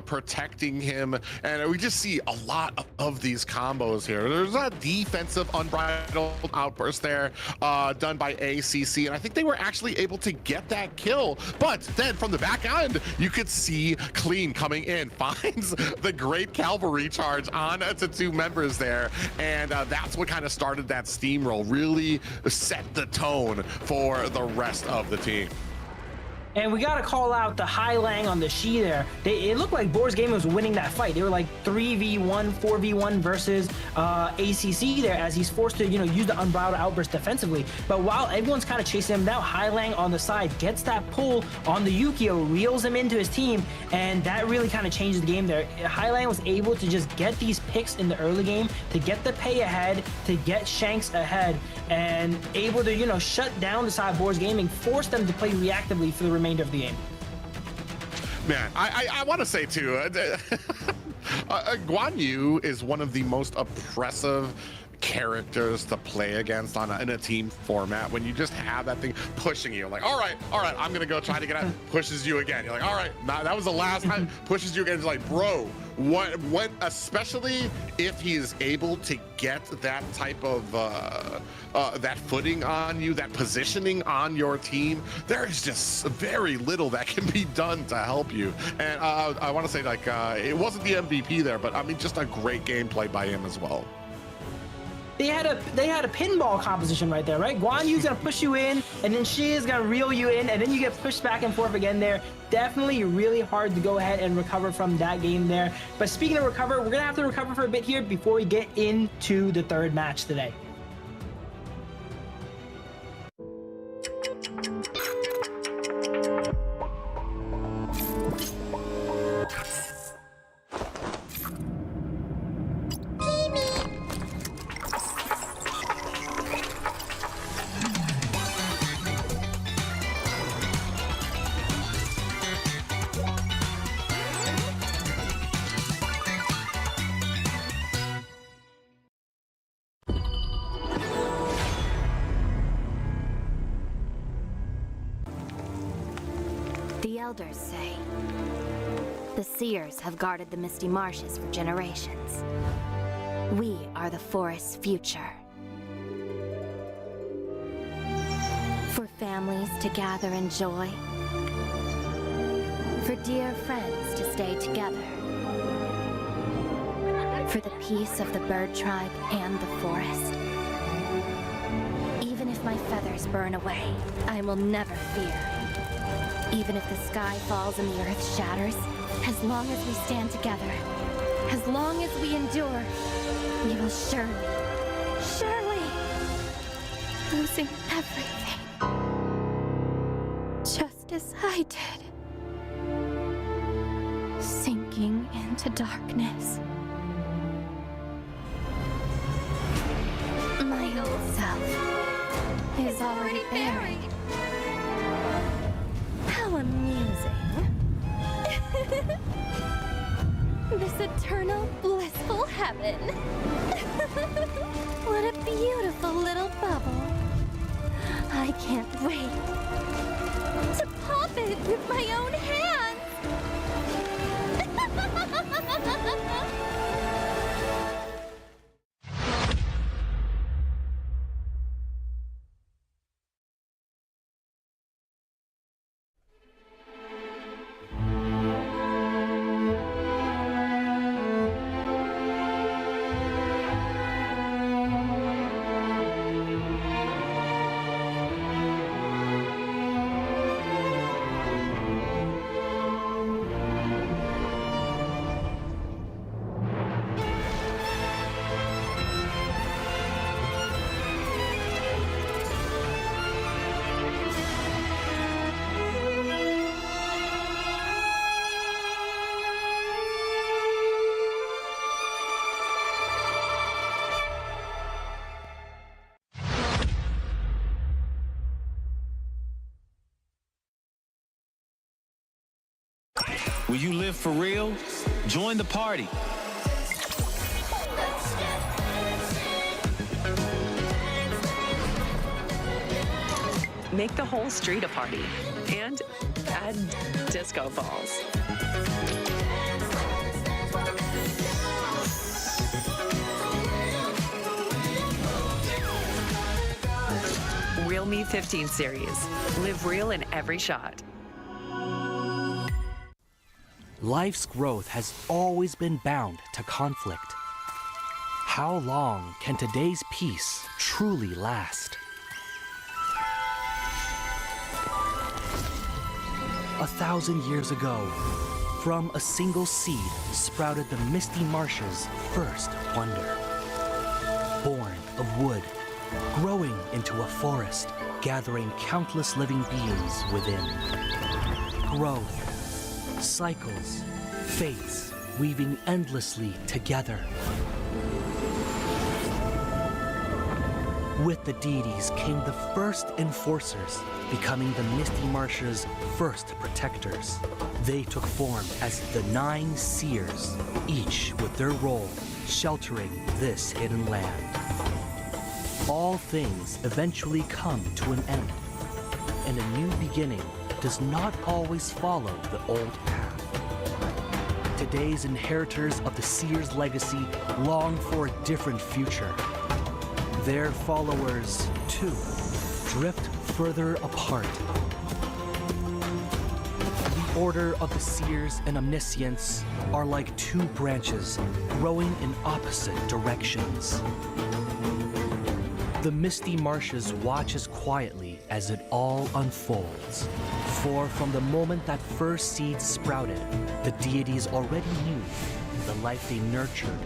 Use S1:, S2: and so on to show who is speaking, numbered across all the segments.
S1: protecting him, and we just see a lot of these combos here. There's a defensive unbridled outburst there done by ACC, and I think they were actually able to get that kill. But then from the back end, you could see Clean coming in, finds the great cavalry charge on to two members there, and that's what kind of started that steamroll, really set the tone for the rest of the team.
S2: And we got to call out the Hai Lang on the Shi there. It looked like Boars Gaming was winning that fight. They were like 3v1, 4v1 versus ACC there, as he's forced to, use the unbridled outburst defensively. But while everyone's kind of chasing him down, Hai Lang on the side gets that pull on the Yukio, reels him into his team, and that really kind of changed the game there. Hai Lang was able to just get these picks in the early game, to get the pay ahead, to get Shanks ahead, and able to, shut down the side of Boars Gaming, force them to play reactively for the remainder of the game.
S1: Man, I want to say too, Guan Yu is one of the most oppressive characters to play against in a team format, when you just have that thing pushing you, like, all right, I'm gonna go try to get out, pushes you again, you're like, all right, that was the last time, pushes you again. It's like, bro, what, especially if he is able to get that type of that footing on you, that positioning on your team, there is just very little that can be done to help you. And I want to say, like, it wasn't the MVP there, but I mean, just a great gameplay by him as well.
S2: They had a pinball composition right there, right? Guan Yu's gonna push you in, and then Shi is gonna reel you in, and then you get pushed back and forth again there. Definitely really hard to go ahead and recover from that game there. But speaking of recover, we're gonna have to recover for a bit here before we get into the third match today.
S3: The elders say the seers have guarded the misty marshes for generations. We are the forest's future. For families to gather in joy. For dear friends to stay together. For the peace of the bird tribe and the forest. Even if my feathers burn away, I will never fear. Even if the sky falls and the earth shatters, as long as we stand together, as long as we endure, we will surely, losing everything. Just as I did. Sinking into darkness. My old self is already buried. How amusing. This eternal, blissful heaven. What a beautiful little bubble. I can't wait to pop it with my own hands.
S4: Will you live for real? Join the party.
S5: Make the whole street a party and add disco balls. Me 15 series. Live real in every shot.
S6: Life's growth has always been bound to conflict. How long can today's peace truly last? 1,000 years ago, from a single seed sprouted the misty marshes' first wonder. Born of wood, growing into a forest, gathering countless living beings within. Growth, cycles, fates, weaving endlessly together. With the deities came the first enforcers, becoming the Misty Marsh's first protectors. They took form as the 9 seers, each with their role sheltering this hidden land. All things eventually come to an end, and a new beginning does not always follow the old path. Today's inheritors of the seers' legacy long for a different future. Their followers, too, drift further apart. The Order of the Seers and Omniscience are like 2 branches growing in opposite directions. The Misty Marshes watches quietly as it all unfolds. For from the moment that first seed sprouted, the deities already knew the life they nurtured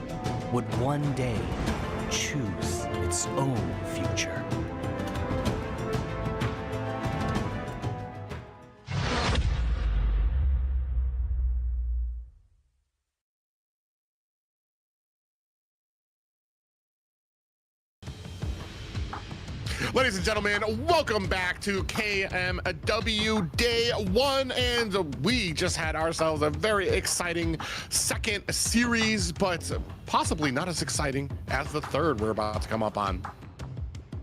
S6: would one day choose its own future.
S1: Ladies and gentlemen, welcome back to KMW Day 1, and we just had ourselves a very exciting second series, but possibly not as exciting as the third we're about to come up on.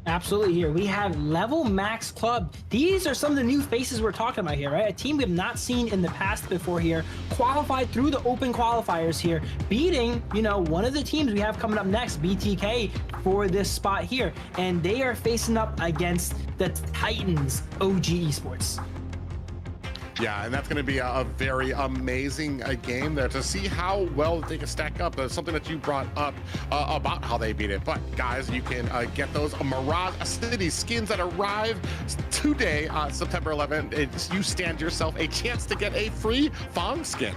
S2: Absolutely. Here we have Level Max Club. These are some of the new faces we're talking about here, right? A team we have not seen in the past before here, qualified through the open qualifiers here, beating, you know, one of the teams we have coming up next, BTK, for this spot here. And they are facing up against the Titans OG Esports.
S1: Yeah, and that's going to be a very amazing game there to see how well they can stack up. That's something that you brought up about how they beat it. But guys, you can get those Mirage City skins that arrive today, September 11th. You stand yourself a chance to get a free Fong skin.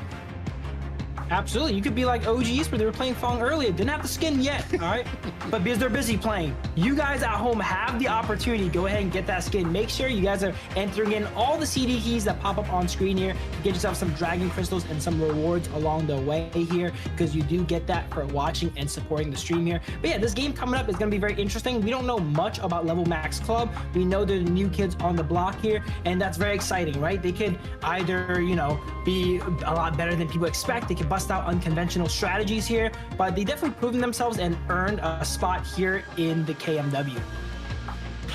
S2: Absolutely. You could be like OG Esports. They were playing Fong earlier. Didn't have the skin yet, all right? But because they're busy playing, you guys at home have the opportunity. Go ahead and get that skin. Make sure you guys are entering in all the CD keys that pop up on screen here. Get yourself some Dragon Crystals and some rewards along the way here, because you do get that for watching and supporting the stream here. But yeah, this game coming up is going to be very interesting. We don't know much about Level Max Club. We know they're the new kids on the block here, and that's very exciting, right? They could either, you know, be a lot better than people expect. They could bust out unconventional strategies here, but they definitely proven themselves and earned a spot here in the KMW.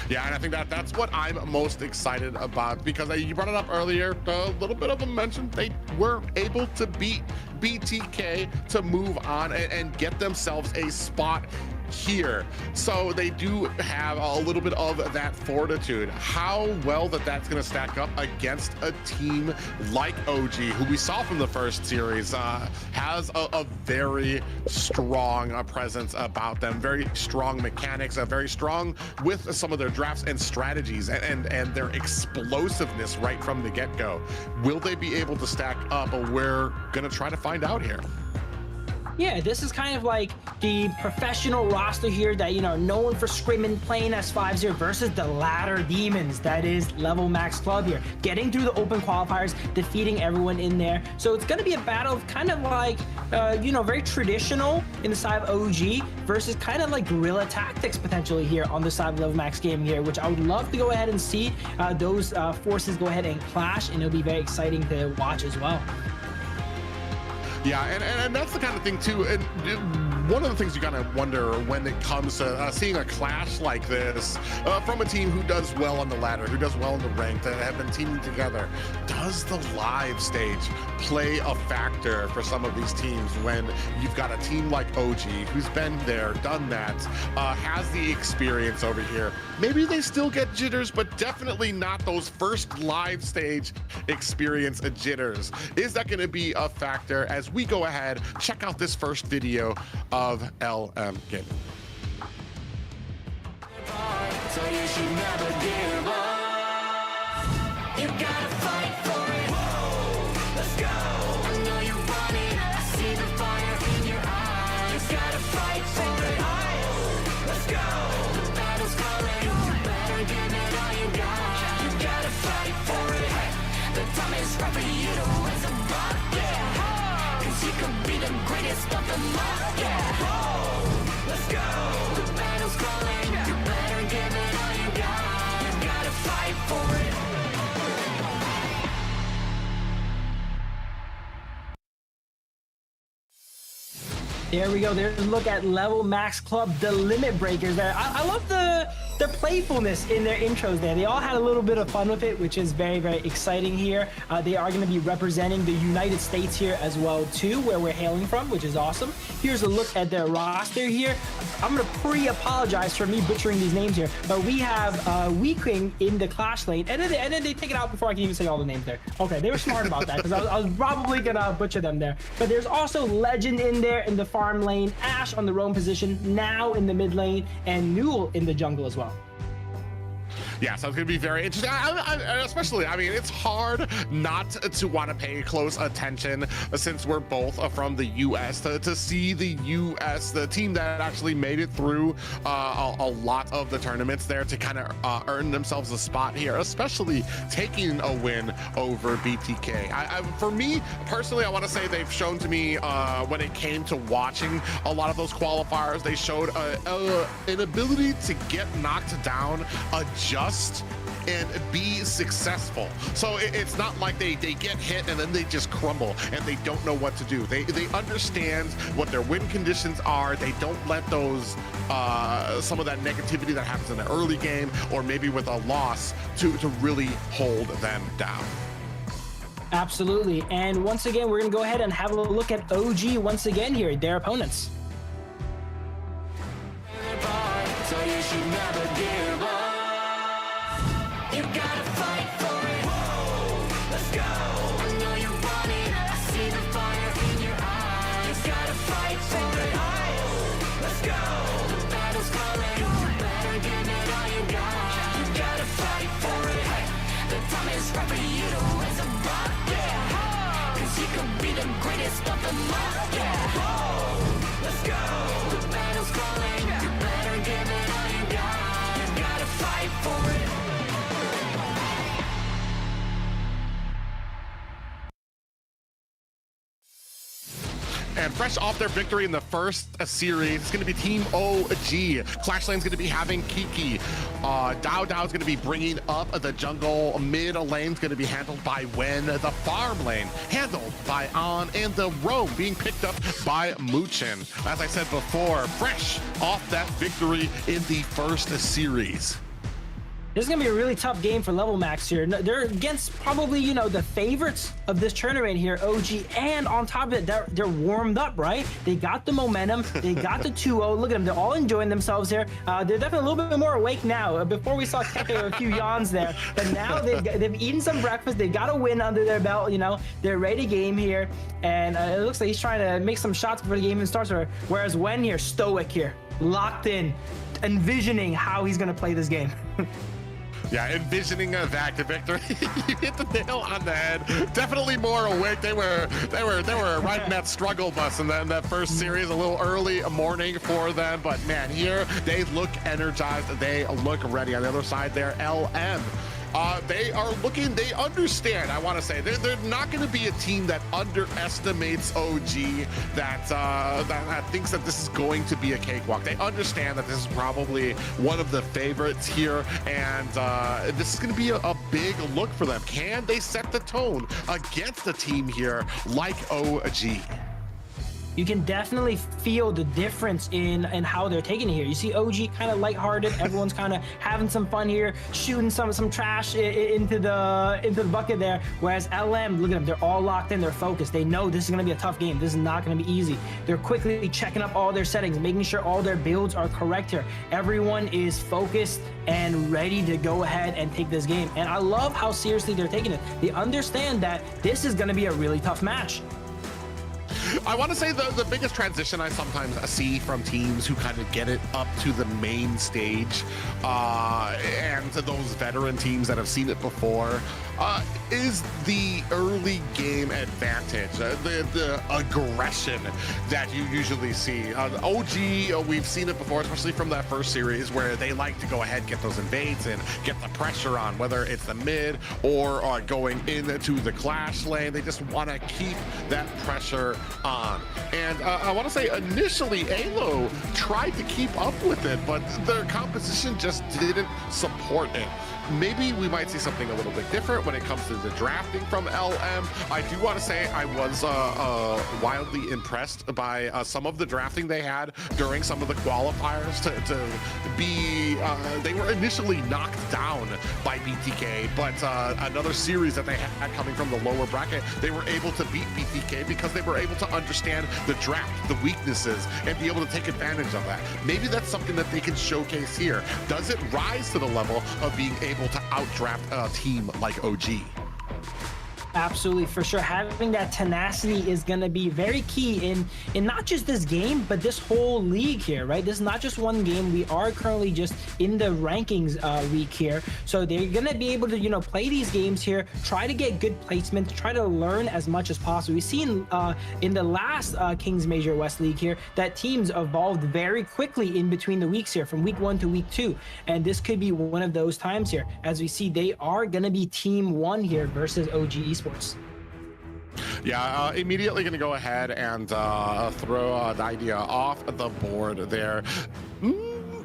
S1: Yeah, and I think that's what I'm most excited about, because you brought it up earlier, a little bit of a mention. They were able to beat BTK to move on and get themselves a spot here. So they do have a little bit of that fortitude. How well that's going to stack up against a team like OG, who we saw from the first series, has a very strong presence about them, very strong mechanics, very strong with some of their drafts and strategies, and their explosiveness right from the get-go. Will they be able to stack up? We're going to try to find out here.
S2: Yeah, this is kind of like the professional roster here that, you know, known for scrimming, playing as 5-0 versus the ladder demons that is Level Max Club here, getting through the open qualifiers, defeating everyone in there. So it's going to be a battle of kind of like, you know, very traditional in the side of OG versus kind of like guerrilla tactics potentially here on the side of Level Max game here, which I would love to go ahead and see those forces go ahead and clash, and it'll be very exciting to watch as well.
S1: Yeah, and that's the kind of thing too. And one of the things you gotta wonder when it comes to seeing a clash like this from a team who does well on the ladder, who does well in the rank, that have been teaming together, does the live stage play a factor for some of these teams when you've got a team like OG who's been there, done that, has the experience over here? Maybe they still get jitters, but definitely not those first live stage experience jitters. Is that going to be a factor as we go ahead, check out this first video of LM Gaming?
S7: So you should never give up. You gotta fight for it. Whoa, let's go. I know you want it. I see the fire in your eyes. You gotta fight for it. Let's go. The battle's calling. You better give it all you got. You gotta fight for it. The time is right for you to raise a bar. Yeah. Cause you could be the greatest of them all. Yeah. Let's go. The battle's calling. You better give it all you got. You gotta fight for it.
S2: There we go. There's a look at Level Max Club, the Limit Breakers there. I love the playfulness in their intros there. They all had a little bit of fun with it, which is very, very exciting here. They are going to be representing the United States here as well, too, where we're hailing from, which is awesome. Here's a look at their roster here. I'm going to pre-apologize for me butchering these names here, but we have Weaking in the Clash lane, and then they take it out before I can even say all the names there. Okay, they were smart about that, because I was probably going to butcher them there. But there's also Legend in there in the farm lane, Ash on the roam position, now in the mid lane, and Newell in the jungle as well.
S1: Yeah, so it's going to be very interesting. Especially, I mean, it's hard not to want to pay close attention since we're both from the U.S. to see the U.S., the team that actually made it through a lot of the tournaments there to kind of earn themselves a spot here, especially taking a win over BTK. For me, personally, I want to say they've shown to me when it came to watching a lot of those qualifiers, they showed an ability to get knocked down, adjust, and be successful. So it's not like they get hit and then they just crumble and they don't know what to do. They understand what their win conditions are. They don't let those some of that negativity that happens in the early game or maybe with a loss to really hold them down.
S2: Absolutely. And once again, we're going to go ahead and have a look at OG once again here, their opponents.
S7: So you should never give up. You gotta fight for it. Whoa, let's go. I know you want it. I see the fire in your eyes. You gotta fight for it. Let's go. The battle's calling. You better give it all you got. You gotta fight for it. The time is right for you to raise a bar. Yeah. Cause you could be the greatest of them all. Yeah. Let's go. The battle's calling. You better give it all you got. You gotta fight for it.
S1: And fresh off their victory in the first series, it's going to be Team OG. Clash Lane's going to be having Kiki. Dao Dao's going to be bringing up the jungle. Mid lane's going to be handled by Wen. The farm lane handled by An. And the roam being picked up by Muchin. As I said before, fresh off that victory in the first series.
S2: This is going to be a really tough game for Level Max here. They're against probably, you know, the favorites of this tournament here, OG, and on top of it, they're warmed up, right? They got the momentum. They got the 2-0. Look at them. They're all enjoying themselves here. They're definitely a little bit more awake now. Before we saw Tepe a few yawns there, but now they've eaten some breakfast. They got a win under their belt, you know. They're ready to game here, and it looks like he's trying to make some shots before the game even starts. Whereas Wen here, stoic here, locked in, envisioning how he's going to play this game.
S1: Yeah, envisioning that victory. You hit the nail on the head. Definitely more awake. They were right in that struggle bus in that first series, a little early morning for them. But man, here they look energized. They look ready. On the other side there, LM. They are looking, they understand, I want to say. They're not going to be a team that underestimates OG, that thinks that this is going to be a cakewalk. They understand that this is probably one of the favorites here, and this is going to be a big look for them. Can they set the tone against a team here like OG?
S2: you can definitely feel the difference in how they're taking it here. You see OG kind of lighthearted, everyone's kind of having some fun here, shooting some trash into the bucket there, whereas LM, look at them, they're all locked in, they're focused, they know this is going to be a tough game, this is not going to be easy. They're quickly checking up all their settings, making sure all their builds are correct here. Everyone is focused and ready to go ahead and take this game, and I love how seriously they're taking it. They understand that this is going to be a really tough match.
S1: I want to say the biggest transition I sometimes see from teams who kind of get it up to the main stage, and to those veteran teams that have seen it before, is the early game advantage, the aggression that you usually see. OG, we've seen it before, especially from that first series, where they like to go ahead, get those invades and get the pressure on, whether it's the mid or going into the clash lane. They just want to keep that pressure on. And I want to say initially Alo tried to keep up with it, but their composition just didn't support it. Maybe we might see something a little bit different when it comes to the drafting from LM. I do want to say I was wildly impressed by some of the drafting they had during some of the qualifiers to be, they were initially knocked down by BTK, but another series that they had coming from the lower bracket, they were able to beat BTK because they were able to understand the draft, the weaknesses, and be able to take advantage of that. Maybe that's something that they can showcase here. Does it rise to the level of being able to outdraft a team like OG?
S2: Absolutely, for sure. Having that tenacity is going to be very key in not just this game, but this whole league here, right? This is not just one game. We are currently just in the rankings week here. So they're going to be able to, you know, play these games here, try to get good placements, try to learn as much as possible. We've seen in the last Kings Major West League here that teams evolved very quickly in between the weeks here, from week 1 to week 2. And this could be one of those times here. As we see, they are going to be team 1 here versus OG Esports.
S1: Yeah, immediately going to go ahead and throw the idea off the board there.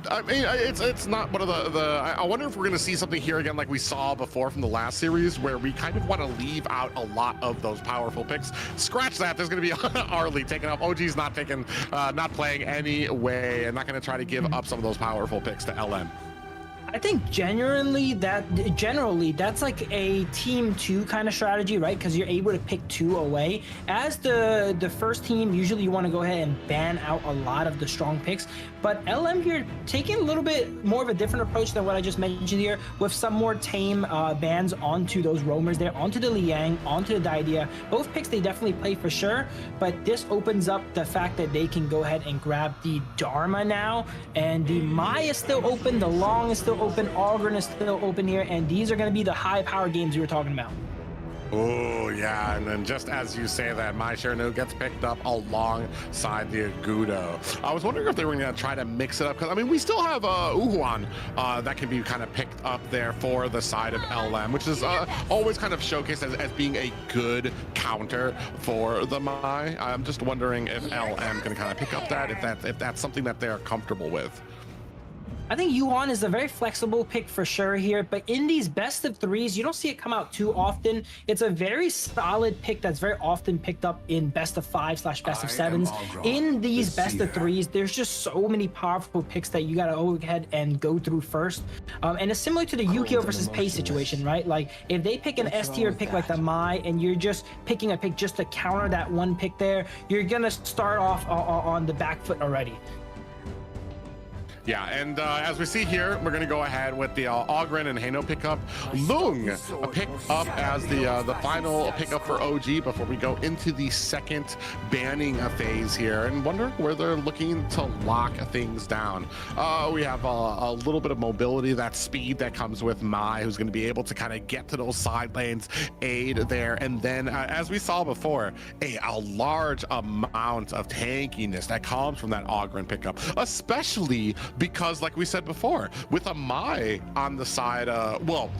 S1: I mean, it's not one of I wonder if we're going to see something here again like we saw before from the last series, where we kind of want to leave out a lot of those powerful picks. Scratch that. There's going to be Arlie taking off. OG's not taking, not playing anyway, and not going to try to give up some of those powerful picks to LM.
S2: I think generally that's like a team 2 kind of strategy, right? Because you're able to pick 2 away. As the first team, usually you want to go ahead and ban out a lot of the strong picks. But LM here taking a little bit more of a different approach than what I just mentioned here, with some more tame bans onto those roamers there, onto the Liang, onto the Didia. Both picks they definitely play for sure, but this opens up the fact that they can go ahead and grab the Dharma now, and the Mai is still open, the Long is still open, Algren is still open here, and these are going to be the high power games you were talking about.
S1: Oh yeah, and then just as you say that, My Chernu gets picked up alongside the Agudo. I was wondering if they were going to try to mix it up, because I mean we still have Uhuan that can be kind of picked up there for the side of LM, which is always kind of showcased as being a good counter for the Mai. I'm just wondering if LM can kind of pick up that, if that's something that they're comfortable with.
S2: I think Yuan is a very flexible pick for sure here, but in these best of 3s, you don't see it come out too often. It's a very solid pick that's very often picked up in best of 5/best of 7s. In these best of 3s, there's just so many powerful picks that you got to go ahead and go through first. And it's similar to the Yukio versus Pei situation, right? Like if they pick an S tier pick like the Mai, and you're just picking a pick just to counter that one pick there, you're going to start off on the back foot already.
S1: Yeah, and as we see here, we're going to go ahead with the Ogren and Haino pickup. Lung pick up as the final pickup for OG before we go into the second banning phase here, and wonder where they're looking to lock things down. We have a little bit of mobility, that speed that comes with Mai, who's going to be able to kind of get to those side lanes, aid there, and then as we saw before, a large amount of tankiness that comes from that Ogren pickup, especially because, like we said before, with a Mai on the side, well,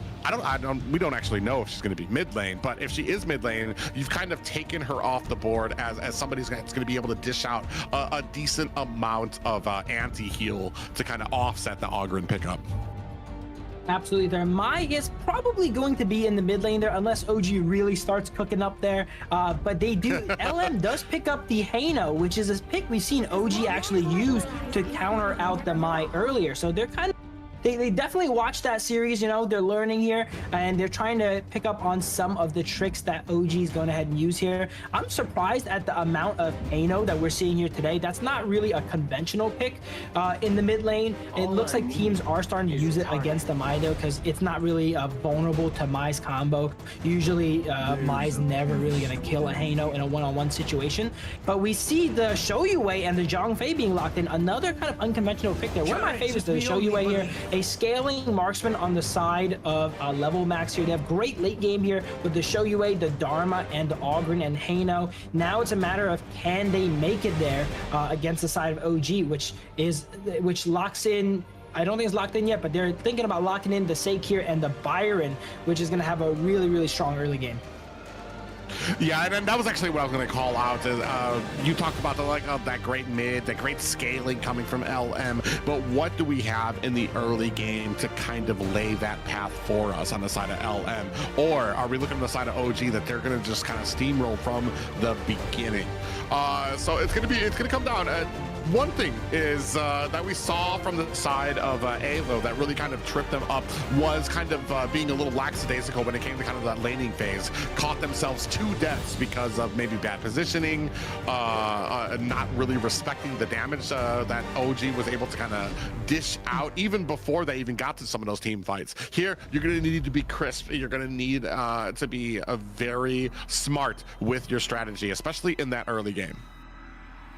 S1: we don't actually know if she's going to be mid lane, but if she is mid lane, you've kind of taken her off the board as somebody that's going to be able to dish out a decent amount of anti-heal to kind of offset the Ogren pickup.
S2: Absolutely, there. Mai is probably going to be in the mid lane there unless OG really starts cooking up there. But they do. LM does pick up the Hano, which is a pick we've seen OG actually use to counter out the Mai earlier. So they're kind of. They definitely watched that series, you know, they're learning here, and they're trying to pick up on some of the tricks that OG is going ahead and use here. I'm surprised at the amount of Ano that we're seeing here today. That's not really a conventional pick in the mid lane. It looks like teams are starting to use it against the Mai, though, because it's not really vulnerable to Mai's combo. Usually, Mai's never really going to kill a Hano in a one-on-one situation. But we see the Shoyue and the Zhongfei being locked in. Another kind of unconventional pick there. One of my favorites, the Shoyue here. A scaling marksman on the side of level max here. They have great late game here with the Shoyue, the Dharma, and the Ogren and Hano. Now it's a matter of can they make it there against the side of OG, which locks in. I don't think it's locked in yet, but they're thinking about locking in the Sakir and the Byron, which is going to have a really, really strong early game.
S1: Yeah, and that was actually what I was going to call out. Is, you talked about that great mid, that great scaling coming from LM, but what do we have in the early game to kind of lay that path for us on the side of LM? Or are we looking on the side of OG that they're going to just kind of steamroll from the beginning? So it's going to come down. One thing is that we saw from the side of Avo that really kind of tripped them up was kind of being a little lackadaisical when it came to kind of that laning phase. Caught themselves 2 deaths because of maybe bad positioning, not really respecting the damage that OG was able to kind of dish out even before they even got to some of those team fights. Here, you're going to need to be crisp. You're going to need to be very smart with your strategy, especially in that early game.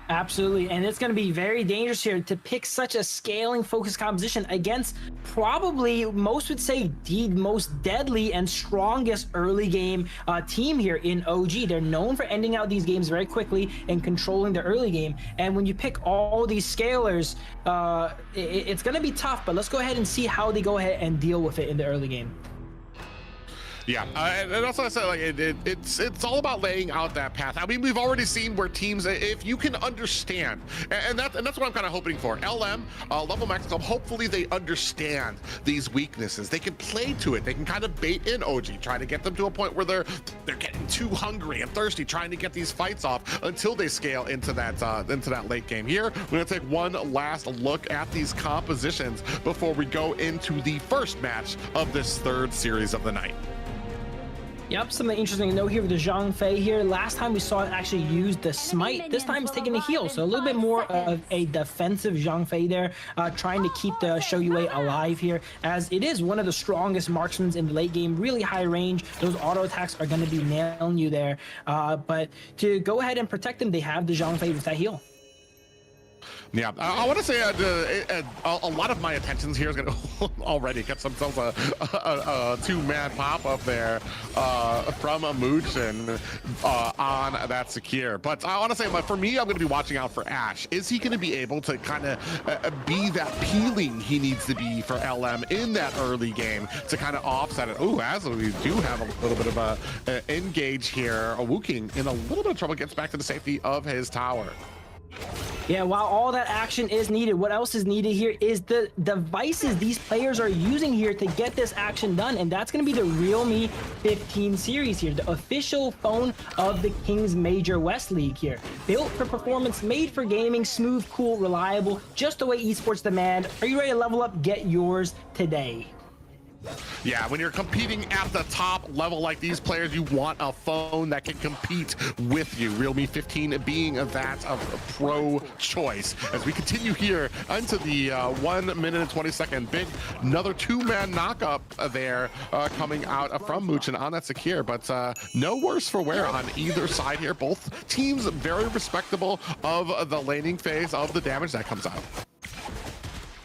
S2: Absolutely, and it's going to be very dangerous here to pick such a scaling focused composition against probably, most would say, the most deadly and strongest early game team here in OG. They're known for ending out these games very quickly and controlling the early game. And when you pick all these scalers, it's going to be tough, but let's go ahead and see how they go ahead and deal with it in the early game.
S1: Yeah, and that's what I said. Like it's all about laying out that path. I mean, we've already seen where teams, if you can understand, and that's what I'm kind of hoping for. LM, Level Max Club, hopefully they understand these weaknesses. They can play to it. They can kind of bait in OG, try to get them to a point where they're getting too hungry and thirsty, trying to get these fights off until they scale into that late game. Here, we're gonna take one last look at these compositions before we go into the first match of this 3rd series of the night.
S2: Yep, something interesting to note here with the Zhongfei here. Last time we saw it actually use the smite. This time it's taking a heal, so a little bit more of a defensive Zhongfei there, trying to keep the Shoyue alive here, as it is one of the strongest marksmen in the late game. Really high range. Those auto attacks are going to be nailing you there. But to go ahead and protect them, they have the Zhongfei with that heal.
S1: Yeah, I want to say a lot of my attentions here is going to already get themselves a 2-man pop-up there from a Muchin on that Secure. But I want to say, for me, I'm going to be watching out for Ash. Is he going to be able to kind of be that peeling he needs to be for LM in that early game to kind of offset it? Ooh, as we do have a little bit of a engage here. Wooking in a little bit of trouble, gets back to the safety of his tower.
S2: Yeah, while all that action is needed, what else is needed here is the devices these players are using here to get this action done, and that's going to be the Realme 15 series here, the official phone of the Kings Major West League here. Built for performance, made for gaming, smooth, cool, reliable, just the way esports demand. Are you ready to level up? Get yours today.
S1: Yeah, when you're competing at the top level like these players, you want a phone that can compete with you. Realme 15 being that of a pro choice. As we continue here into the 1 minute and 20 second big, another 2-man knockup there coming out from Muchin on that Secure, but no worse for wear on either side here. Both teams very respectable of the laning phase of the damage that comes out.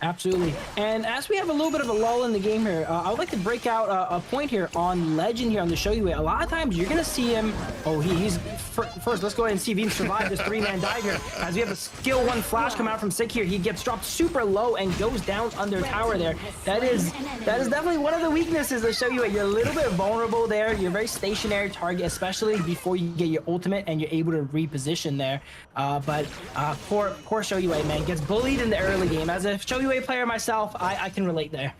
S2: Absolutely. And as we have a little bit of a lull in the game here, I would like to break out a point here on Legend here on the Shoyue. A lot of times you're going to see him. Oh, he's first. Let's go ahead and see if he can survive this 3-man dive here. As we have a skill 1 flash come out from Sick here. He gets dropped super low and goes down under tower there. That is definitely one of the weaknesses of Shoyue. You're a little bit vulnerable there. You're a very stationary target, especially before you get your ultimate and you're able to reposition there. But poor Shoyue, man, gets bullied in the early game. As a Shoyue player myself, I can relate there.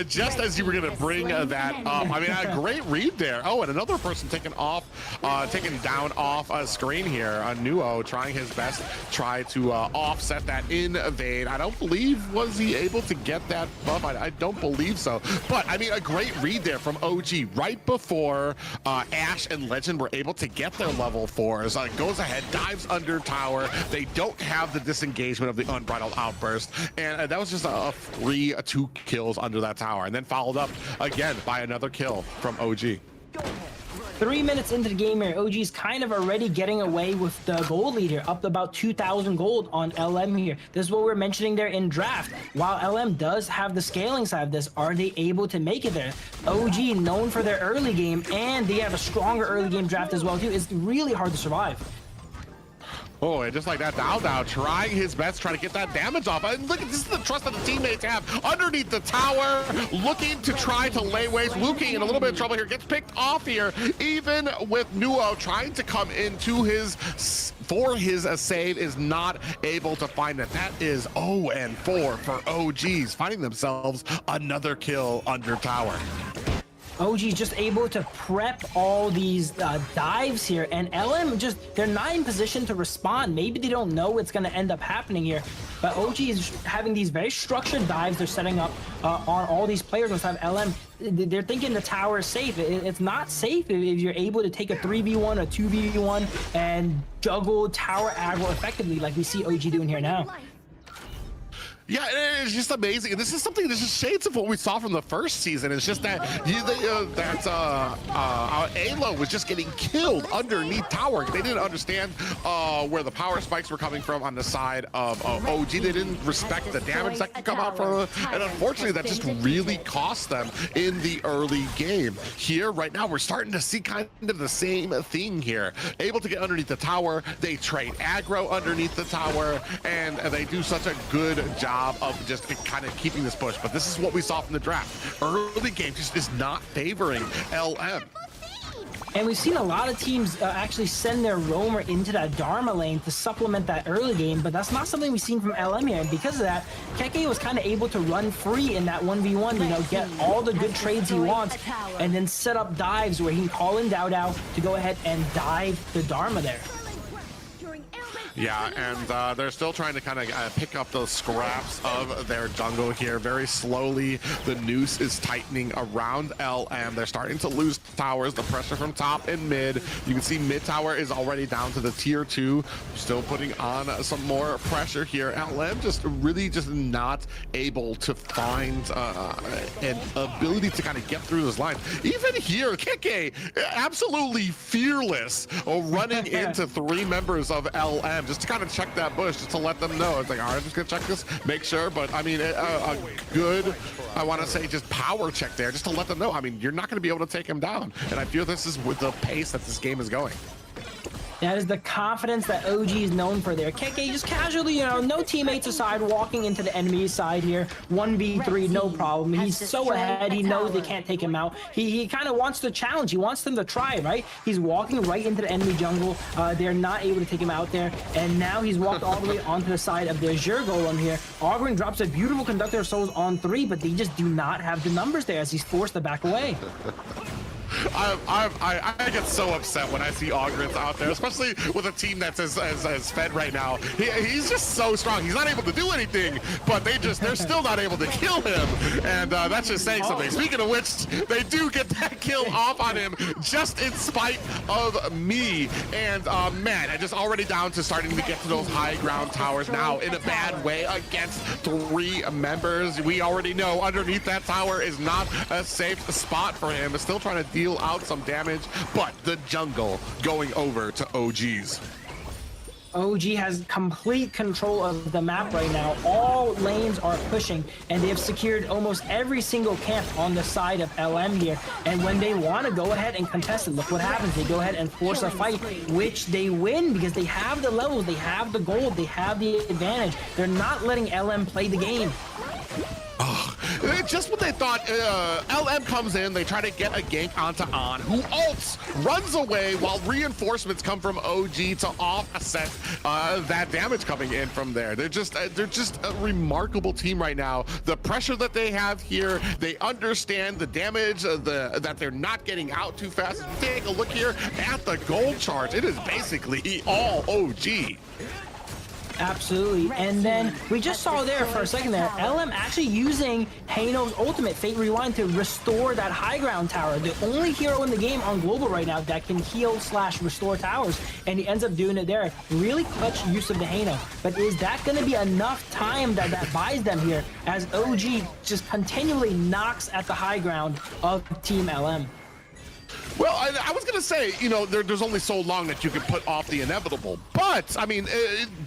S1: Just as you were going to bring that up, I mean, a great read there. Oh, and another person taken down off screen here. Nuo trying his best, try to offset that invade. I don't believe, was he able to get that buff? I don't believe so. But, I mean, a great read there from OG right before Ash and Legend were able to get their level 4s. Goes ahead, dives under tower. They don't have the disengagement of the Unbridled Outburst. And that was just a free 2 kills under that tower, and then followed up again by another kill from OG.
S2: 3 minutes into the game here, OG's kind of already getting away with the gold lead here, up to about 2,000 gold on LM here. This is what we're mentioning there in draft. While LM does have the scaling side of this, are they able to make it there? OG, known for their early game, and they have a stronger early game draft as well too. It's really hard to survive.
S1: Oh, and just like that, Dao trying his best, trying to get that damage off. And look, this is the trust that the teammates have underneath the tower, looking to try to lay waste. Luki in a little bit of trouble here, gets picked off here, even with Nuo trying to come into his save, is not able to find it. That is 0-4 for OGs, finding themselves another kill under tower.
S2: OG's just able to prep all these dives here, and LM they're not in position to respond. Maybe they don't know what's going to end up happening here, but OG is having these very structured dives they're setting up on all these players inside of LM. They're thinking the tower is safe. It's not safe if you're able to take a 3v1, a 2v1, and juggle tower aggro effectively like we see OG doing here now.
S1: Yeah, it's just amazing. And this is something, this is shades of what we saw from the first season. It's just that Alo was just getting killed underneath tower. They didn't understand where the power spikes were coming from on the side of OG. They didn't respect the damage that could come out from it. And unfortunately, that just really cost them in the early game. Here, right now, we're starting to see kind of the same thing here. Able to get underneath the tower. They trade aggro underneath the tower, and they do such a good job of just kind of keeping this push. But this is what we saw from the draft. Early game just is not favoring LM.
S2: And we've seen a lot of teams actually send their roamer into that Dharma lane to supplement that early game, but that's not something we've seen from LM here. And because of that, Keke was kind of able to run free in that 1v1, you know, get all the good trades he wants, and then set up dives where he can call in Dao to go ahead and dive the Dharma there.
S1: Yeah, and they're still trying to kind of pick up those scraps of their jungle here. Very slowly, the noose is tightening around LM. They're starting to lose towers. The pressure from top and mid. You can see mid tower is already down to the tier 2. Still putting on some more pressure here. LM just really just not able to find an ability to kind of get through this line. Even here, Keke, absolutely fearless, running into 3 members of LM. Just to kind of check that bush, just to let them know. It's like, all right, I'm just gonna check this, make sure. But I mean, a good, I want to say, just power check there, just to let them know. I mean, you're not gonna be able to take him down. And I feel this is with the pace that this game is going.
S2: That is the confidence that OG is known for there. Keke just casually, you know, no teammates aside, walking into the enemy side here. 1v3, no problem. He's so ahead, he knows they can't take him out. He kind of wants the challenge. He wants them to try, right? He's walking right into the enemy jungle. They're not able to take him out there. And now he's walked all the way onto the side of their Zher Golem here. Ogren drops a beautiful Conductor of Souls on 3, but they just do not have the numbers there as he's forced to back away.
S1: I get so upset when I see Ogrins out there, especially with a team that's as fed right now. He's just so strong. He's not able to do anything, but they're still not able to kill him, and that's just saying something. Speaking of which, they do get that kill off on him just in spite of me. And man, I just already down to starting to get to those high ground towers now in a bad way against 3 members. We already know underneath that tower is not a safe spot for him. It's still trying to deal out some damage, but the jungle going over to OG's.
S2: OG has complete control of the map right now. All lanes are pushing, and they have secured almost every single camp on the side of LM here. And when they want to go ahead and contest it, look what happens. They go ahead and force a fight, which they win because they have the levels, they have the gold, they have the advantage. They're not letting LM play the game.
S1: Oh, just when they thought LM comes in, they try to get a gank onto On, who ults, runs away while reinforcements come from OG to offset that damage coming in from there. They're just a remarkable team right now. The pressure that they have here, they understand the damage that they're not getting out too fast. Take a look here at the gold charge. It is basically all OG.
S2: Absolutely. And then we just saw there for a second there, LM actually using Hano's ultimate, Fate Rewind, to restore that high ground tower. The only hero in the game on global right now that can heal / restore towers. And he ends up doing it there. Really clutch use of the Hano. But is that going to be enough time that buys them here as OG just continually knocks at the high ground of Team LM?
S1: Well, I was going to say, you know, there's only so long that you can put off the inevitable. But, I mean,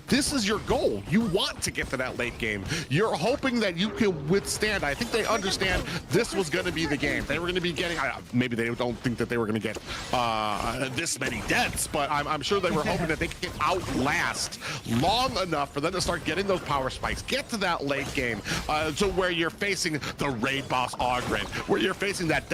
S1: this is your goal. You want to get to that late game. You're hoping that you can withstand. I think they understand this was going to be the game. They were going to be getting, maybe they don't think that they were going to get this many deaths, but I'm sure they were hoping that they could outlast long enough for them to start getting those power spikes, get to that late game, to where you're facing the raid boss Ogren, where you're facing that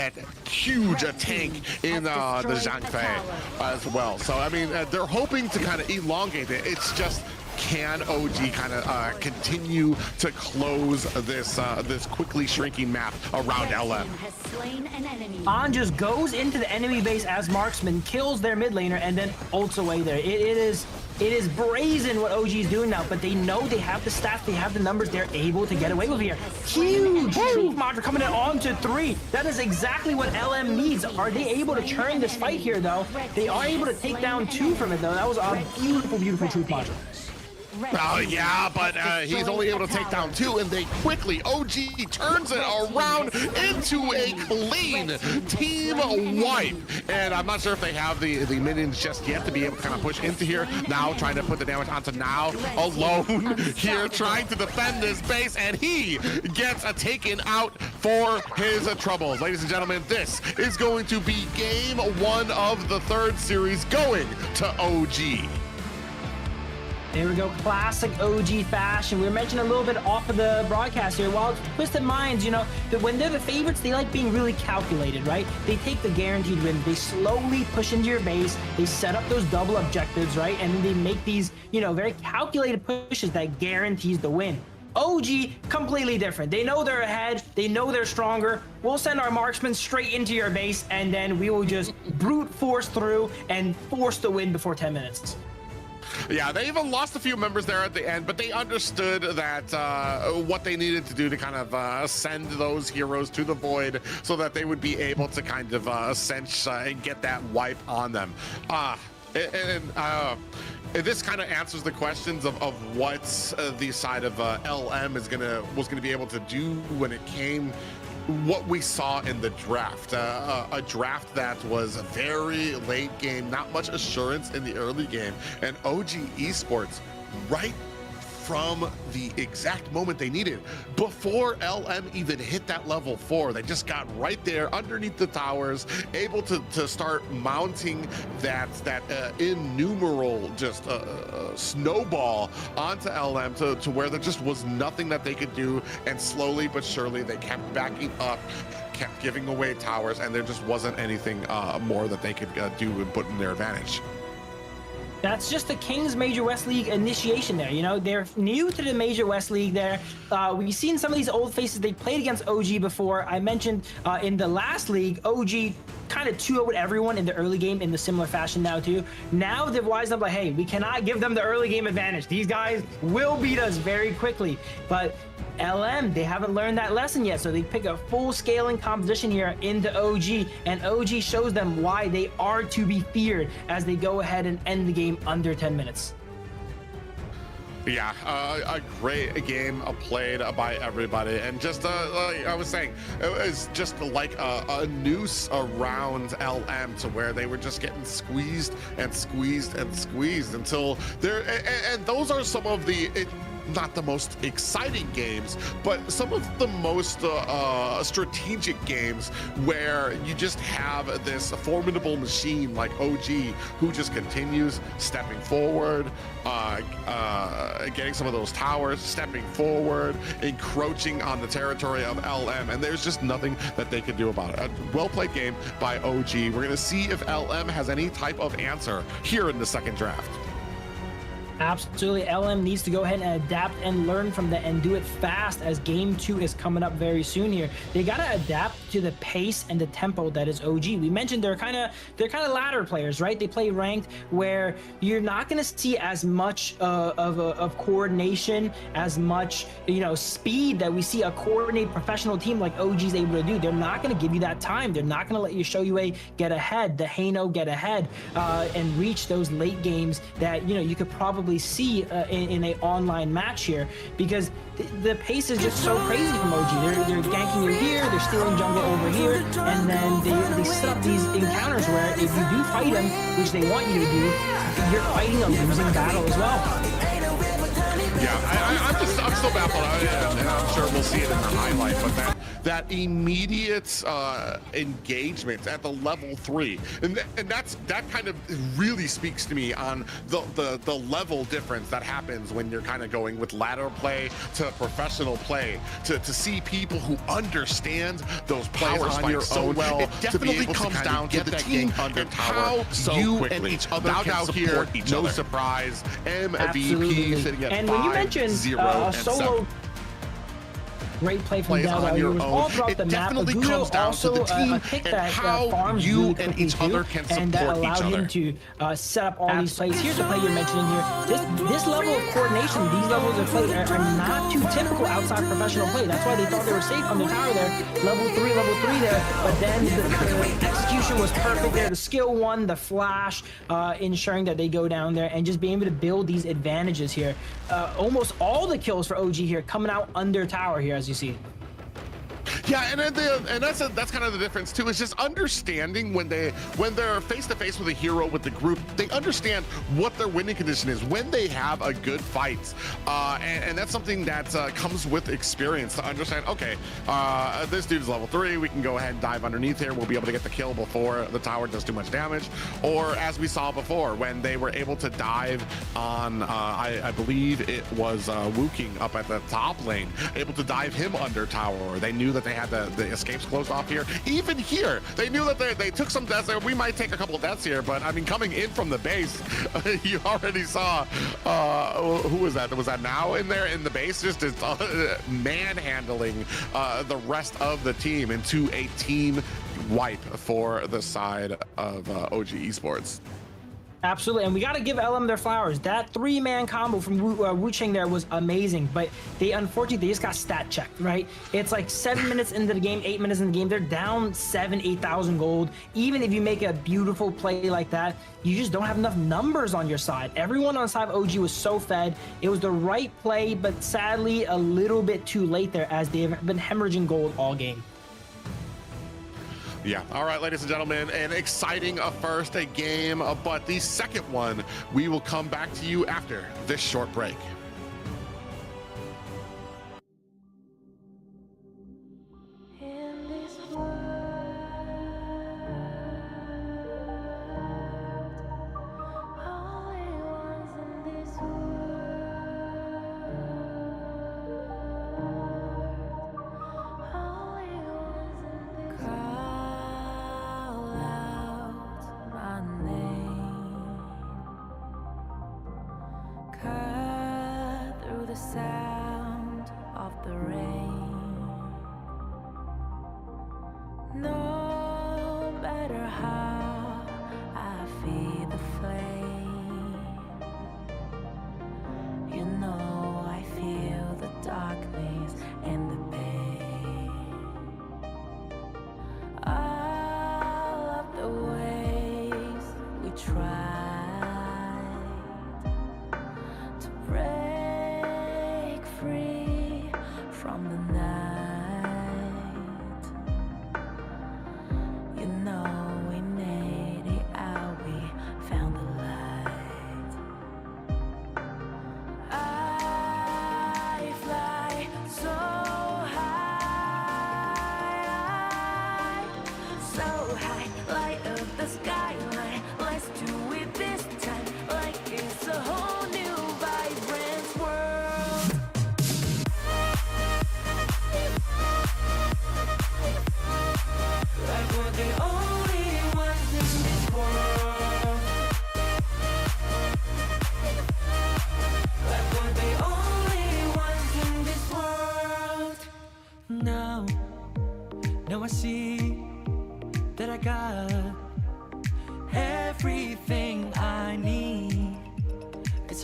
S1: huge tank in the Zhang Fei as well. So, I mean, they're hoping to kind of elongate it. It's just, can OG kind of continue to close this quickly shrinking map around LM?
S2: On just goes into the enemy base as marksman, kills their mid laner, and then ults away there. It is brazen what OG is doing now, but they know they have the stats, they have the numbers, they're able to get away with here. Huge truth module coming in on to 3. That is exactly what LM needs. Are they able to turn this fight here, though? They are able to take down 2 from it, though. That was a beautiful, beautiful truth module.
S1: Oh, yeah, but he's only able to take down 2, and they quickly, OG turns it around into a clean team wipe. And I'm not sure if they have the minions just yet to be able to kind of push into here. Now trying to put the damage onto Now, alone here, trying to defend this base, and he gets taken out for his troubles. Ladies and gentlemen, this is going to be game 1 of the 3rd series going to OG.
S2: There we go, classic OG fashion. We were mentioning a little bit off of the broadcast here. While Twisted Minds, you know, that when they're the favorites, they like being really calculated, right? They take the guaranteed win. They slowly push into your base. They set up those double objectives, right? And then they make these, you know, very calculated pushes that guarantees the win. OG, completely different. They know they're ahead. They know they're stronger. We'll send our marksmen straight into your base, and then we will just brute force through and force the win before 10 minutes.
S1: Yeah, they even lost a few members there at the end, but they understood that what they needed to do to kind of send those heroes to the void so that they would be able to kind of cinch and get that wipe on them. This kind of answers the questions of what the side of LM was gonna be able to do when it came. What we saw in the draft, a draft that was a very late game, not much assurance in the early game, and OG Esports right from the exact moment they needed before LM even hit that level 4. They just got right there underneath the towers, able to start mounting that innumerable just snowball onto LM to where there just was nothing that they could do, and slowly but surely they kept backing up, kept giving away towers, and there just wasn't anything more that they could do and put in their advantage.
S2: That's just the Kings Major West League initiation there. You know, they're new to the Major West League there. We've seen some of these old faces. They played against OG before. I mentioned in the last league, OG kind of 2-0'd everyone in the early game in the similar fashion now too. Now they've wised up like, hey, we cannot give them the early game advantage. These guys will beat us very quickly. But LM, they haven't learned that lesson yet, so they pick a full scaling composition here into OG, and OG shows them why they are to be feared as they go ahead and end the game under 10 minutes.
S1: Yeah, a great game played by everybody, and just like I was saying, it was just like a noose around LM to where they were just getting squeezed and squeezed and squeezed until they're, and those are some of the not the most exciting games, but some of the most strategic games where you just have this formidable machine like OG who just continues stepping forward, getting some of those towers, stepping forward, encroaching on the territory of LM, and there's just nothing that they can do about it. A well-played game by OG. We're going to see if LM has any type of answer here in the second draft.
S2: Absolutely. LM needs to go ahead and adapt and learn from that and do it fast, as game 2 is coming up very soon here. They got to adapt to the pace and the tempo that is OG. We mentioned they're kind of ladder players, right? They play ranked where you're not going to see as much of coordination, as much, you know, speed that we see a coordinated professional team like OG is able to do. They're not going to give you that time. They're not going to let you show you a get ahead, the Hano get ahead, and reach those late games that, you know, you could probably see in a online match here, because the pace is just so crazy from OG. They're ganking you here, they're stealing jungle over here, and then they set up these encounters where if you do fight them, which they want you to do, you're fighting a losing battle as well.
S1: Yeah, I'm still baffled, and I'm sure we'll see it in the highlight, but that immediate engagement at the level 3, and that kind of really speaks to me on the level difference that happens when you're kind of going with ladder play to professional play, to see people who understand those powers on your own well. It definitely comes down to the team under tower so you quickly. And each other can support each other. No surprise, MVP sitting at
S2: and
S1: 5,
S2: when you mentioned
S1: 0,
S2: a
S1: and
S2: solo
S1: 7.
S2: Great play from
S1: Plays
S2: Dell.
S1: on
S2: It
S1: your
S2: was all
S1: own.
S2: throughout
S1: It
S2: the map.
S1: definitely
S2: Agudo
S1: comes down
S2: also,
S1: to the team
S2: picked
S1: and
S2: that
S1: how
S2: farms
S1: you
S2: really
S1: and
S2: quickly
S1: each
S2: too,
S1: other can
S2: and that
S1: support each
S2: allowed
S1: other.
S2: him to set up all these plays. Here's a play you're mentioning here. This level of coordination, these levels of play are not too typical outside professional play. That's why they thought they were safe on the tower there. Level 3 there. But then the execution was perfect there. The skill won, the flash, ensuring that they go down there and just being able to build these advantages here. Almost all the kills for OG here coming out under tower here, as you see.
S1: Yeah, and that's kind of the difference too. Is just understanding when they're face to face with a hero with the group, they understand what their winning condition is when they have a good fight, and that's something that comes with experience to understand. Okay, this dude's level 3. We can go ahead and dive underneath here. We'll be able to get the kill before the tower does too much damage. Or as we saw before, when they were able to dive on, I believe it was Wooking up at the top lane, able to dive him under tower. They knew that they had the escapes closed off here. Even here, they knew that they took some deaths there. We might take a couple of deaths here, but I mean, coming in from the base, you already saw, who was that? Was that now in there in the base? Just manhandling the rest of the team into a team wipe for the side of OG Esports.
S2: Absolutely, and we got to give LM their flowers. That 3-man combo from Wu Cheng there was amazing, but unfortunately they just got stat checked, right? It's like 7 minutes into the game, 8 minutes in the game, they're down 8,000 gold. Even if you make a beautiful play like that, you just don't have enough numbers on your side. Everyone on the side of OG was so fed. It was the right play, but sadly a little bit too late there, as they've been hemorrhaging gold all game.
S1: Yeah. All right, ladies and gentlemen, an exciting first game, but the second one, we will come back to you after this short break.
S7: In this world, only ones in this world, only ones in this call out my name, call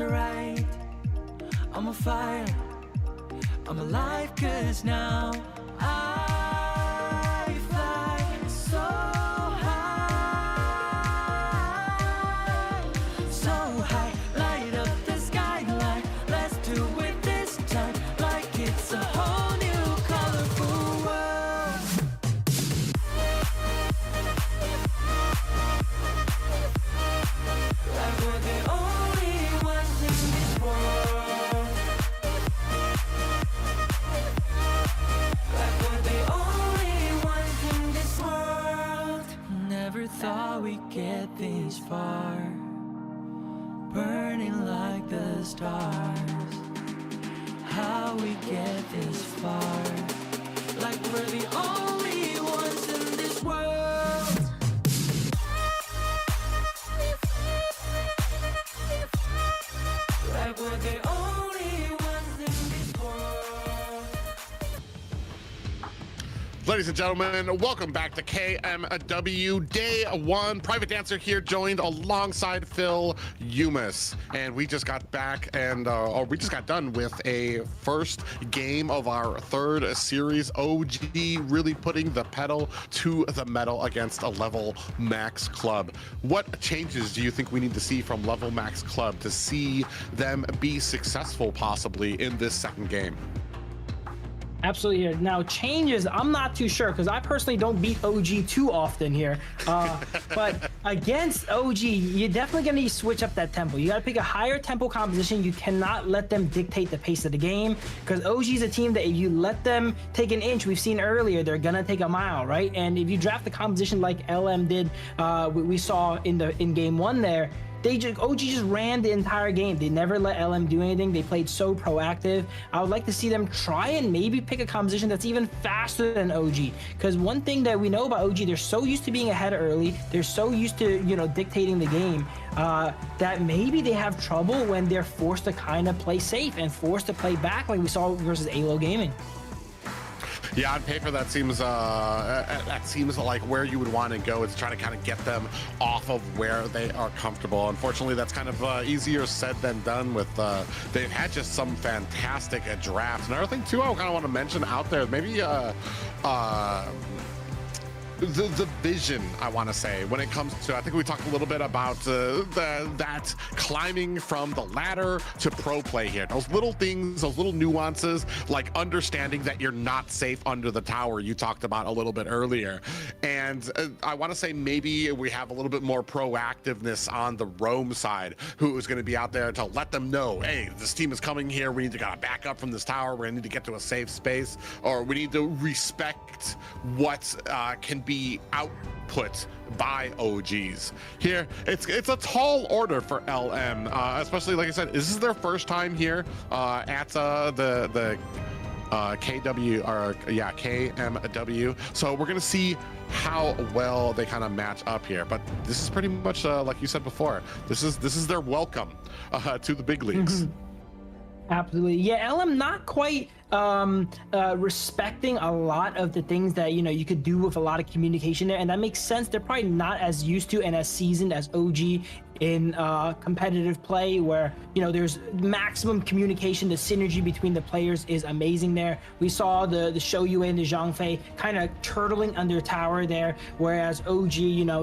S7: right. I'm on fire. I'm alive 'cause now I fly so high. So high, light up the skyline. Let's do it this time like it's a whole new colorful world. Like we're the only ones in this world. Like we're the only ones in this world. Never thought we'd get this far. Burning like the stars. How we get this far. Like we're the only ones in this world. Like we're the only ones in this world.
S1: Ladies and gentlemen, welcome back to KMW Day 1. Private Dancer here, joined alongside Phil Umis. And we just got back and we just got done with a first game of our third series. OG really putting the pedal to the metal against a level max club. What changes do you think we need to see from level max club to see them be successful possibly in this second game?
S2: Absolutely. Here now, changes, I'm not too sure because I personally don't beat OG too often here. But against OG, you're definitely going to switch up that tempo. You got to pick a higher tempo composition. You cannot let them dictate the pace of the game because OG is a team that if you let them take an inch, we've seen earlier, they're going to take a mile, right? And if you draft the composition like LM did, we saw in game one there, OG just ran the entire game. They never let LM do anything. They played so proactive. I would like to see them try and maybe pick a composition that's even faster than OG. Because one thing that we know about OG, they're so used to being ahead early. They're so used to, dictating the game that maybe they have trouble when they're forced to kind of play safe and forced to play back like we saw versus ALO Gaming.
S1: Yeah, on paper that seems like where you would want to go is try to kind of get them off of where they are comfortable. Unfortunately, that's kind of easier said than done. With they've had just some fantastic drafts. Another thing too, I kind of want to mention out there, maybe the vision, I want to say, when it comes to, I think we talked a little bit about that climbing from the ladder to pro play here. Those little things, those little nuances, like understanding that you're not safe under the tower you talked about a little bit earlier. And I want to say maybe we have a little bit more proactiveness on the roam side, who is going to be out there to let them know, hey, this team is coming here. We need to kind of back up from this tower. We're going to need to get to a safe space, or we need to respect what can be output by OGs. Here, it's a tall order for LM, especially, like I said, this is their first time here at the KMW. So we're gonna see how well they kind of match up here. But this is pretty much like you said before. This is their welcome to the big leagues.
S2: Absolutely. Yeah, LM not quite respecting a lot of the things that you could do with a lot of communication there, and that makes sense. They're probably not as used to and as seasoned as OG in competitive play, where there's maximum communication. The synergy between the players is amazing there. We saw the Shoyu and the Zhangfei kind of turtling under tower there, whereas OG,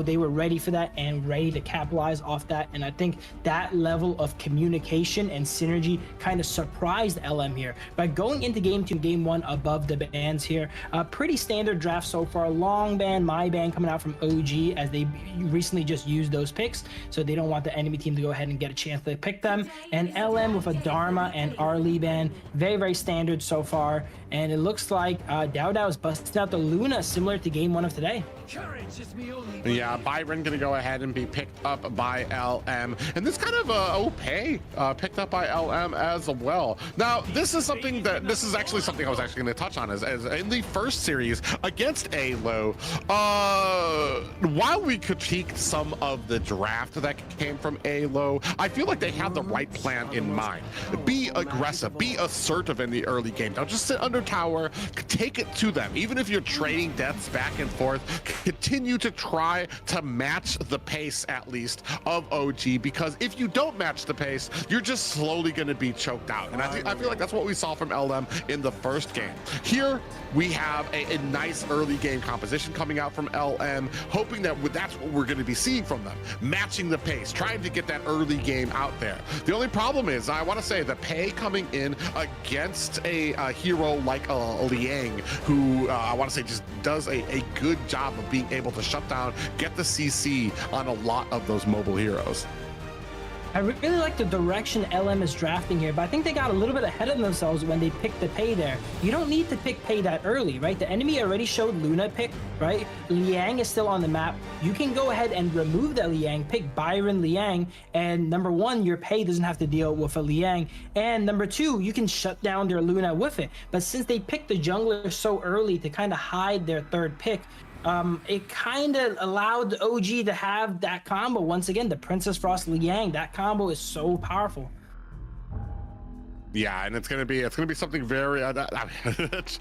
S2: they were ready for that and ready to capitalize off that. And I think that level of communication and synergy kind of surprised LM here by going into game 2, game 1 above the bans here. Pretty standard draft so far. Long ban, my ban coming out from OG, as they recently just used those picks, so they don't want the enemy team to go ahead and get a chance to pick them. And LM with a Dharma and Arlie ban, very, very standard so far. And it looks like Dao is busting out the Luna, similar to game 1 of today.
S1: Yeah, Byron gonna go ahead and be picked up by LM, and this kind of Opay picked up by LM as well. Now, this is actually something I was actually going to touch on, as in the first series against ALO, while we critiqued some of the draft that came from Alo. I feel like they have the right plan in mind. Be aggressive, be assertive in the early game. Don't just sit under tower, take it to them. Even if you're trading deaths back and forth, continue to try to match the pace, at least, of OG, because if you don't match the pace, you're just slowly going to be choked out. And I feel like that's what we saw from LM in the first game. Here, we have a nice early game composition coming out from LM, hoping that that's what we're going to be seeing from them, matching the pace, trying to get that early game out there. The only problem is, I want to say, the pay coming in against a hero like Liang, who I want to say just does a good job of being able to shut down, get the CC on a lot of those mobile heroes.
S2: I really like the direction LM is drafting here, but I think they got a little bit ahead of themselves when they picked the pay there. You don't need to pick pay that early, right? The enemy already showed Luna pick, right? Liang is still on the map. You can go ahead and remove the Liang, pick Byron Liang, and number one, your pay doesn't have to deal with a Liang, and number two, you can shut down their Luna with it. But since they picked the jungler so early to kind of hide their third pick, it kind of allowed OG to have that combo. Once again, the Princess Frost Liang, that combo is so powerful.
S1: Yeah, and it's gonna be something very that's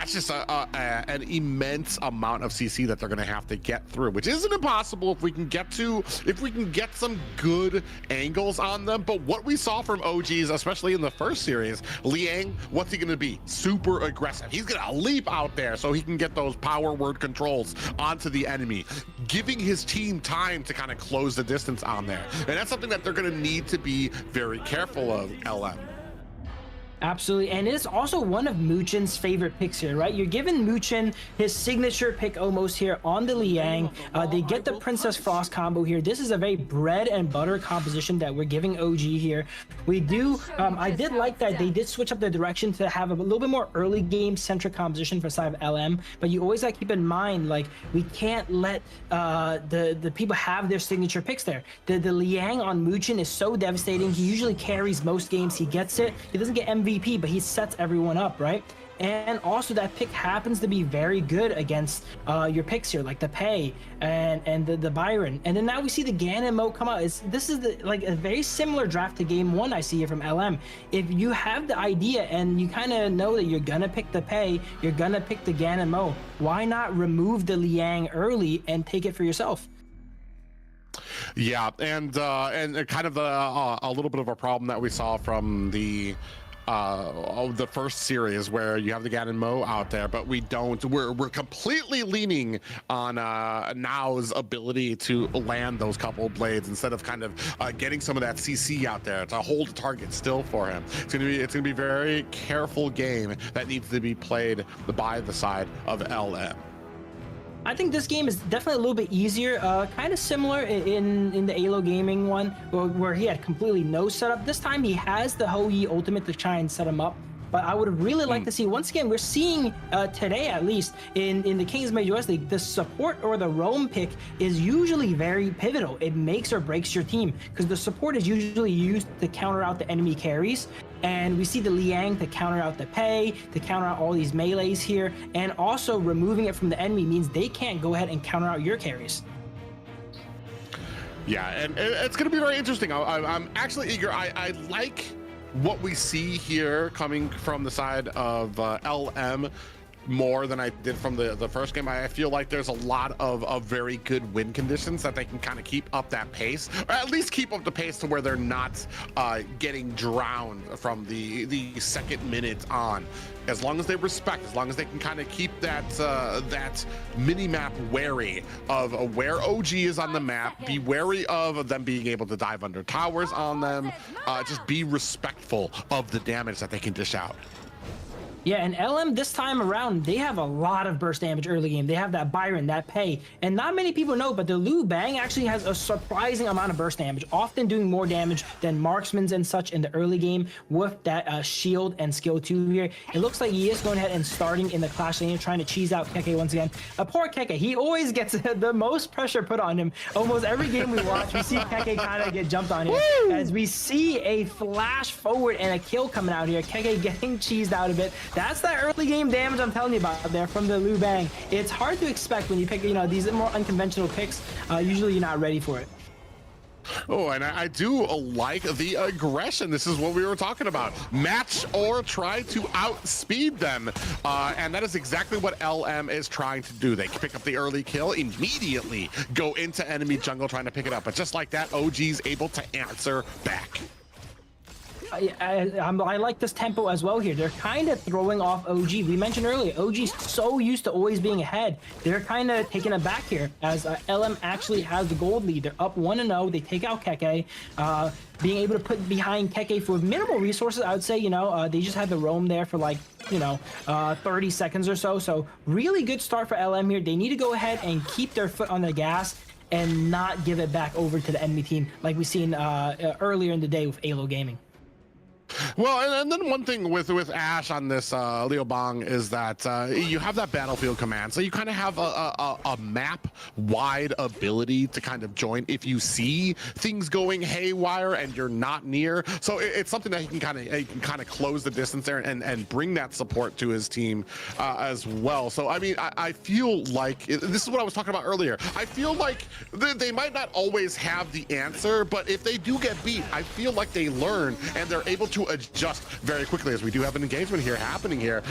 S1: just an immense amount of CC that they're gonna have to get through, which isn't impossible if we can get some good angles on them. But what we saw from OGs, especially in the first series, Liang, what's he gonna be? Super aggressive. He's gonna leap out there so he can get those power word controls onto the enemy, giving his team time to kind of close the distance on there. And that's something that they're gonna need to be very careful of, LM.
S2: Absolutely, and it's also one of Muchin's favorite picks here, right? You're giving Muchin his signature pick almost here on the Liang. They get the Princess Frost combo here. This is a very bread and butter composition that we're giving OG here. We do, I did like that they did switch up the direction to have a little bit more early game centric composition for side of LM, but you always got to keep in mind, like, we can't let the people have their signature picks there. The Liang on Muchin is so devastating. He usually carries most games. He gets it. He doesn't get MVP, but he sets everyone up, right? And also that pick happens to be very good against your picks here, like the Pei and the Byron. And then now we see the Ganon Mo come out. This is like a very similar draft to game one I see here from LM. If you have the idea and you kind of know that you're gonna pick the Pei, you're gonna pick the Ganon Mo, why not remove the Liang early and take it for yourself?
S1: Yeah, and kind of a little bit of a problem that we saw from the first series, where you have the Ganon Mo out there, but we're completely leaning on Now's ability to land those couple blades instead of kind of getting some of that CC out there to hold the target still for him. It's gonna be very careful game that needs to be played by the side of LM.
S2: I think this game is definitely a little bit easier, kind of similar in the Alo Gaming one, where he had completely no setup. This time he has the Hou-Yi ultimate to try and set him up. But I would really like to see, once again, we're seeing today, at least in the Kings Major West League, the support or the roam pick is usually very pivotal. It makes or breaks your team, because the support is usually used to counter out the enemy carries. And we see the Liang to counter out the Pei, to counter out all these melees here, and also removing it from the enemy means they can't go ahead and counter out your carries.
S1: Yeah, and it's going to be very interesting. I'm actually eager. I like what we see here coming from the side of LM more than I did from the first game. I feel like there's a lot of very good win conditions that they can kind of keep up that pace, or at least keep up the pace to where they're not getting drowned from the second minute on. As long as they respect, as long as they can kind of keep that mini-map wary of where OG is on the map, be wary of them being able to dive under towers on them, just be respectful of the damage that they can dish out.
S2: Yeah, and LM this time around, they have a lot of burst damage early game. They have that Byron, that Pei, and not many people know, but the Liu Bang actually has a surprising amount of burst damage, often doing more damage than marksmans and such in the early game with that shield and skill 2 here. It looks like he is going ahead and starting in the Clash lane, trying to cheese out Keke once again. Poor Keke, he always gets the most pressure put on him. Almost every game we watch, we see Keke kind of get jumped on here. Woo! As we see a flash forward and a kill coming out here, Keke getting cheesed out a bit. That's that early game damage I'm telling you about there from the Liu Bang. It's hard to expect when you pick, these more unconventional picks. Usually you're not ready for it.
S1: Oh, and I do like the aggression. This is what we were talking about. Match or try to outspeed them. And that is exactly what LM is trying to do. They pick up the early kill, immediately go into enemy jungle trying to pick it up. But just like that, OG's able to answer back.
S2: I like this tempo as well here. They're kind of throwing off OG. We mentioned earlier, OG's so used to always being ahead. They're kind of taking it back here as LM actually has the gold lead. They're up 1-0. They take out Keke. Being able to put behind Keke for minimal resources, I would say, you know, they just had the roam there for like, you know, 30 seconds or so. So really good start for LM here. They need to go ahead and keep their foot on the gas and not give it back over to the enemy team like we seen earlier in the day with Alo Gaming.
S1: Well, and then one thing with Ash on this Leo Bong is that you have that battlefield command, so you kind of have a map-wide ability to kind of join if you see things going haywire and you're not near. So it's something that he can kind of close the distance there and bring that support to his team as well. So I mean, I feel like this is what I was talking about earlier. I feel like they might not always have the answer, but if they do get beat, I feel like they learn and they're able to adjust very quickly, as we do have an engagement here happening here.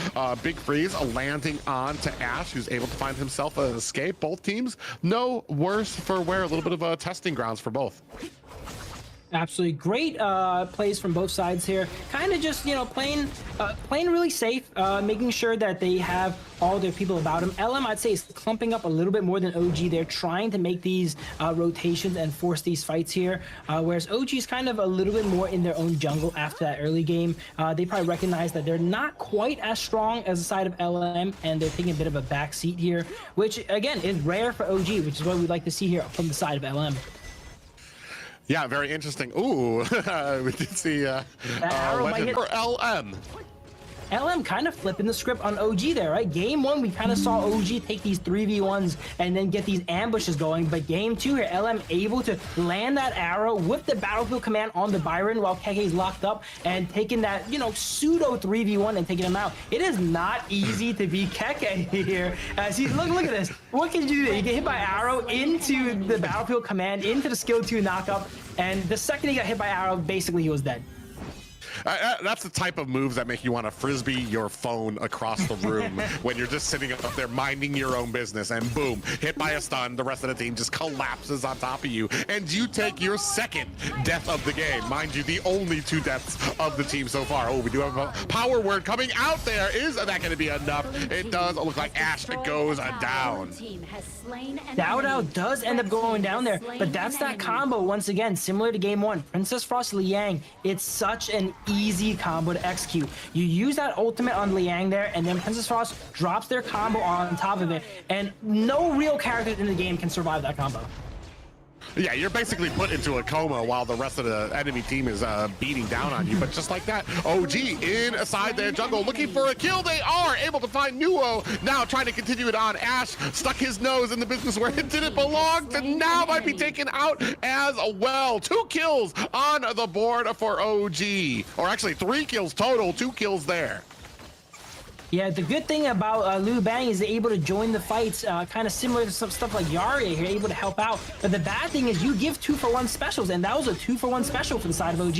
S1: Big freeze landing on to Ash, who's able to find himself an escape. Both teams no worse for wear. A little bit of testing grounds for both.
S2: Absolutely great plays from both sides here. Kind of just, you know, playing really safe, making sure that they have all their people about him. LM, I'd say, is clumping up a little bit more than OG. They're trying to make these rotations and force these fights here, whereas OG is kind of a little bit more in their own jungle after that early game. They probably recognize that they're not quite as strong as the side of LM, and they're taking a bit of a back seat here, which, again, is rare for OG, which is what we'd like to see here from the side of LM.
S1: Yeah, very interesting. Ooh, we did see legend for LM.
S2: LM kind of flipping the script on OG there, right? Game 1, we kind of saw OG take these 3v1s and then get these ambushes going, but game 2 here, LM able to land that arrow with the battlefield command on the Byron while Keke's locked up and taking that, you know, pseudo 3v1 and taking him out. It is not easy to be Keke here. As he look at this. What can you do? You get hit by arrow into the battlefield command, into the skill 2 knockup, and the second he got hit by arrow, basically he was dead.
S1: That's the type of moves that make you want to frisbee your phone across the room when you're just sitting up there minding your own business, and boom, hit by a stun, the rest of the team just collapses on top of you, and you take your second death of the game. Mind you, the only 2 deaths of the team so far. Oh, we do have a power word coming out there. Is that going to be enough? It does look like Ash goes down.
S2: Dao does end up going down there, but that's that combo once again, similar to game 1. Princess Frost Liang, it's such an easy combo to execute. You use that ultimate on Liang there, and then Princess Frost drops their combo on top of it, and no real characters in the game can survive that combo.
S1: Yeah, you're basically put into a coma while the rest of the enemy team is beating down on you. But just like that, OG inside their jungle looking for a kill. They are able to find Nuo. Now trying to continue it on. Ash stuck his nose in the business where it didn't belong to, now might be taken out as well. 2 kills on the board for OG. Or actually 3 kills total, 2 kills there.
S2: Yeah, the good thing about Liu Bang is they're able to join the fights, kind of similar to some stuff like Yarya here, able to help out. But the bad thing is you give 2-for-1 specials, and that was a 2-for-1 special for the side of OG.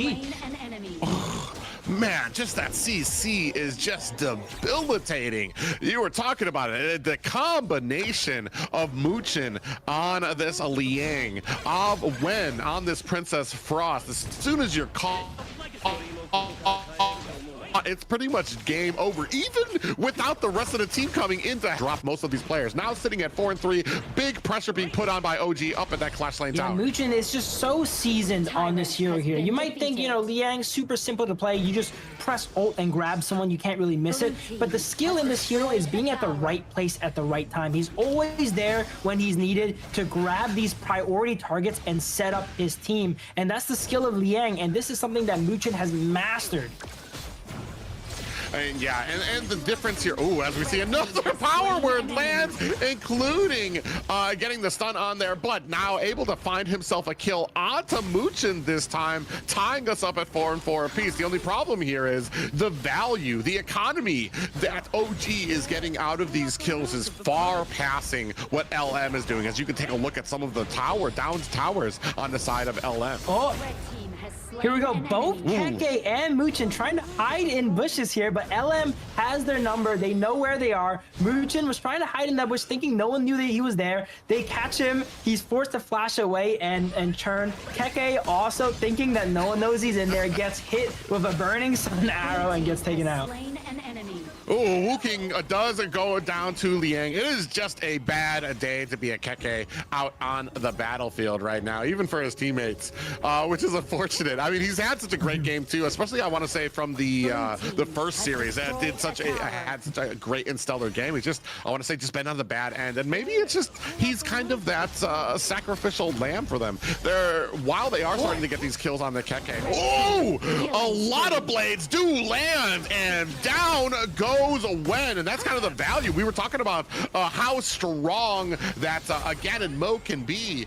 S1: Oh, man, just that CC is just debilitating. You were talking about it, the combination of Muchin on this Liang, of Wen on this Princess Frost. As soon as you're caught, it's pretty much game over, even without the rest of the team coming in to drop most of these players. Now sitting at 4-3, big pressure being put on by OG up at that Clash Lane tower.
S2: Muchin is just so seasoned on this hero here. You might think, you know, Liang's super simple to play. You just press ult and grab someone, you can't really miss it. But the skill in this hero is being at the right place at the right time. He's always there when he's needed to grab these priority targets and set up his team. And that's the skill of Liang, and this is something that Muchin has mastered.
S1: And yeah, and the difference here, oh, as we see another power word lands, including getting the stun on there, but now able to find himself a kill onto Muchin this time, tying us up at 4 and 4 apiece. The only problem here is the value, the economy that OG is getting out of these kills is far passing what LM is doing. As you can take a look at some of the downed towers on the side of LM.
S2: Oh, here we go. Both Keke and Muchin trying to hide in bushes here, but LM has their number. They know where they are. Muchin was trying to hide in that bush, thinking no one knew that he was there. They catch him. He's forced to flash away and turn. Keke also thinking that no one knows he's in there, gets hit with a burning sun arrow and gets taken out.
S1: Oh, Wu-King does go down to Liang. It is just a bad day to be a Keke out on the battlefield right now, even for his teammates, which is unfortunate. I mean, he's had such a great game too, especially I want to say from the first series. That had such a great and stellar game. He's just, I want to say, just been on the bad end, and maybe it's just he's kind of that sacrificial lamb for them. While they are starting to get these kills on the Keke. Oh, a lot of blades do land, and down goes Wen, and that's kind of the value. We were talking about how strong that Ganon Mo can be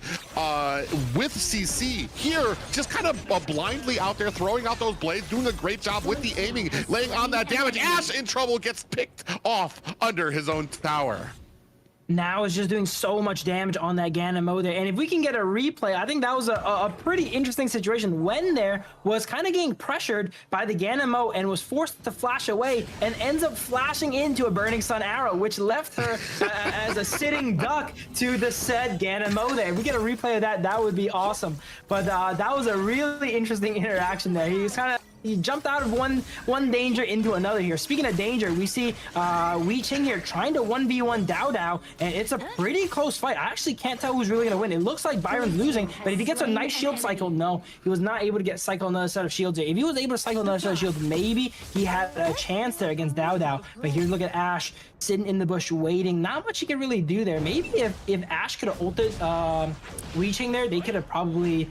S1: with CC. Here, just kind of blindly out there, throwing out those blades, doing a great job with the aiming, laying on that damage. Ash in trouble, gets picked off under his own tower.
S2: Now is just doing so much damage on that Ganon Mo there. And if we can get a replay, I think that was a pretty interesting situation. When there was kind of getting pressured by the Ganon Mo and was forced to flash away and ends up flashing into a burning sun arrow, which left her as a sitting duck to the said Ganon Mo there. If we get a replay of that, that would be awesome. But that was a really interesting interaction there. He jumped out of one danger into another here. Speaking of danger, we see Wei Ching here trying to 1v1 Dao Dao, and it's a pretty close fight. I actually can't tell who's really going to win. It looks like Byron's losing, but if he gets a nice shield cycle, no, he was not able to cycle another set of shields here. If he was able to cycle another set of shields, maybe he had a chance there against Dao Dao. But here, look at Ash sitting in the bush waiting. Not much he could really do there. Maybe if Ash could have ulted Wei Ching there, they could have probably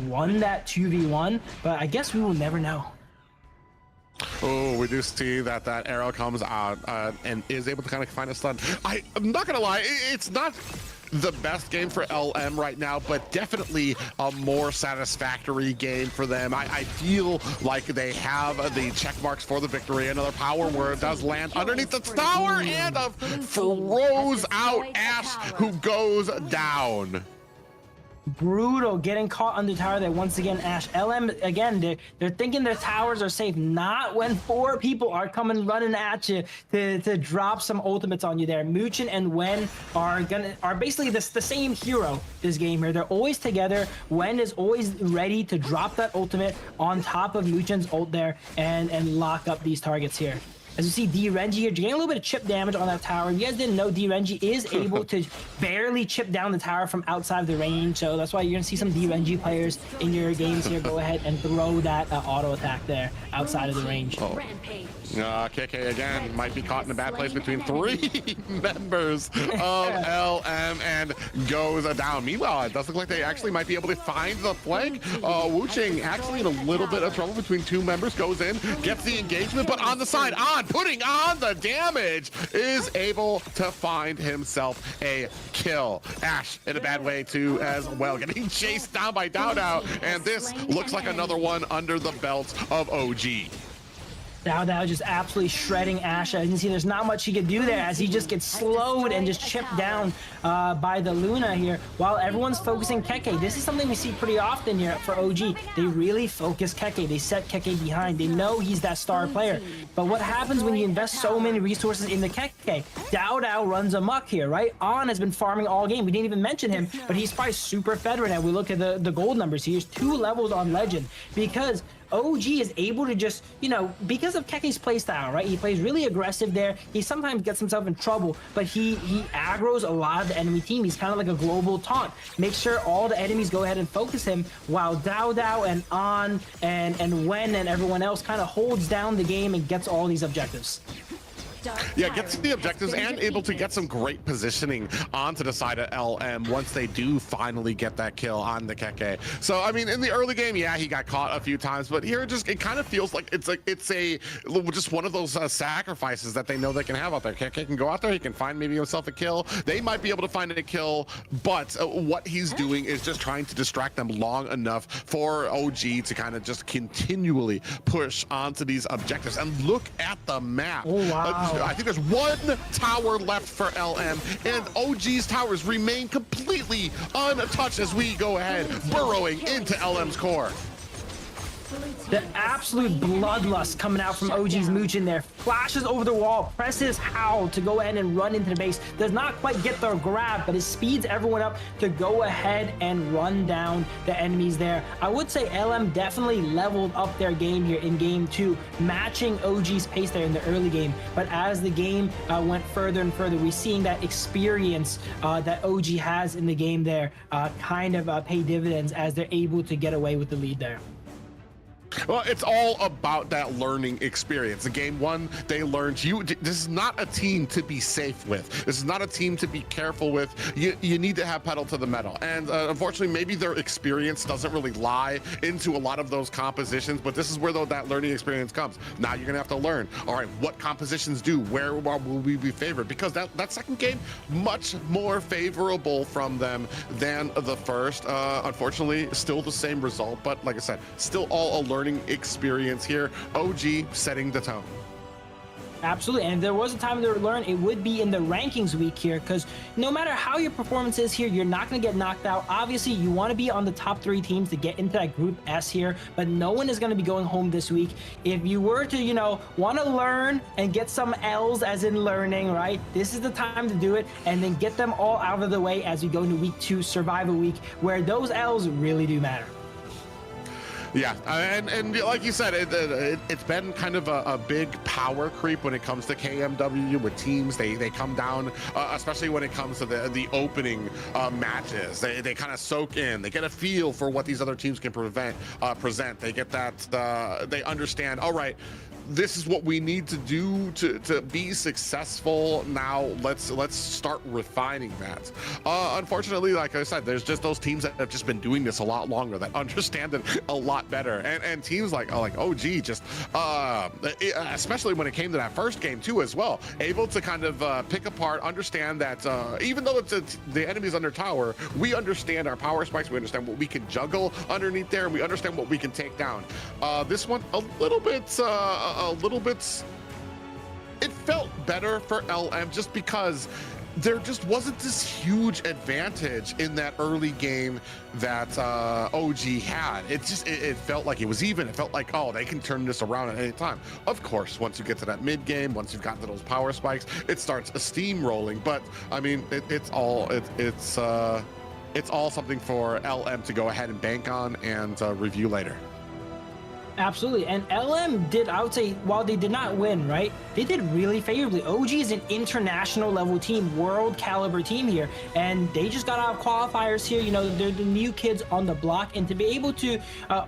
S2: won that 2v1, but I guess we will never know.
S1: Oh, we do see that arrow comes out and is able to kind of find a stun. I'm not gonna lie, it's not the best game for LM right now, but definitely a more satisfactory game for them. I feel like they have the check marks for the victory. Another power word does land underneath the tower and throws out Ash, who goes down.
S2: Brutal getting caught under tower there once again. Ash, LM again, they're thinking their towers are safe, not when 4 people are coming running at you to drop some ultimates on you there. Muchin and Wen are basically the same hero this game here. They're always together. Wen is always ready to drop that ultimate on top of Muchin's ult there and lock up these targets here. As you see, D-Renji here getting a little bit of chip damage on that tower. If you guys didn't know, D-Renji is able to barely chip down the tower from outside of the range, so that's why you're going to see some D-Renji players in your games here go ahead and throw that auto attack there outside of the range.
S1: KK again might be caught in a bad place between 3 members of LM and goes down. Meanwhile, it does look like they actually might be able to find the flank. Wu Ching actually in a little bit of trouble between 2 members, goes in, gets the engagement, but on the side, putting on the damage, is able to find himself a kill. Ash in a bad way too as well, getting chased down by Dao Dao, and this looks like another one under the belt of OG.
S2: Dao Dao just absolutely shredding Ash. As you can see, there's not much he could do there as he just gets slowed and just chipped down by the Luna here while everyone's focusing Keke. This is something we see pretty often here for OG. They really focus Keke. They set Keke behind. They know he's that star player. But what happens when you invest so many resources in the Keke? Dao Dao runs amok here, right? On has been farming all game. We didn't even mention him, but he's probably super fed right now. We look at the gold numbers. He has 2 levels on Legend because OG is able to just, because of Keke's playstyle, right? He plays really aggressive there. He sometimes gets himself in trouble, but he aggroes a lot of the enemy team. He's kind of like a global taunt. Make sure all the enemies go ahead and focus him while Dao Dao and An and Wen and everyone else kind of holds down the game and gets all these objectives.
S1: Yeah, gets the objectives and able to get some great positioning onto the side of LM once they do finally get that kill on the Keke. So I mean, in the early game, yeah, he got caught a few times, but here it kind of feels like it's just one of those sacrifices that they know they can have out there. Keke can go out there, he can find maybe himself a kill. They might be able to find a kill, but what he's doing is just trying to distract them long enough for OG to kind of just continually push onto these objectives. And look at the map.
S2: Oh, wow.
S1: I think there's one tower left for LM, and OG's towers remain completely untouched as we go ahead, burrowing into LM's core.
S2: The absolute bloodlust coming out from OG's Mooch in there. Flashes over the wall, presses Howl to go ahead and run into the base. Does not quite get the grab, but it speeds everyone up to go ahead and run down the enemies there. I would say LM definitely leveled up their game here in game 2, matching OG's pace there in the early game. But as the game went further and further, we're seeing that experience that OG has in the game there kind of pay dividends as they're able to get away with the lead there.
S1: Well, it's all about that learning experience. In game 1, they learned this is not a team to be safe with. This is not a team to be careful with. You need to have pedal to the metal. And unfortunately, maybe their experience doesn't really lie into a lot of those compositions, but this is where that learning experience comes. Now you're gonna have to learn, all right, what compositions do, where will we be favored? Because that second game, much more favorable from them than the first. Unfortunately, still the same result, but like I said, still all a learning experience here. OG setting the tone.
S2: Absolutely, and there was a time to learn it would be in the rankings week here, because no matter how your performance is here, you're not going to get knocked out. Obviously, you want to be on the top 3 teams to get into that Group S here, but no one is going to be going home this week. If you were to, want to learn and get some L's as in learning, right? This is the time to do it, and then get them all out of the way as we go into week 2, Survival Week, where those L's really do matter.
S1: Yeah, and like you said, it's been kind of a big power creep when it comes to KMW with teams. They come down, especially when it comes to the opening matches. They kind of soak in. They get a feel for what these other teams can present. They get that, they understand, all right, this is what we need to do to be successful. Now let's start refining that. Unfortunately, like I said, there's just those teams that have just been doing this a lot longer, that understand it a lot better. And teams like OG just especially when it came to that first game too as well, able to kind of pick apart, understand that even though the enemy's under tower, we understand our power spikes, we understand what we can juggle underneath there, and we understand what we can take down. This one a little bit it felt better for LM just because there just wasn't this huge advantage in that early game that OG had. It felt like it was even. It felt like, oh, they can turn this around at any time. Of course, once you get to that mid game, once you've gotten to those power spikes, it starts steamrolling. But I mean, it's all something for LM to go ahead and bank on and review later.
S2: Absolutely, and LM did, I would say, while they did not win, right, they did really favorably. OG is an international level team, world caliber team here, and they just got out of qualifiers here. They're the new kids on the block, and to be able to,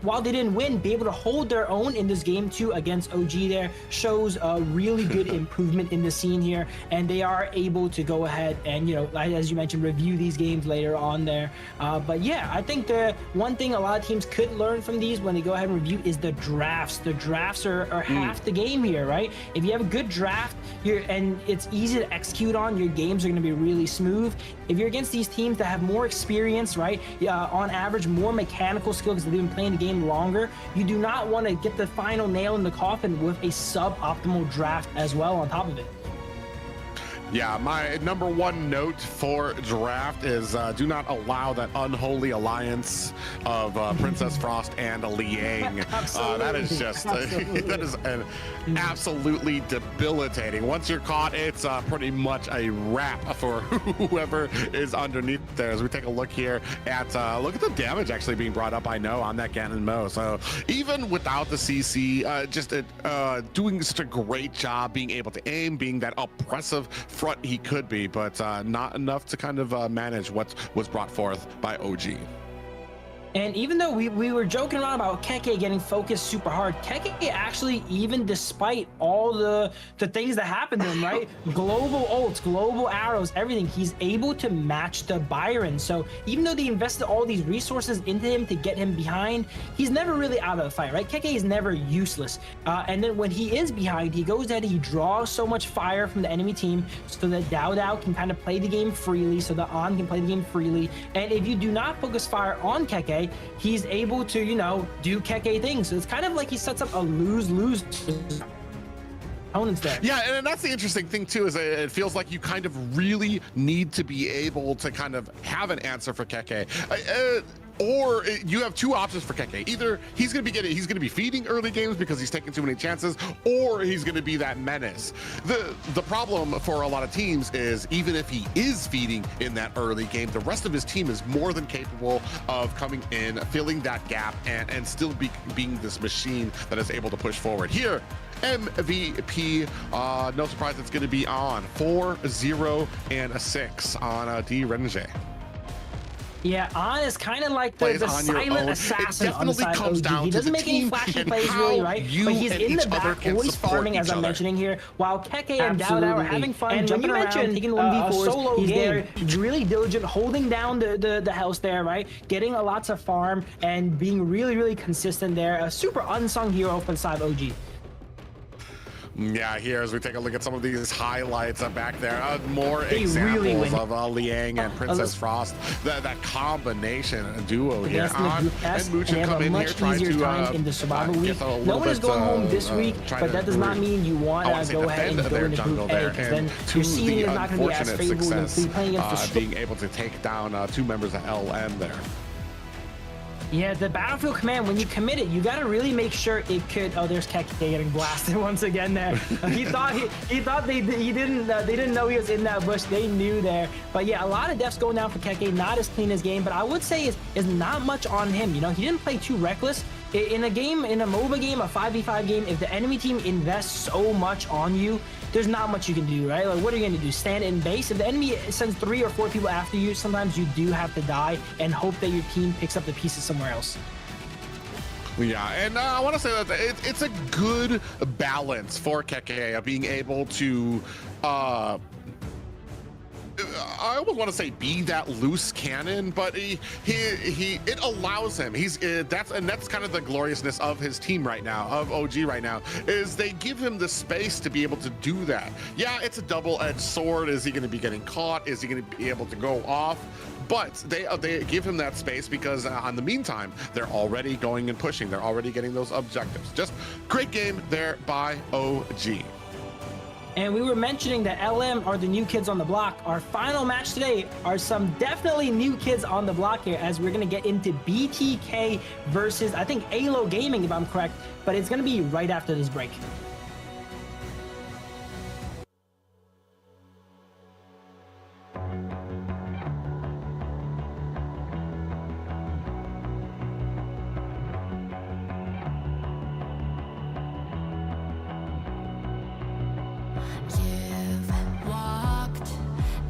S2: while they didn't win, be able to hold their own in this game too against OG there shows a really good improvement in the scene here, and they are able to go ahead and, as you mentioned, review these games later on there. But yeah, I think the one thing a lot of teams could learn from these when they go ahead and review is the drafts. The drafts are half the game here, right? If you have a good draft and it's easy to execute on, your games are going to be really smooth. If you're against these teams that have more experience, right, on average more mechanical skill because they've been playing the game longer, you do not want to get the final nail in the coffin with a suboptimal draft as well on top of it.
S1: Yeah, my number 1 note for draft is do not allow that unholy alliance of Princess Frost and Liang. That is just that is absolutely debilitating. Once you're caught, it's pretty much a wrap for whoever is underneath there. As we take a look here at look at the damage actually being brought up, I know, on that Ganon Mo. So even without the CC, just doing such a great job being able to aim, being that oppressive front he could be, but not enough to kind of manage what was brought forth by OG.
S2: And even though we were joking around about Keke getting focused super hard, Keke actually, even despite all the things that happened to him, right? Global ults, global arrows, everything, he's able to match the Byron. So even though they invested all these resources into him to get him behind, he's never really out of the fight, right? Keke is never useless. And then when he is behind, he goes ahead, he draws so much fire from the enemy team so that Dao can kind of play the game freely, so that An can play the game freely. And if you do not focus fire on Keke, he's able to, you know, do Keke things. So it's kind of like he sets up a lose-lose opponents there.
S1: Yeah, and that's the interesting thing too, is it feels like you kind of really need to be able to kind of have an answer for Keke. Or you have two options for Keke. Either he's going to be feeding early games because he's taking too many chances, or he's going to be that menace. The problem for a lot of teams is, even if he is feeding in that early game, the rest of his team is more than capable of coming in, filling that gap, and still being this machine that is able to push forward. Here, MVP, no surprise it's going to be on 4-0-6 on D Renje.
S2: Yeah, An is kind of like the silent assassin on the side of OG. He doesn't make any flashy plays really, right? But he's in the back, always farming, as I'm mentioning here, while Keke and Dao are having fun, and jumping around, taking 1v4s. He's there, really diligent, holding down the house there, right? Getting lots of farm and being really, really consistent there. A super unsung hero for the side of OG.
S1: Yeah, here as we take a look at some of these highlights back there, more examples of Liang and Princess Frost. That combination duo here. An and Mucha come in here trying to
S2: in the survival week.
S1: No
S2: one is going home this week, but that does not mean you want to go ahead and go into Group A, because then your seeding is not going to be as favorable when you're playing against the
S1: being able to take down two members of LM there.
S2: Yeah, the Battlefield command, when you commit it, you got to really make sure it could. Oh, there's Keke getting blasted once again there. He thought they didn't know he was in that bush. They knew there. But yeah, a lot of deaths going down for Keke. Not as clean as game, but I would say is not much on him. You know, he didn't play too reckless. In a game, in a MOBA game, a 5v5 game, if the enemy team invests so much on you, there's not much you can do, right? Like, what are you going to do? Stand in base? If the enemy sends 3 or 4 people after you, sometimes you do have to die and hope that your team picks up the pieces somewhere else.
S1: Yeah, and I want to say that it's a good balance for Keke of being able to I almost want to say be that loose cannon, but it allows him. That's kind of the gloriousness of his team right now, of OG right now, is they give him the space to be able to do that. Yeah, it's a double-edged sword. Is he going to be getting caught? Is he going to be able to go off? But they give him that space because in the meantime, they're already going and pushing. They're already getting those objectives. Just great game there by OG.
S2: And we were mentioning that LM are the new kids on the block. Our final match today are some definitely new kids on the block here, as we're going to get into BTK versus, I think, ALO Gaming, if I'm correct. But it's going to be right after this break.
S7: You've walked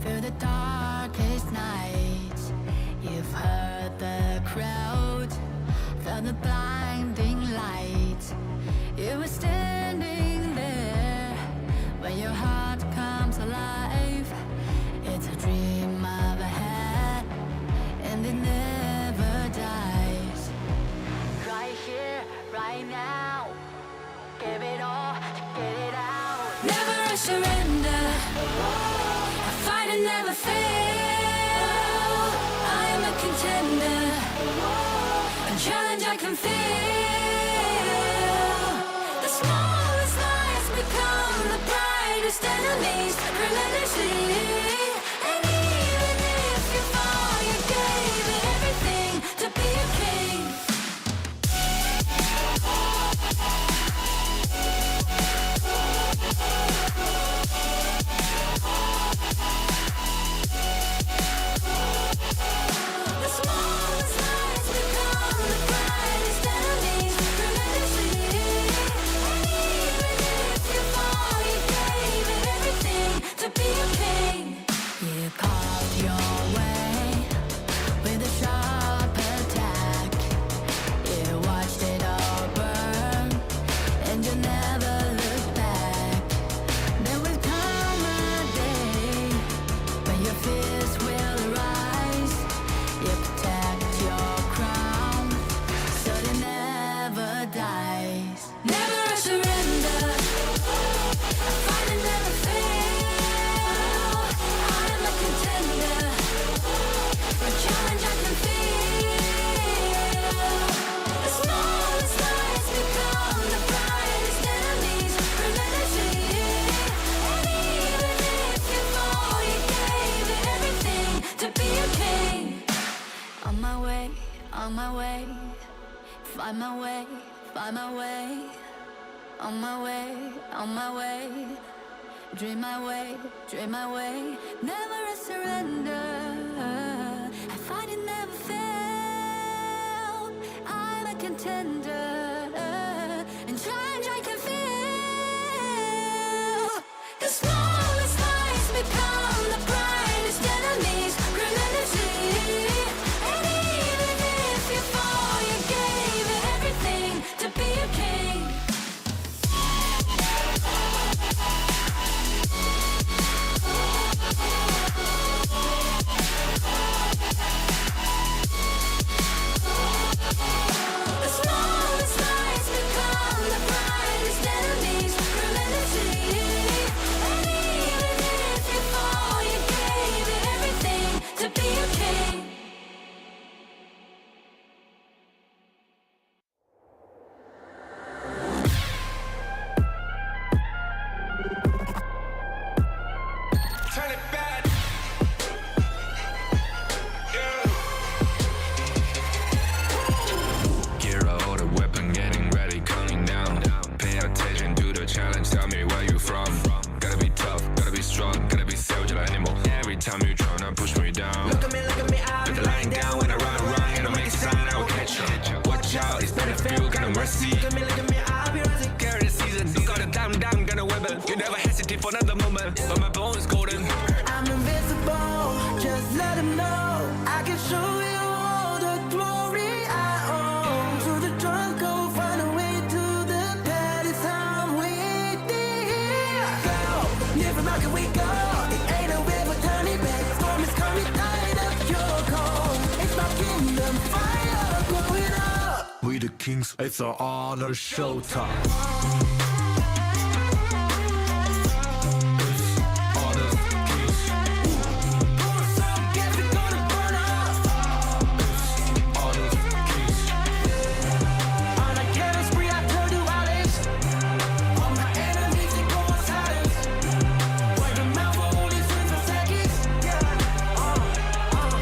S7: through the darkest nights. You've heard the crowd, felt the blinding light. You were standing there when your heart comes alive. It's a dream of ahead, and it never dies. Right here, right now, give it all, get it out. Never surrender. I fight and never fail. I am a contender. A challenge I can feel. The smallest lies become the brightest enemies. Relentlessly. And even if you fall, you gave it everything to be a king. The smallest lies become the brightest enemies. Relentlessly. And even if you fall, you gave it everything to be a king. my way, on my way. Dream my way, dream my way. Never a surrender. I fight it never fail. I'm a contender. And change I can feel. The smallest lies become the brightest enemies. Remember see. And even if you fall, you gave it everything to be a king. The smallest lies become the brightest enemies. Remember see. And even if you fall, you gave it everything to be a king.
S8: Turn it back. Gear out a weapon, getting ready, counting down. Pay attention to the challenge, tell me where you from. Gotta be tough, gotta be strong, gotta be soldier animal. Every time you tryna push me down. Look at me, I'll be lying down when I run around. And I make a sign, I will catch you. Watch out, it's better for you, got no mercy. Look at me, I'll be rising. Carry the season, you got a damn, gonna weapon. You never hesitate for another moment, but my bone is golden.
S9: I'm invincible, just let him know. I can show you all the glory I own. Through the jungle, find a way to the palace. I'm waiting. Go, never mind, can we go? It ain't a river turning back. Storm is coming, tired of your call. It's my kingdom, fire going up.
S6: We the kings, it's our honor showtime.
S9: Guess it's gonna burn up. On a killing spree, I turn to violence. All my enemies, they go on silence. Wipe them out for only 6 seconds.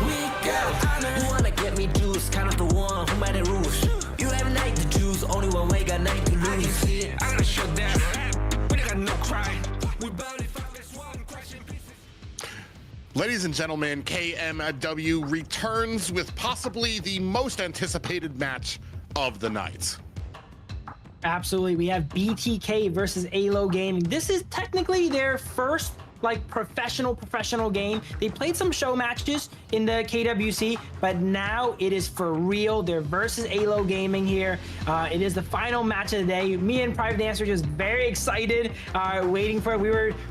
S9: We got honor.
S10: You wanna get me juice, kind of the one who made the rules. You have night to choose, only one way, got night to lose.
S8: I gotta shut down. We got no cry. We barely fight this one question.
S1: Ladies and gentlemen, KMW returns with possibly the most anticipated match of the night.
S2: Absolutely. We have BTK versus ALO Gaming. This is technically their first professional game. They played some show matches in the KWC, but now it is for real. They're versus ALO Gaming here. It is the final match of the day. Me and Private Dancer just very excited, waiting for it.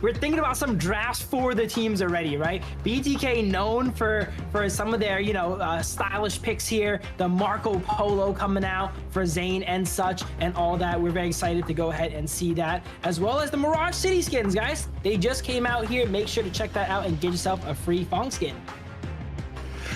S2: We're thinking about some drafts for the teams already, right? BTK known for some of their stylish picks here. The Marco Polo coming out for Zane and such and all that. We're very excited to go ahead and see that, as well as the Mirage City skins, guys. They just came out here. Make sure to check that out and get yourself a free Fong skin.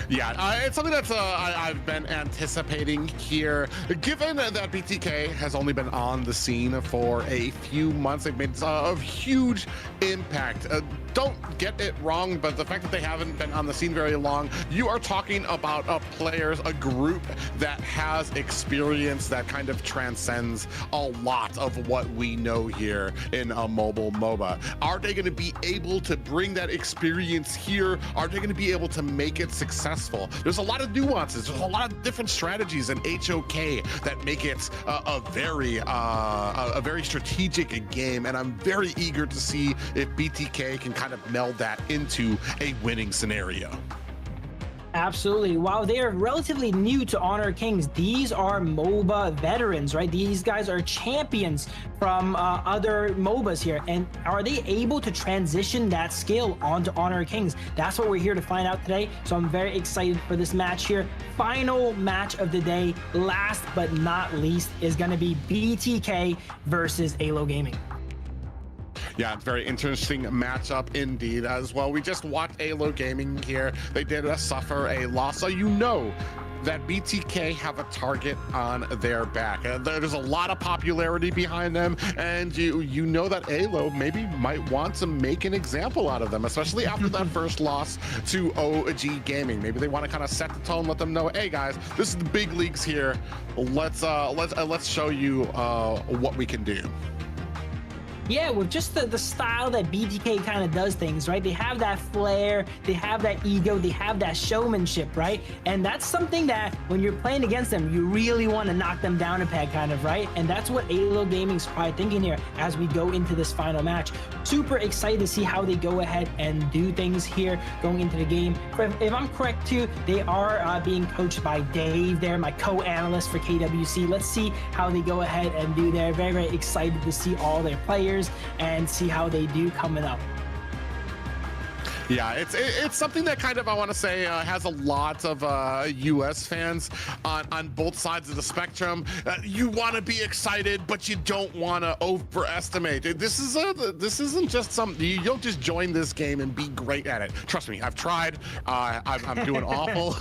S1: Yeah, it's something that's I've been anticipating here. Given that BTK has only been on the scene for a few months, they've made a huge impact. Don't get it wrong, but the fact that they haven't been on the scene very long, you are talking about a group that has experience that kind of transcends a lot of what we know here in a mobile MOBA. Are they going to be able to bring that experience here? Are they going to be able to make it successful? There's a lot of nuances. There's a lot of different strategies in HOK that make it a very strategic game, and I'm very eager to see if BTK can kind of meld that into a winning scenario.
S2: Absolutely. While they are relatively new to Honor Kings, these are MOBA veterans, right? These guys are champions from other MOBAs here. And are they able to transition that skill onto Honor Kings? That's what we're here to find out today. So I'm very excited for this match here. Final match of the day, last but not least, is going to be BTK versus ALO Gaming.
S1: Yeah, it's a very interesting matchup indeed as well. We just watched ALO Gaming here. They did suffer a loss, so you know that BTK have a target on their back. There's a lot of popularity behind them, and you know that ALO maybe might want to make an example out of them, especially after that first loss to OG Gaming. Maybe they want to kind of set the tone, let them know, hey guys, this is the big leagues here. Let's show you what we can do.
S2: Yeah, with just the style that BTK kind of does things, right? They have that flair, they have that ego, they have that showmanship, right? And that's something that when you're playing against them, you really want to knock them down a peg, kind of, right? And that's what Alo Gaming's probably thinking here as we go into this final match. Super excited to see how they go ahead and do things here going into the game. If I'm correct too, they are being coached by Dave there, my co-analyst for KWC. Let's see how they go ahead and do there. Very, very excited to see all their players and see how they do coming up.
S1: Yeah, it's something that kind of, I want to say, has a lot of US fans on both sides of the spectrum. You want to be excited, but you don't want to overestimate. This isn't just something, you don't just join this game and be great at it. Trust me, I've tried. I'm doing awful.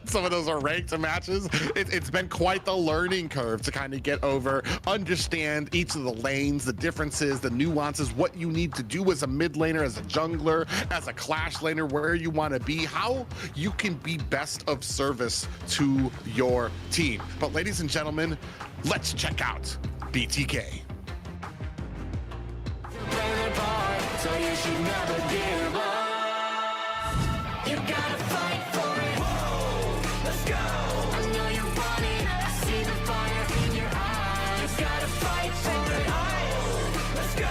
S1: Some of those are ranked matches. It's been quite the learning curve to kind of get over, understand each of the lanes, the differences, the nuances, what you need to do as a mid laner, as a jungler, as a clash laner, where you want to be, how you can be best of service to your team. But ladies and gentlemen, let's check out BTK.
S7: So you should never give up. You gotta fight for it. Whoa, let's go. I know you want it. I see the fire in your eyes. You gotta fight for it. Oh, let's go.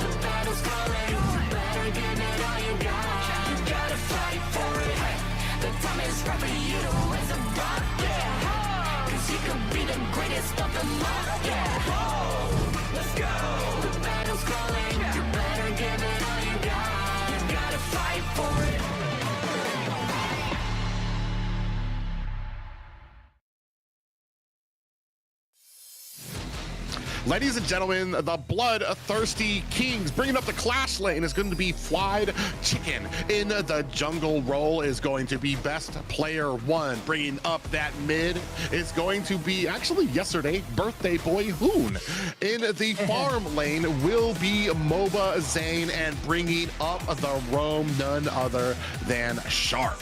S7: The battle's calling. You better give it all you got. The time is right for you to raise a rock, yeah. Cause you could be the greatest of them all, yeah. Whoa, let's go. The battle's calling. You better give it all you got. You gotta fight for it.
S1: Ladies and gentlemen, the bloodthirsty Kings bringing up the clash lane is going to be Fried Chicken. In the jungle role is going to be Best Player 1. Bringing up that mid is going to be, actually yesterday, Birthday Boy Hoon. In the farm lane will be MOBA Zane, and bringing up the roam, none other than Shark.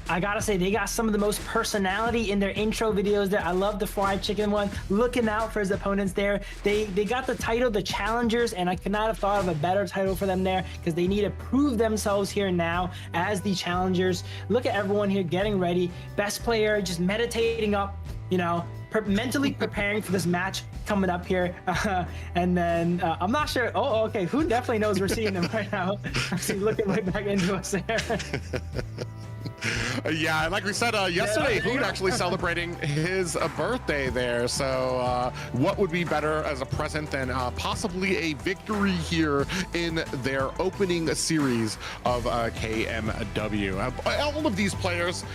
S2: I gotta say, they got some of the most personality in their intro videos there. I love the fried chicken one, looking out for his opponents there. They got the title, the Challengers, and I could not have thought of a better title for them there, because they need to prove themselves here now as the Challengers. Look at everyone here getting ready. Best player just meditating up, you know, mentally preparing for this match coming up here. And then I'm not sure. Oh, okay. Who definitely knows we're seeing them right now. Actually looking right back into us there.
S1: Yeah, like we said yesterday, Hoon actually celebrating his birthday there. So what would be better as a present than possibly a victory here in their opening series of KMW. All of these players,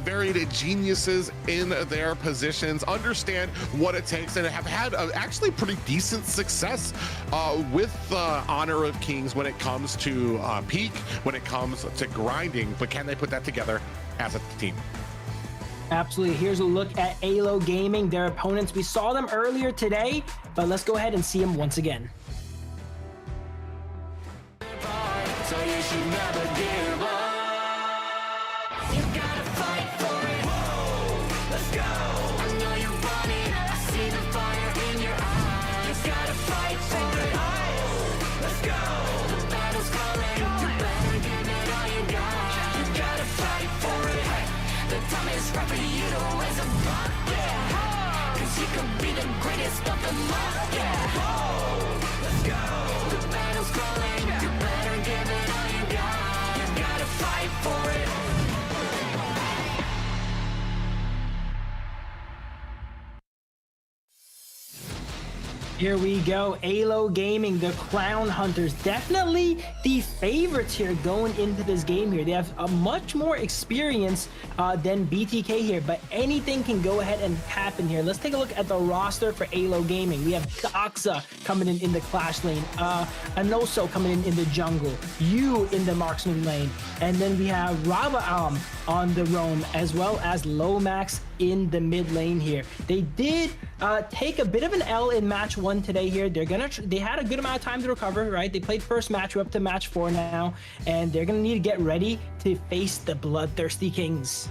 S1: varied geniuses in their positions, understand what it takes, and have had actually pretty decent success with Honor of Kings when it comes to peak, when it comes to grinding. But can they put that together as a team?
S2: Absolutely. Here's a look at Alo Gaming, their opponents. We saw them earlier today, but let's go ahead and see them once again.
S7: So you should never give up. You gotta fight for it. Whoa, let's go. I know you want it. I see the fire in your eyes. You gotta fight for it. Oh, let's go. The battle's calling. You better give it all you got. You gotta fight for it. The time is right for you to raise a rock, yeah. Cause you could be the greatest of them all, yeah. Whoa, let's go. The battle's calling. You better give it all you got. You gotta fight for it.
S2: Here we go. Alo Gaming, the Crown Hunters, definitely the favorites here going into this game here. They have a much more experience than BTK here, but anything can go ahead and happen here. Let's take a look at the roster for Alo Gaming. We have Doxa coming in the Clash lane, Anoso coming in the jungle, Yu in the Marksman lane, and then we have Rabaam on the roam, as well as Lomax in the mid lane here. They did take a bit of an L in match 1 today here. They had a good amount of time to recover, right? They played first match, we're up to match 4 now, and they're gonna need to get ready to face the bloodthirsty Kings.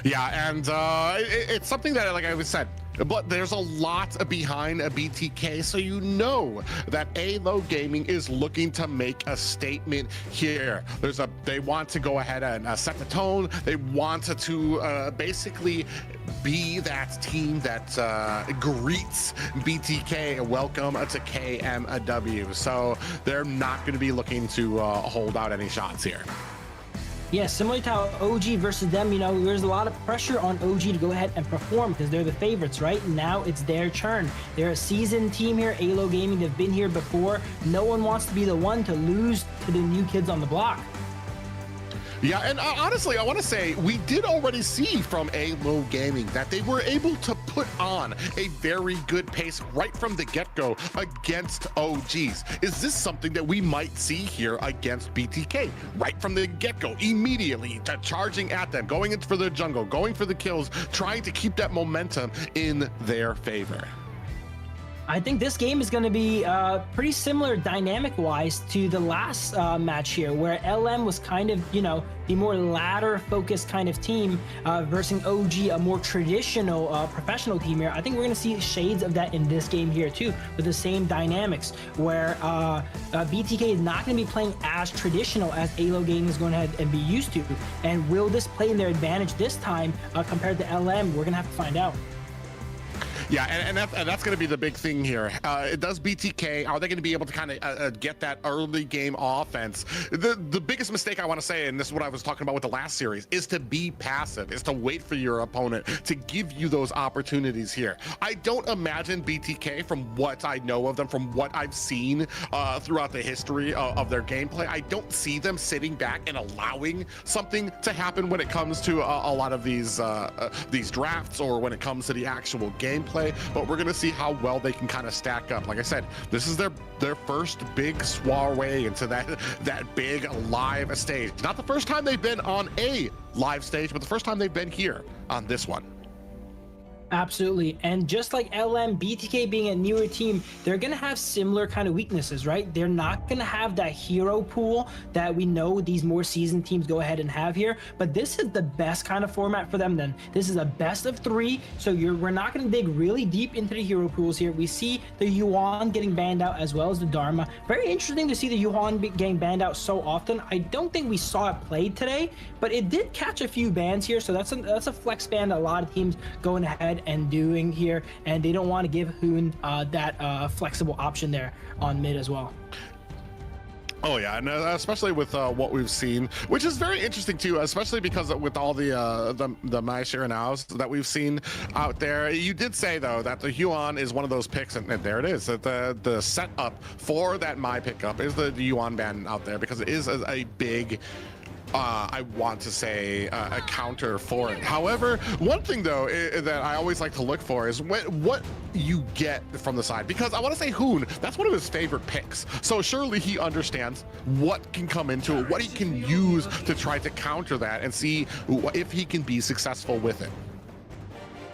S1: Yeah, and it's something that, like I said, But there's a lot behind a BTK, so you know that ALO Gaming is looking to make a statement here. They want to go ahead and set the tone. They wanted to basically be that team that greets BTK welcome to KMW. So they're not going to be looking to hold out any shots here.
S2: Yeah, similar to how OG versus them, you know, there's a lot of pressure on OG to go ahead and perform because they're the favorites, right? Now it's their turn. They're a seasoned team here, ALO Gaming. They've been here before. No one wants to be the one to lose to the new kids on the block.
S1: Yeah, and honestly, I want to say we did already see from ALO Gaming that they were able to put on a very good pace right from the get-go against OGs. Is this something that we might see here against BTK? Right from the get-go, immediately charging at them, going in for the jungle, going for the kills, trying to keep that momentum in their favor.
S2: I think this game is going to be pretty similar dynamic-wise to the last match here, where LM was kind of, you know, the more ladder-focused kind of team versus OG, a more traditional professional team here. I think we're going to see shades of that in this game here too, with the same dynamics, where BTK is not going to be playing as traditional as ALO Gaming is going to have and be used to. And will this play in their advantage this time compared to LM? We're going to have to find out.
S1: Yeah, and that's going to be the big thing here. Does BTK, are they going to be able to kind of get that early game offense? The biggest mistake I want to say, and this is what I was talking about with the last series, is to be passive, is to wait for your opponent to give you those opportunities here. I don't imagine BTK, from what I know of them, from what I've seen throughout the history of their gameplay, I don't see them sitting back and allowing something to happen when it comes to a lot of these drafts, or when it comes to the actual gameplay. But we're going to see how well they can kind of stack up. Like I said, this is their first big soiree into that big live stage. Not the first time they've been on a live stage, but the first time they've been here on this one.
S2: Absolutely. And just like LM, BTK being a newer team, they're going to have similar kind of weaknesses, right? They're not going to have that hero pool that we know these more seasoned teams go ahead and have here. But this is the best kind of format for them then. This is a best of 3. So we're not going to dig really deep into the hero pools here. We see the Yuan getting banned out as well as the Dharma. Very interesting to see the Yuan getting banned out so often. I don't think we saw it played today, but it did catch a few bans here. So that's a flex ban that a lot of teams going ahead and doing here, and they don't want to give Hoon that flexible option there on mid as well.
S1: Oh yeah, and especially with what we've seen, which is very interesting too, especially because with all the My Share Nows that we've seen out there. You did say though that the Huan is one of those picks, and there it is. That the setup for that My pickup is the Yuan ban out there, because it is a big I want to say a counter for it. However, one thing though that I always like to look for is what you get from the side, because I want to say Hoon, that's one of his favorite picks. So surely he understands what can come into it, what he can use to try to counter that, and see if he can be successful with it.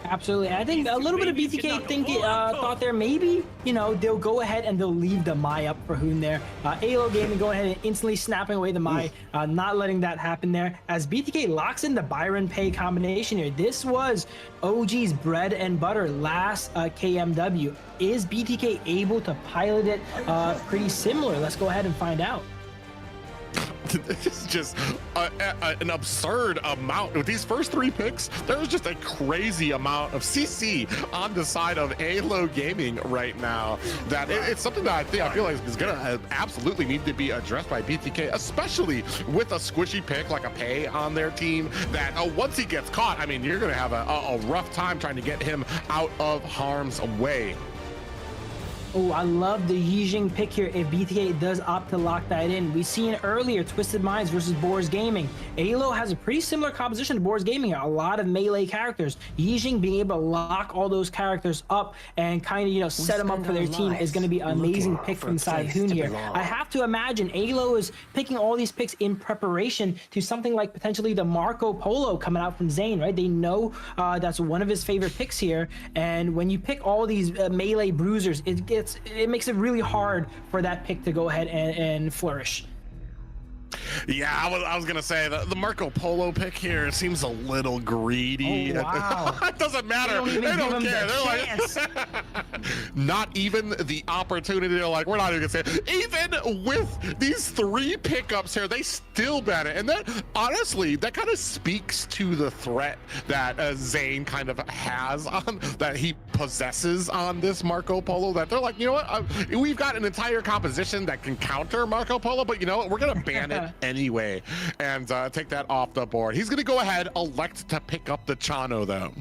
S2: Absolutely. I think a little bit of BTK thought there, maybe, you know, they'll go ahead and they'll leave the Mai up for Hoon there. ALO Gaming going ahead and instantly snapping away the Mai, not letting that happen there, as BTK locks in the Byron Pay combination here. This was OG's bread and butter last KMW. Is BTK able to pilot it pretty similar? Let's go ahead and find out.
S1: It's just an absurd amount. With these first 3 picks, there's just a crazy amount of CC on the side of ALO Gaming right now. That it's something that I feel like is gonna absolutely need to be addressed by BTK, especially with a squishy pick like a Pay on their team. That once he gets caught, I mean, you're gonna have a rough time trying to get him out of harm's way.
S2: Oh, I love the Yijing pick here if BTK does opt to lock that in. We've seen earlier Twisted Minds versus Boars Gaming. ALO has a pretty similar composition to Boars Gaming, a lot of melee characters. Yijing being able to lock all those characters up and kind of, you know, set them up for their team is going to be an amazing pick from inside Hoon here. I have to imagine ALO is picking all these picks in preparation to something like potentially the Marco Polo coming out from Zane, right? They know that's one of his favorite picks here. And when you pick all these melee bruisers, it makes it really hard for that pick to go ahead and flourish.
S1: Yeah, I was gonna say the Marco Polo pick here seems a little greedy.
S2: Oh, wow.
S1: It doesn't matter.
S2: They don't even give him
S1: care.
S2: the
S1: They're
S2: chance.
S1: like, not even the opportunity. They're like, we're not even gonna say it. Even with these 3 pickups here, they still ban it. And that honestly, that kind of speaks to the threat that Zane kind of has on that he possesses on this Marco Polo. That they're like, you know what? We've got an entire composition that can counter Marco Polo, but you know what? We're gonna ban it anyway and take that off the board. He's gonna go ahead, elect to pick up the Chano though.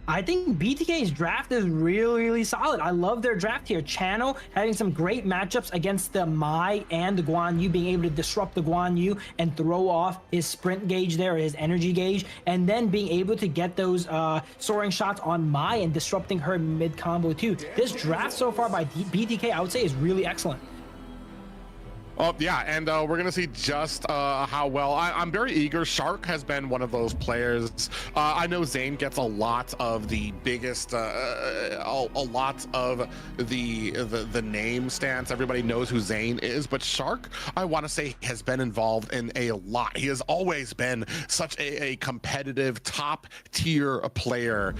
S2: I think BTK's draft is really, really solid. I love their draft here. Chano having some great matchups against the Mai and the Guan Yu, being able to disrupt the Guan Yu and throw off his sprint gauge there, his energy gauge, and then being able to get those soaring shots on Mai and disrupting her mid combo too. This draft so far by BTK, I would say, is really excellent.
S1: Oh yeah, and we're gonna see just how well. I'm very eager. Shark has been one of those players. I know Zane gets a lot of the biggest, a lot of the name stance. Everybody knows who Zane is, but Shark, I want to say, has been involved in a lot. He has always been such a competitive, top tier player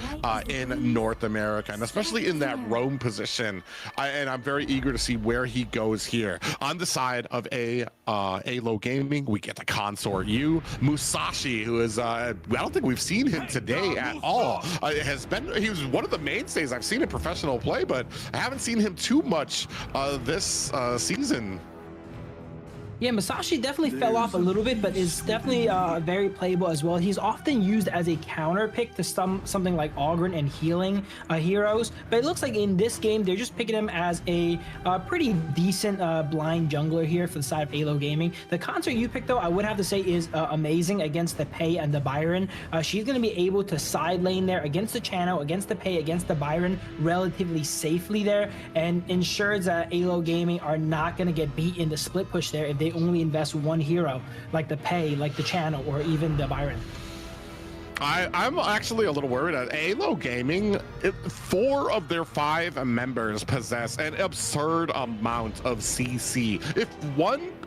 S1: in North America, and especially in that roam position. And I'm very eager to see where he goes here. On the side of Alo Gaming, we get the Consort U Musashi, who is I don't think we've seen him today at all. He was one of the mainstays I've seen in professional play, but I haven't seen him too much this season.
S2: Yeah, Musashi definitely fell off a little bit, but is definitely very playable as well. He's often used as a counter pick to something like Ogren and healing heroes, but it looks like in this game they're just picking him as a pretty decent blind jungler here for the side of Alo Gaming. The Consort you picked though, I would have to say, is amazing against the Pei and the Byron. She's going to be able to side lane there against the Chano, against the Pei, against the Byron relatively safely there, and ensures that Alo Gaming are not going to get beat in the split push there if they only invest one hero, like the Pei, like the Channel, or even the Byron.
S1: I'm actually a little worried at Alo Gaming. 4 of their 5 members possess an absurd amount of CC. If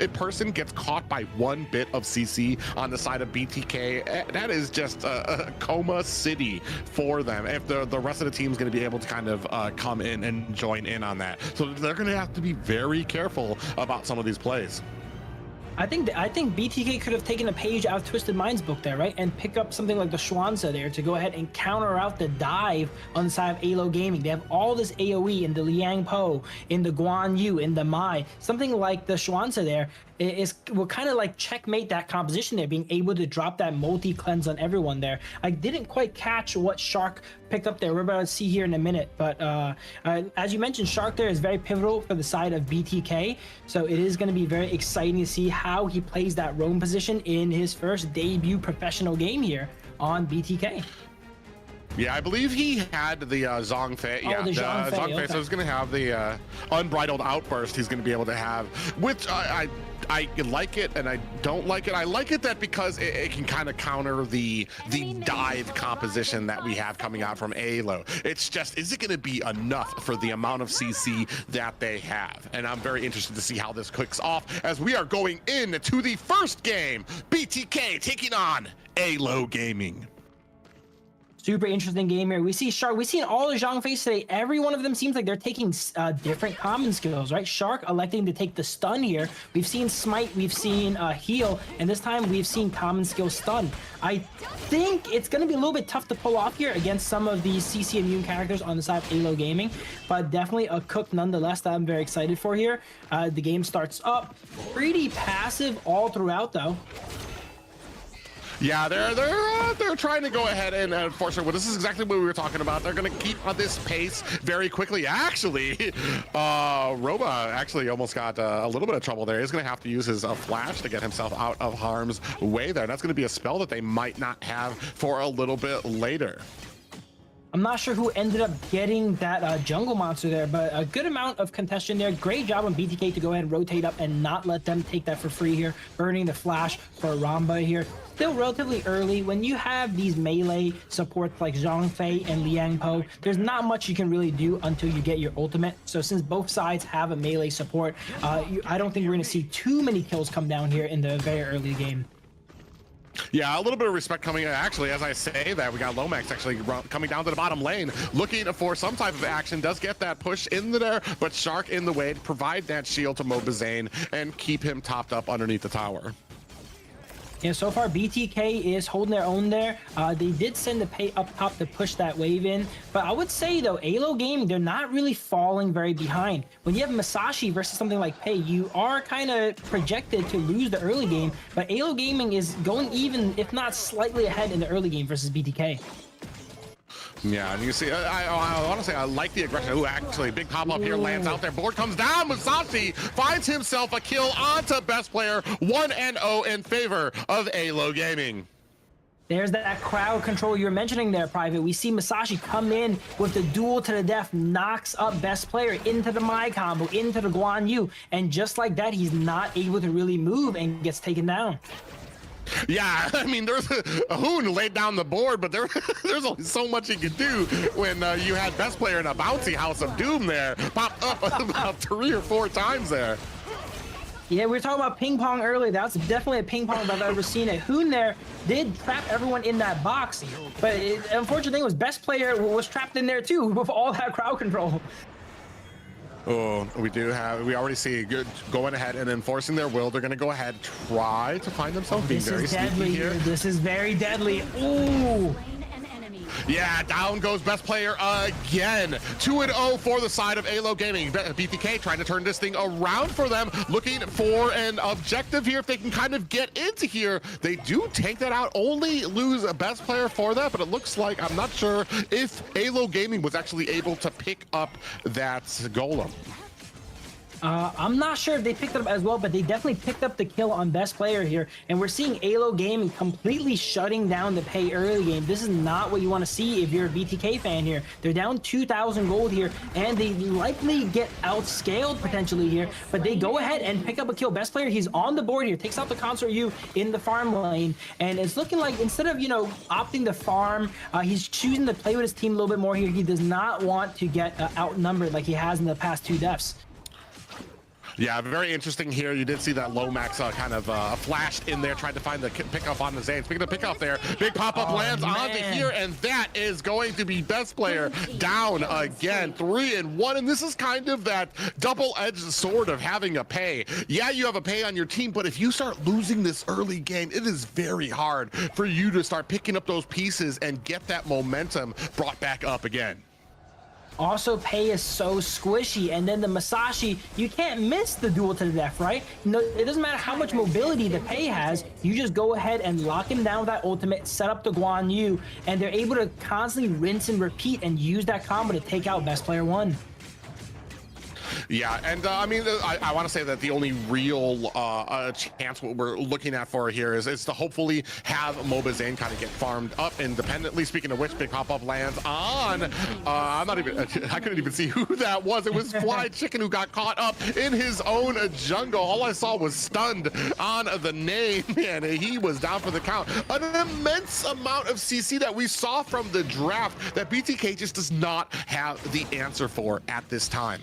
S1: a person gets caught by 1 bit of CC on the side of BTK, that is just a coma city for them. If the rest of the team is going to be able to kind of come in and join in on that, so they're going to have to be very careful about some of these plays.
S2: I think BTK could have taken a page out of Twisted Mind's book there, right? And pick up something like the Schwanza there to go ahead and counter out the dive on the side of Alo Gaming. They have all this AoE in the Liang Po, in the Guan Yu, in the Mai. Something like the Schwanza there will kind of like checkmate that composition there, being able to drop that multi-cleanse on everyone there. I didn't quite catch what Shark picked up there. We're about to see here in a minute, but as you mentioned, Shark there is very pivotal for the side of BTK, so it is going to be very exciting to see how he plays that roam position in his first debut professional game here on BTK.
S1: Yeah, I believe he had the Zhongfei. Yeah,
S2: the Zhongfei, okay.
S1: So he's going to have the unbridled outburst he's going to be able to have, which I like it and I don't like it. I like it that because it can kind of counter the dive composition that we have coming out from Alo. It's just, is it going to be enough for the amount of CC that they have? And I'm very interested to see how this kicks off as we are going into the first game. BTK taking on Alo Gaming.
S2: Super interesting game here. We see Shark. We've seen all the Zhang Face today. Every one of them seems like they're taking different common skills, right? Shark electing to take the stun here. We've seen Smite. We've seen heal. And this time we've seen common skill stun. I think it's going to be a little bit tough to pull off here against some of these CC immune characters on the side of Alo Gaming. But definitely a cook nonetheless that I'm very excited for here. The game starts up. Pretty passive all throughout though.
S1: Yeah, they're trying to go ahead and enforce it. Well, this is exactly what we were talking about. They're going to keep on this pace very quickly. Actually, Roba actually almost got a little bit of trouble there. He's going to have to use his flash to get himself out of harm's way there. That's going to be a spell that they might not have for a little bit later.
S2: I'm not sure who ended up getting that jungle monster there, but a good amount of contention there. Great job on BTK to go ahead and rotate up and not let them take that for free here. Burning the flash for Ramba here. Still relatively early. When you have these melee supports like Zhang Fei and Liang Po, there's not much you can really do until you get your ultimate. So since both sides have a melee support, I don't think we're going to see too many kills come down here in the very early game.
S1: Yeah, a little bit of respect coming. Actually, as I say that, we got Lomax actually coming down to the bottom lane, looking for some type of action. Does get that push in there, but Shark in the way to provide that shield to Mobazane and keep him topped up underneath the tower.
S2: Yeah, so far BTK is holding their own there. They did send the pay up top to push that wave in, but I would say though, Alo Gaming, they're not really falling very behind. When you have Masashi versus something like Pei, you are kind of projected to lose the early game, but Alo Gaming is going even, if not slightly ahead in the early game versus BTK.
S1: Yeah, and you see, I honestly, I like the aggression. Ooh, actually, big pop-up here lands out there. Board comes down. Musashi finds himself a kill onto best player. 1-0 in favor of Alo Gaming.
S2: There's that crowd control you're mentioning there, Private. We see Masashi come in with the duel to the death, knocks up best player into the Mai combo, into the Guan Yu, and just like that, he's not able to really move and gets taken down.
S1: Yeah, I mean, there's a Hoon laid down the board, but there's only so much he could do when you had best player in a bouncy House of Doom there. Popped up about 3 or 4 times there.
S2: Yeah, we were talking about ping pong earlier. That's definitely a ping pong if I've ever seen it. Hoon there did trap everyone in that box, but unfortunate thing was best player was trapped in there too with all that crowd control.
S1: Oh, we already see good going ahead and enforcing their will. They're going to go ahead, try to find themselves being very sneaky here.
S2: This is very deadly. Ooh.
S1: Yeah, down goes best player again. 2-0 for the side of Alo Gaming. BTK trying to turn this thing around for them, looking for an objective here. If they can kind of get into here, they do take that out. Only lose a best player for that, but it looks like, I'm not sure if Alo Gaming was actually able to pick up that golem.
S2: I'm not sure if they picked it up as well, but they definitely picked up the kill on best player here. And we're seeing Alo Gaming completely shutting down the Pei early game. This is not what you want to see if you're a BTK fan here. They're down 2,000 gold here, and they likely get outscaled potentially here, but they go ahead and pick up a kill. Best player, he's on the board here, takes out the Consort U in the farm lane, and it's looking like instead of, opting to farm, he's choosing to play with his team a little bit more here. He does not want to get outnumbered like he has in the past 2 deaths.
S1: Yeah, very interesting here. You did see that Lomax kind of flashed in there, tried to find the pickup on the Zane. Speaking of pickup there, big pop-up lands onto here, and that is going to be best player down again. 3-1, and this is kind of that double-edged sword of having a Pei. Yeah, you have a Pei on your team, but if you start losing this early game, it is very hard for you to start picking up those pieces and get that momentum brought back up again.
S2: Also, Pei is so squishy, and then the Masashi, you can't miss the duel to the death, right? It doesn't matter how much mobility the Pei has, you just go ahead and lock him down with that ultimate, set up the Guan Yu, and they're able to constantly rinse and repeat and use that combo to take out best player 1.
S1: Yeah, and I mean, I want to say that the only real chance what we're looking at for here is to hopefully have Mobazane kind of get farmed up independently. Speaking of which, big pop-up lands on, I couldn't even see who that was. It was Fly Chicken who got caught up in his own jungle. All I saw was stunned on the name, and he was down for the count. An immense amount of CC that we saw from the draft that BTK just does not have the answer for at this time.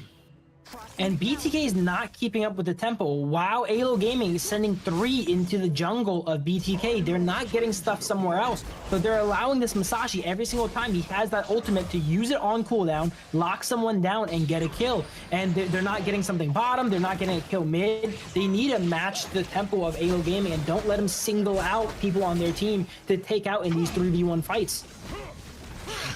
S2: And BTK is not keeping up with the tempo. While Alo Gaming is sending 3 into the jungle of BTK, they're not getting stuff somewhere else. So they're allowing this Masashi every single time he has that ultimate to use it on cooldown, lock someone down, and get a kill. And they're not getting something bottom, they're not getting a kill mid. They need to match the tempo of Alo Gaming and don't let them single out people on their team to take out in these 3v1 fights.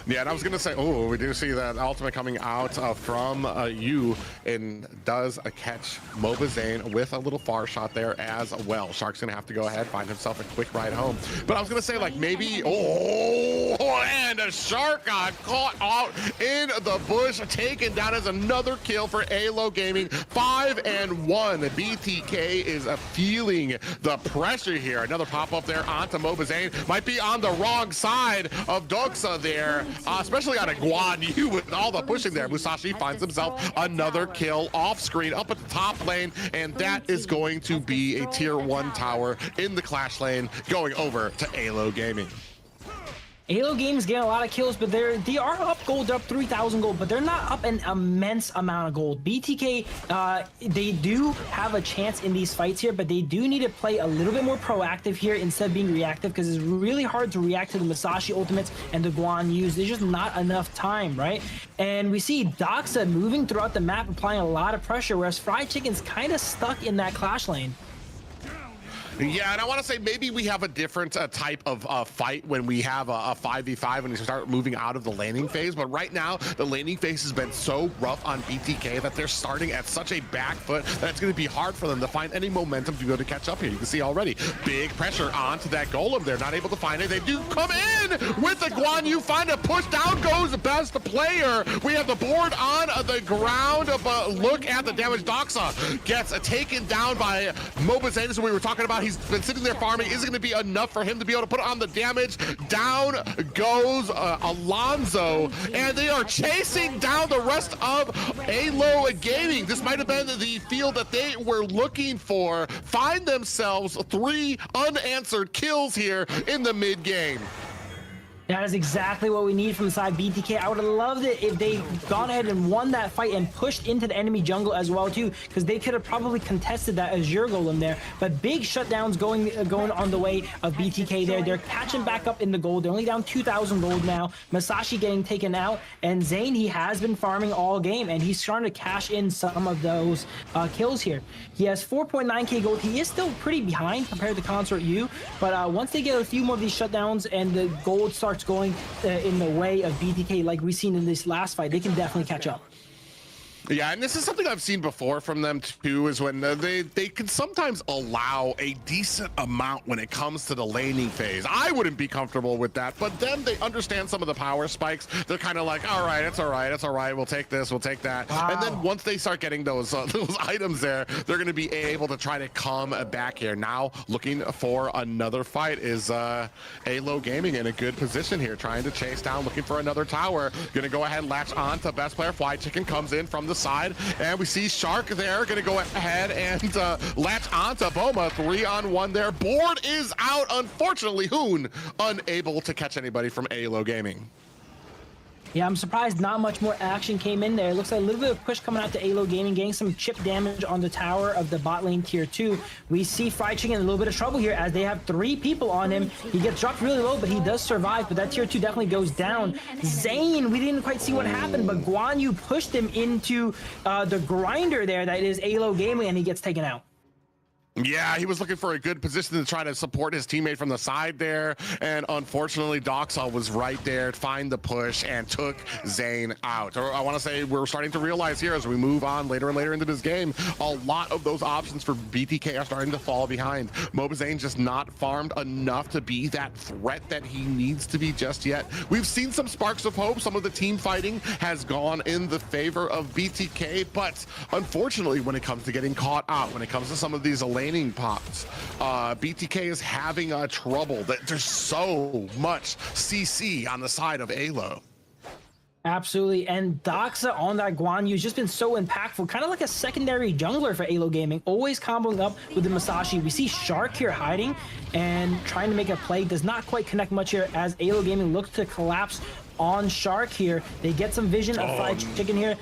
S1: Yeah, and I was going to say, oh, we do see that ultimate coming out from you, and does catch Mobazane with a little far shot there as well. Shark's going to have to go ahead, find himself a quick ride home. But I was going to say, like, maybe, and a Shark got caught out in the bush, taken down as another kill for Alo Gaming. 5-1. BTK is feeling the pressure here. Another pop-up there onto Mobazane. Might be on the wrong side of Doxa there. especially on a Guan Yu with all the pushing there. Musashi finds himself another kill off screen up at the top lane, and that is going to be a tier 1 tower in the Clash lane going over to Alo Gaming.
S2: Alo Games getting a lot of kills, but they are up gold. They're up 3,000 gold, but they're not up an immense amount of gold. BTK, they do have a chance in these fights here, but they do need to play a little bit more proactive here instead of being reactive, because it's really hard to react to the Musashi ultimates and the Guan Yus. There's just not enough time, right? And we see Doxa moving throughout the map, applying a lot of pressure, whereas Fried Chicken's kind of stuck in that Clash lane.
S1: Yeah, and I want to say maybe we have a different type of fight when we have a 5v5 when we start moving out of the laning phase. But right now, the laning phase has been so rough on BTK that they're starting at such a back foot that it's going to be hard for them to find any momentum to be able to catch up here. You can see already big pressure onto that golem. They're not able to find it. They do come in with the Guan Yu, find a push. Down goes the best player. We have the board on the ground, but look at the damage. Doxa gets taken down by Mobazane, as we were talking about. He's been sitting there farming. Is it going to be enough for him to be able to put on the damage? Down goes Alonso, and they are chasing down the rest of Alo Gaming. This might have been the field that they were looking for. Find themselves 3 unanswered kills here in the mid game.
S2: That is exactly what we need from the side BTK. I would have loved it if they gone ahead and won that fight and pushed into the enemy jungle as well too, because they could have probably contested that Azure Golem there. But big shutdowns going on the way of BTK there. They're catching back up in the gold. They're only down 2,000 gold now. Musashi getting taken out, and Zane, he has been farming all game, and he's starting to cash in some of those kills here. He has 4.9k gold. He is still pretty behind compared to Consort U, but once they get a few more of these shutdowns and the gold starts going in the way of BTK like we've seen in this last fight, they can definitely catch up.
S1: Yeah, and this is something I've seen before from them too, is when they can sometimes allow a decent amount when it comes to the laning phase. I wouldn't be comfortable with that, but then they understand some of the power spikes. They're kind of like, all right, it's all right, it's all right, we'll take this, we'll take that. Wow. And then once they start getting those items there, they're going to be able to try to come back here. Now looking for another fight is Alo Gaming in a good position here, trying to chase down, looking for another tower. Going to go ahead and latch on to best player. Fly Chicken comes in from the side, and we see Shark there going to go ahead and latch onto Boma. 3-on-1 there. Board is out. Unfortunately, Hoon unable to catch anybody from Alo Gaming.
S2: Yeah, I'm surprised not much more action came in there. It looks like a little bit of push coming out to Alo Gaming, getting some chip damage on the tower of the bot lane tier 2. We see Fried Chicken in a little bit of trouble here as they have 3 people on him. He gets dropped really low, but he does survive, but that tier 2 definitely goes down. Zane, we didn't quite see what happened, but Guan Yu pushed him into the grinder there that is Alo Gaming, and he gets taken out.
S1: Yeah, he was looking for a good position to try to support his teammate from the side there, and unfortunately Doxa was right there to find the push and took Zane out. Or I want to say we're starting to realize here as we move on later and later into this game, a lot of those options for BTK are starting to fall behind. Mobazane just not farmed enough to be that threat that he needs to be just yet. We've seen some sparks of hope. Some of the team fighting has gone in the favor of BTK, but unfortunately when it comes to getting caught out, when it comes to some of these laning pops, BTK is having trouble. That there's so much CC on the side of Alo.
S2: Absolutely, and Doxa on that Guan Yu has just been so impactful, kind of like a secondary jungler for Alo Gaming, always comboing up with the Musashi. We see Shark here hiding and trying to make a play, does not quite connect much here as Alo Gaming looks to collapse on Shark here. They get some vision of Fried Chicken here.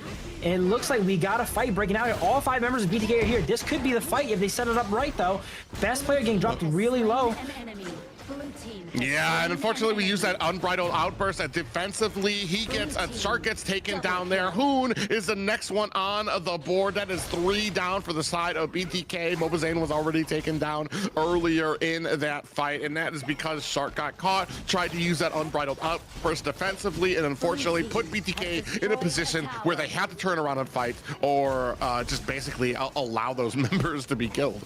S2: It looks like we got a fight breaking out here. All 5 members of BTK are here. This could be the fight if they set it up right, though. Best player getting dropped really low.
S1: Yeah, and unfortunately we use that unbridled outburst and defensively he gets Shark gets taken down there. Hoon is the next one on the board. That is 3 down for the side of BTK. Mobazane was already taken down earlier in that fight, and that is because Shark got caught, tried to use that unbridled outburst defensively, and unfortunately put BTK in a position where they had to turn around and fight, or just basically allow those members to be killed.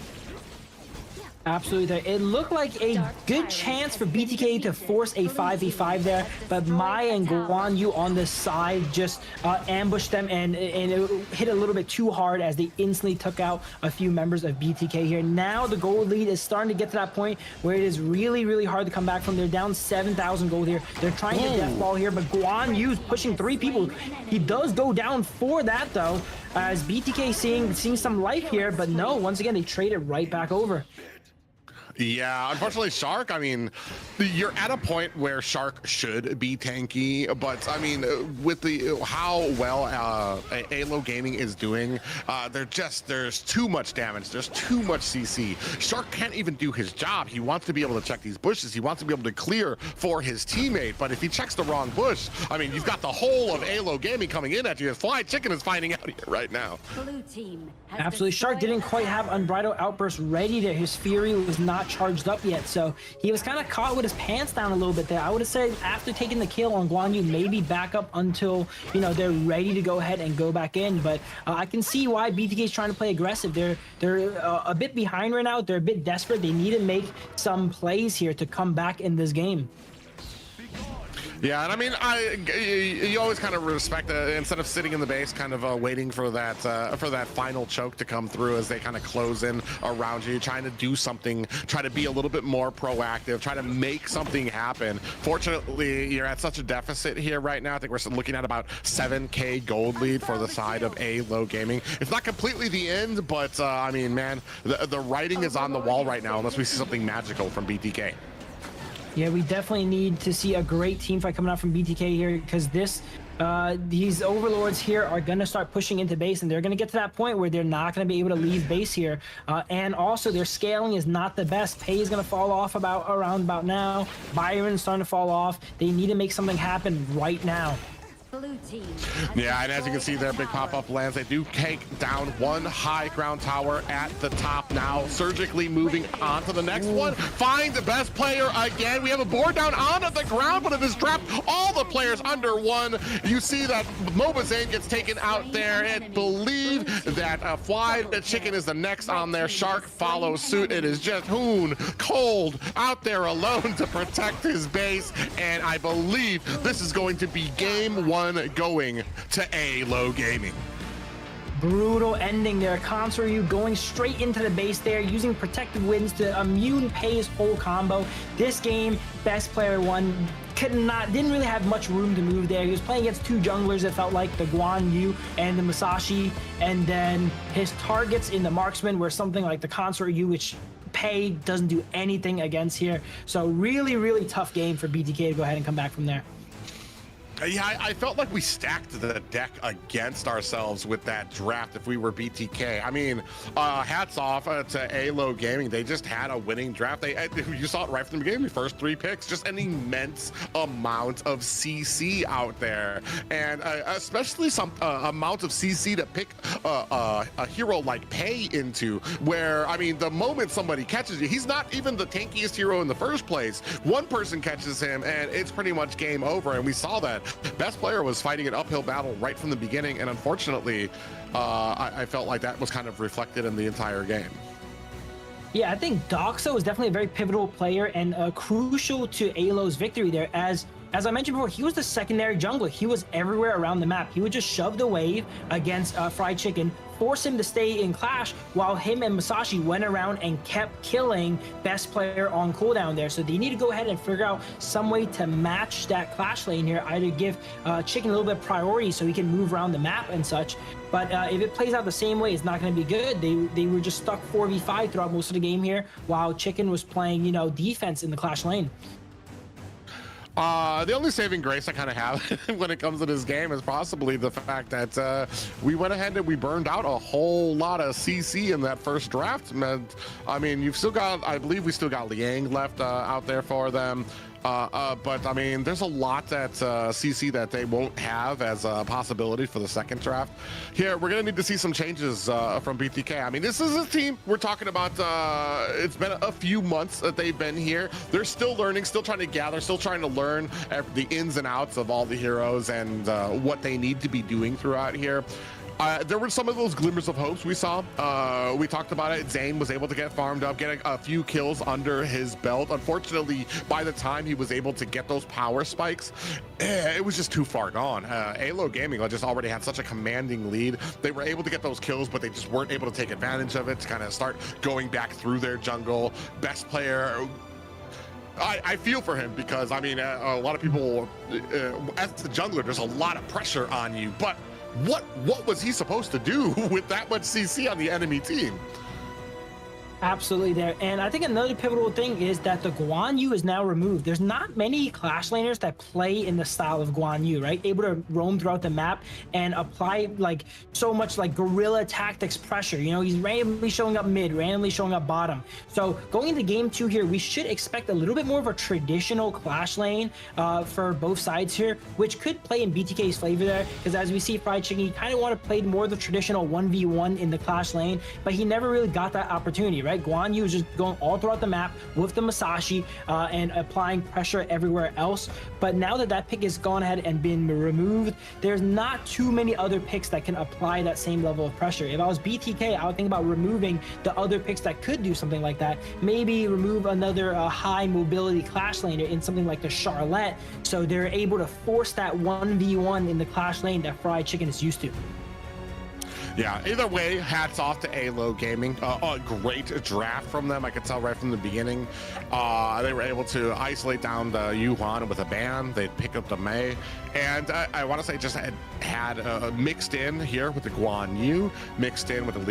S2: Absolutely there. It looked like a good chance for BTK to force a 5v5 there, but Mai and Guan Yu on the side just ambushed them, and it hit a little bit too hard as they instantly took out a few members of BTK here. Now the gold lead is starting to get to that point where it is really, really hard to come back from. They're down 7,000 gold here. They're trying to death ball here, but Guan Yu's pushing 3 people. He does go down for that though, as BTK seeing some life here, but no, once again, they trade it right back over.
S1: Yeah, unfortunately, Shark, I mean, you're at a point where Shark should be tanky, but I mean, with how well Halo Gaming is doing, there's too much damage, there's too much CC. Shark can't even do his job. He wants to be able to check these bushes, he wants to be able to clear for his teammate, but if he checks the wrong bush, I mean, you've got the whole of Halo Gaming coming in at you. Fly Chicken is finding out here right now.
S3: Blue team has
S2: Absolutely, Shark didn't quite have Unbridled Outburst ready there. His Fury was not charged up yet, so he was kind of caught with his pants down a little bit there. I would have said after taking the kill on Guan Yu, maybe back up until, you know, they're ready to go ahead and go back in, but I can see why BTK is trying to play aggressive. They're a bit behind right now. They're a bit desperate. They need to make some plays here to come back in this game.
S1: Yeah, and I mean, you always kind of respect instead of sitting in the base, kind of waiting for that final choke to come through as they kind of close in around you, trying to do something, try to be a little bit more proactive, try to make something happen. Fortunately, you're at such a deficit here right now. I think we're looking at about 7K gold lead for the side of Halo Gaming. It's not completely the end, but I mean, man, the writing is on the wall right now unless we see something magical from BTK.
S2: Yeah, we definitely need to see a great team fight coming out from BTK here, because these overlords here are going to start pushing into base, and they're going to get to that point where they're not going to be able to leave base here. And also their scaling is not the best. Pay is going to fall off around about now. Byron's starting to fall off. They need to make something happen right now.
S3: Blue team.
S1: Yeah, and as you can see there, big pop-up lands. They do take down one high ground tower at the top now, surgically moving on to the next one. Find the best player again. We have a board down onto the ground, but it is trapped all the players under one. You see that Mobazane gets taken out there, and believe that Fly Chicken is the next on there. Shark follows suit. It is just Hoon cold out there alone to protect his base, and I believe this is going to be game 1 going to Halo Gaming.
S2: Brutal ending there. Consoryu going straight into the base there, using protective winds to immune Pay's whole combo. This game, best player won. Didn't really have much room to move there. He was playing against 2 junglers, it felt like, the Guan Yu and the Musashi, and then his targets in the marksman were something like the Consoryu, which Pay doesn't do anything against here. So really, really tough game for BTK to go ahead and come back from there.
S1: Yeah, I felt like we stacked the deck against ourselves with that draft if we were BTK. I mean, hats off to Halo Gaming. They just had a winning draft. You saw it right from the beginning, the first 3 picks, just an immense amount of CC out there. And especially some amount of CC to pick a hero like Pay into, where, I mean, the moment somebody catches you, he's not even the tankiest hero in the first place. One person catches him and it's pretty much game over, and we saw that. Best player was fighting an uphill battle right from the beginning, and unfortunately, I felt like that was kind of reflected in the entire game.
S2: Yeah, I think Doxo is definitely a very pivotal player and crucial to Halo's victory there. As I mentioned before, he was the secondary jungler. He was everywhere around the map. He would just shove the wave against Fried Chicken, force him to stay in Clash, while him and Musashi went around and kept killing best player on cooldown there. So they need to go ahead and figure out some way to match that Clash lane here, either give Chicken a little bit of priority so he can move around the map and such. But if it plays out the same way, it's not going to be good. They were just stuck 4v5 throughout most of the game here, while Chicken was playing, you know, defense in the Clash lane.
S1: The only saving grace I kind of have when it comes to this game is possibly the fact that we went ahead and we burned out a whole lot of CC in that first draft. I mean, you've still got, I believe we still got Liang left out there for them. But I mean, there's a lot that CC that they won't have as a possibility for the second draft. Here, we're gonna need to see some changes from BTK. I mean, this is a team we're talking about. It's been a few months that they've been here. They're still learning, still trying to gather, still trying to learn the ins and outs of all the heroes and what they need to be doing throughout here. There were some of those glimmers of hopes we saw. We talked about it. Zane was able to get farmed up, get a few kills under his belt. Unfortunately, by the time he was able to get those power spikes, it was just too far gone. Alo Gaming just already had such a commanding lead. They were able to get those kills, but they just weren't able to take advantage of it to kind of start going back through their jungle. Best player. I feel for him because, I mean, a lot of people, as the jungler, there's a lot of pressure on you, but what was he supposed to do with that much CC on the enemy team?
S2: Absolutely there. And I think another pivotal thing is that the Guan Yu is now removed. There's not many Clash laners that play in the style of Guan Yu, right? Able to roam throughout the map and apply like so much like guerrilla tactics pressure. You know, he's randomly showing up mid, randomly showing up bottom. So going into game 2 here, we should expect a little bit more of a traditional Clash lane for both sides here, which could play in BTK's flavor there. Because as we see Fried Chicken, he kind of want to play more of the traditional 1v1 in the Clash lane, but he never really got that opportunity, right? Guan Yu is just going all throughout the map with the Masashi and applying pressure everywhere else. But now that that pick has gone ahead and been removed, there's not too many other picks that can apply that same level of pressure. If I was BTK, I would think about removing the other picks that could do something like that. Maybe remove another high mobility Clash laner in something like the Charlotte, so they're able to force that 1v1 in the Clash lane that Fried Chicken is used to.
S1: Yeah, either way, hats off to Alo Gaming. A great draft from them. I could tell right from the beginning. They were able to isolate down the Yuan with a ban. They'd pick up the Mei. And I want to say just had mixed in here with the Guan Yu, mixed in with the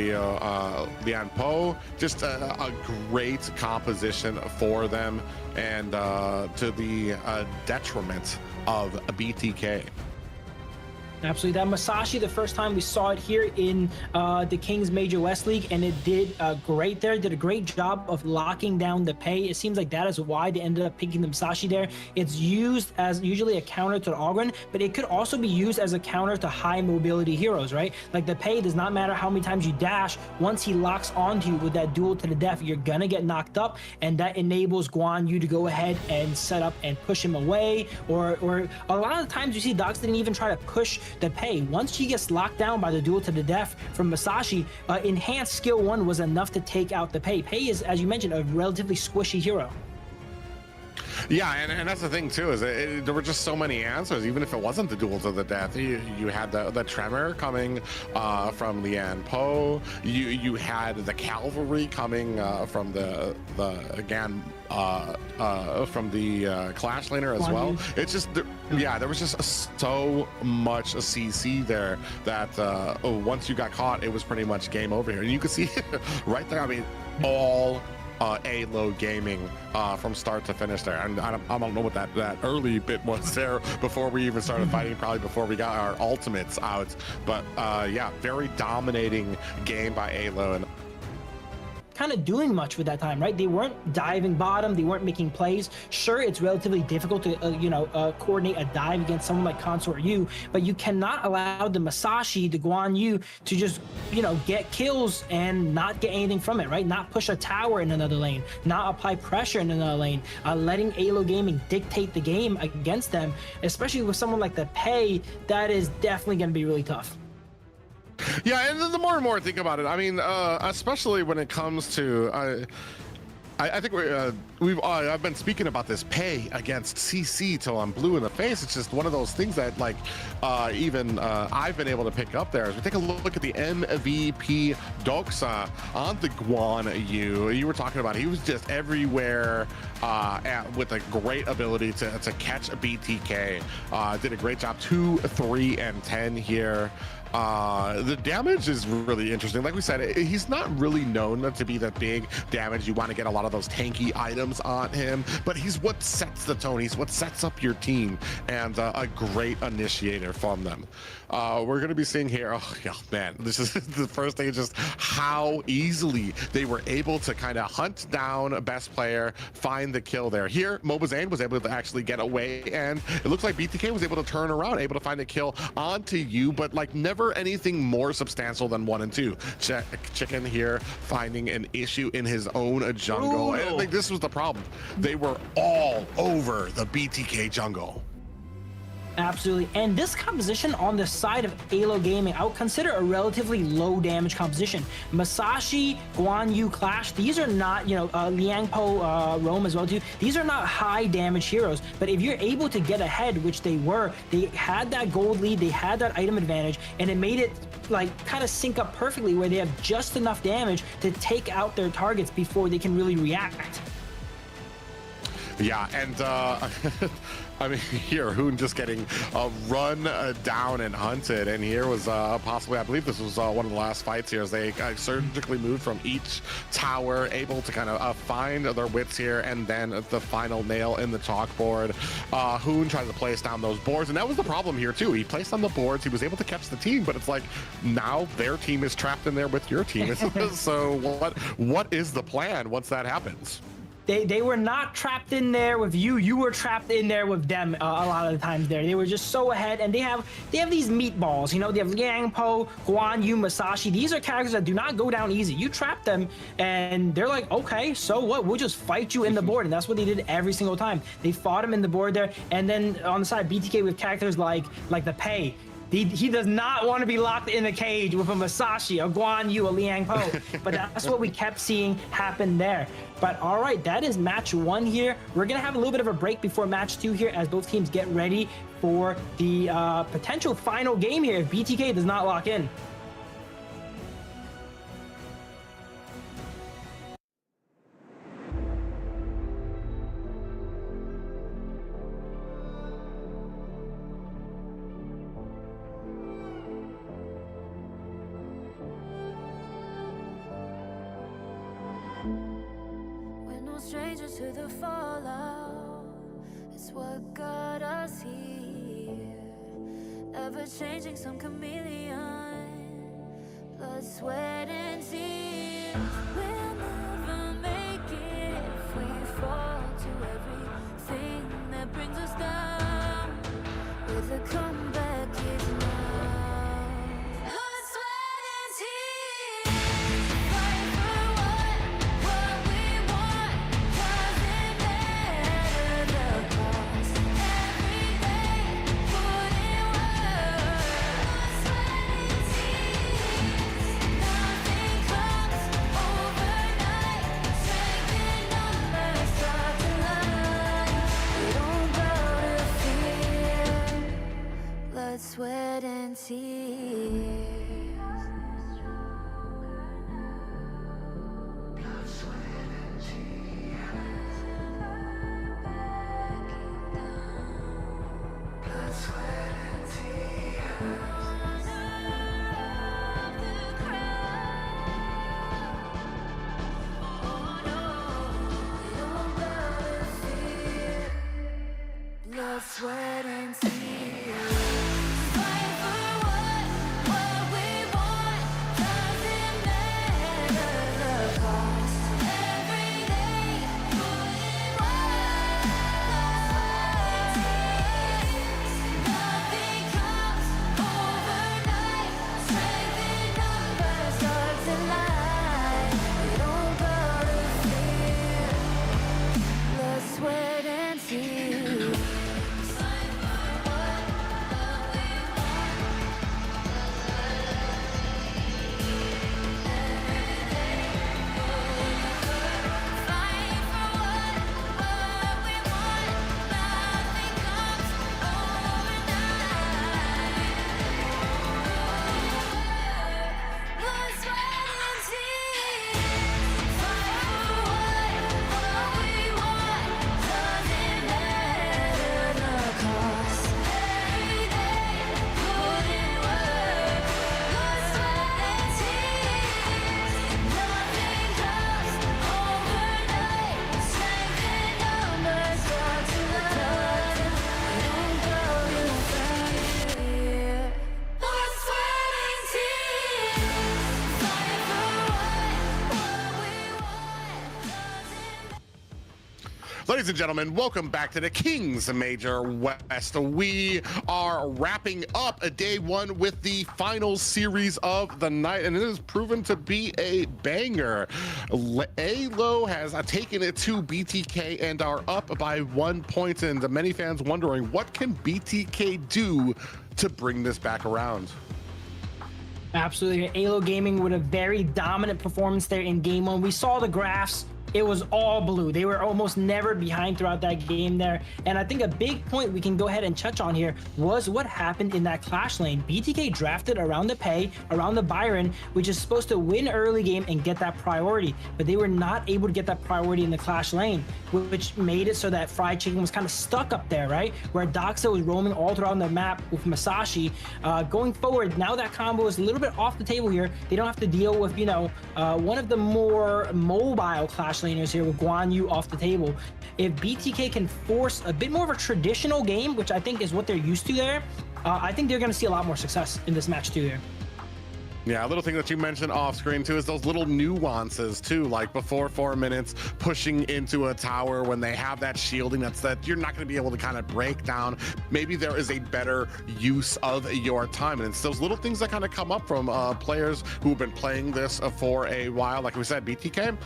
S1: Lian Po. Just a great composition for them and to the detriment of BTK.
S2: Absolutely. That Masashi, the first time we saw it here in the Kings Major West League, and it did great there. Did a great job of locking down the Pei. It seems like that is why they ended up picking the Masashi there. It's used as usually a counter to the Ogren, but it could also be used as a counter to high mobility heroes, right? Like the Pei does not matter how many times you dash. Once he locks onto you with that duel to the death, you're gonna get knocked up, and that enables Guan Yu to go ahead and set up and push him away. Or a lot of the times you see Dogs didn't even try to push the Pei. Once she gets locked down by the duel to the death from Masashi, enhanced skill 1 was enough to take out the Pei. Pei is, as you mentioned, a relatively squishy hero.
S1: Yeah, and that's the thing too, is there were just so many answers. Even if it wasn't the duel to the death, you had the Tremor coming from Lian Po. You had the Cavalry coming from the again from the Clash laner as well. It's just yeah, there was just so much CC there that once you got caught, it was pretty much game over here. And you can see right there. I mean, all Alo Gaming from start to finish there. And I don't know what that early bit was there before we even started fighting, probably before we got our ultimates out. But yeah, very dominating game by Alo. And
S2: kind of doing much with that time, right? They weren't diving bottom, they weren't making plays. Sure, it's relatively difficult to coordinate a dive against someone like Consort Yu, but you cannot allow the Masashi, the Guan Yu, to just get kills and not get anything from it, right? Not push a tower in another lane, not apply pressure in another lane, letting Alo Gaming dictate the game against them, especially with someone like the Pei. That is definitely going to be really tough.
S1: Yeah, and the more and more I think about it, I mean, especially when it comes to, I think I've been speaking about this Pei against CC till I'm blue in the face. It's just one of those things that even I've been able to pick up there. As we take a look at the MVP Doxa on the Guan Yu, you were talking about, he was just everywhere with a great ability to catch a BTK. Did a great job, 2, 3, and 10 here. The damage is really interesting. Like we said, he's not really known to be the big damage. You want to get a lot of those tanky items on him, but he's what sets the tone. He's what sets up your team, and a great initiator from them. We're going to be seeing here, oh man, this is the first thing, just how easily they were able to kind of hunt down a best player, find the kill there. Here, Mobazane was able to actually get away, and it looks like BTK was able to turn around, able to find a kill onto you, but never anything more substantial than 1 and 2. Chicken here finding an issue in his own jungle. I think this was the problem. They were all over the BTK jungle.
S2: Absolutely. And this composition on the side of Alo Gaming, I would consider a relatively low damage composition. Masashi, Guan Yu Clash, these are not, Liang Po, Rome as well too. These are not high damage heroes, but if you're able to get ahead, which they were, they had that gold lead, they had that item advantage, and it made it like kind of sync up perfectly where they have just enough damage to take out their targets before they can really react.
S1: Yeah, and I mean, here, Hoon just getting run down and hunted, and here was possibly, I believe this was one of the last fights here, as they surgically moved from each tower, able to kind of find their wits here, and then the final nail in the chalkboard. Hoon tries to place down those boards, and that was the problem here too. He placed on the boards, he was able to catch the team, but it's like, now their team is trapped in there with your team. So what is the plan once that happens?
S2: They were not trapped in there with you. You were trapped in there with them a lot of the times there. They were just so ahead, and they have these meatballs. They have Liang Po, Guan Yu, Masashi. These are characters that do not go down easy. You trap them, and they're like, okay, so what? We'll just fight you in the board, and that's what they did every single time. They fought him in the board there, and then on the side, BTK with characters like the Pei. He does not want to be locked in a cage with a Masashi, a Guan Yu, a Liang Po. But that's what we kept seeing happen there. But all right, that is match 1 here. We're going to have a little bit of a break before match 2 here as both teams get ready for the potential final game here if BTK does not lock in.
S7: Strangers to the fallout, it's what got us here. Ever changing, some chameleon, blood, sweat, and tears. We'll never make it if we fall to everything that brings us down. With a comeback is now. Blood, sweat, and tears. Fight for what we want. Doesn't matter the cost. Every day, put in work. Blood, sweat, and tears. Nothing
S1: Ladies and gentlemen, welcome back to the Kings Major West. We are wrapping up a day one with the final series of the night, and it has proven to be a banger. ALO has taken it to BTK and are up by 1 point, and many fans wondering what can BTK do to bring this back around.
S2: Absolutely. ALO Gaming with a very dominant performance there in game one. We saw the graphs. It was all blue. They were almost never behind throughout that game there. And I think a big point we can go ahead and touch on here was what happened in that clash lane. BTK drafted around the Pei, around the Byron, which is supposed to win early game and get that priority. But they were not able to get that priority in the clash lane, which made it so that Fried Chicken was kind of stuck up there, right? Where Doxa was roaming all throughout the map with Masashi. Going forward, now that combo is a little bit off the table here. They don't have to deal with, one of the more mobile clash laners here with Guan Yu off the table. If BTK can force a bit more of a traditional game, which I think is what they're used to there, I think they're going to see a lot more success in this match too there.
S1: Yeah, a little thing that you mentioned off screen too is those little nuances too, like before 4 minutes pushing into a tower when they have that shielding that you're not going to be able to kind of break down. Maybe there is a better use of your time, and it's those little things that kind of come up from players who've been playing this for a while. Like we said, BTK,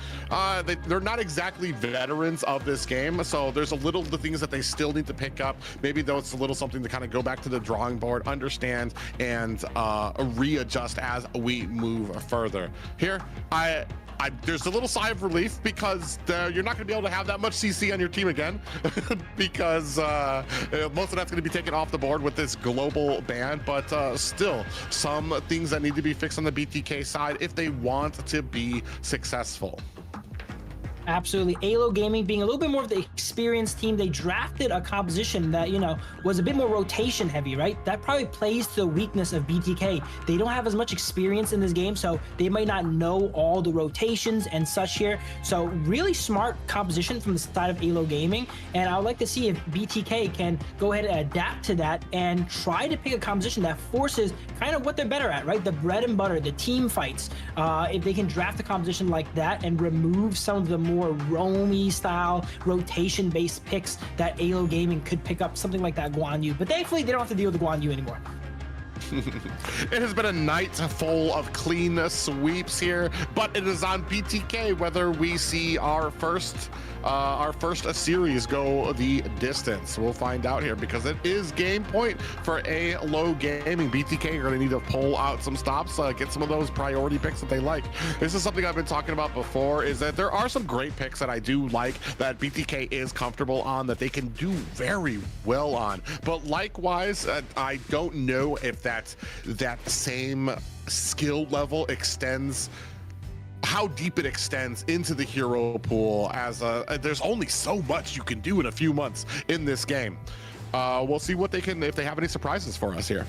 S1: they're not exactly veterans of this game, so there's the things that they still need to pick up. Maybe though it's a little something to kind of go back to the drawing board, understand, and readjust as we move further. Here, there's a little sigh of relief because you're not going to be able to have that much CC on your team again because most of that's going to be taken off the board with this global ban, but still some things that need to be fixed on the BTK side if they want to be successful.
S2: Absolutely. ALO Gaming being a little bit more of the experienced team, they drafted a composition that, was a bit more rotation heavy, right? That probably plays to the weakness of BTK. They don't have as much experience in this game, so they might not know all the rotations and such here. So really smart composition from the side of ALO Gaming. And I would like to see if BTK can go ahead and adapt to that and try to pick a composition that forces kind of what they're better at, right? The bread and butter, the team fights. If they can draft a composition like that and remove some of the more roamy style rotation based picks that ALO Gaming could pick up, something like that Guan Yu, but thankfully they don't have to deal with the Guan Yu anymore.
S1: It has been a night full of clean sweeps here, but it is on BTK whether we see our first series go the distance. We'll find out here because it is game point for ALO Gaming. BTK are going to need to pull out some stops, get some of those priority picks that they like. This is something I've been talking about before, is that there are some great picks that I do like that BTK is comfortable on, that they can do very well on. But likewise, I don't know if that same skill level extends, how deep it extends into the hero pool, as there's only so much you can do in a few months in this game. We'll see what if they have any surprises for us here.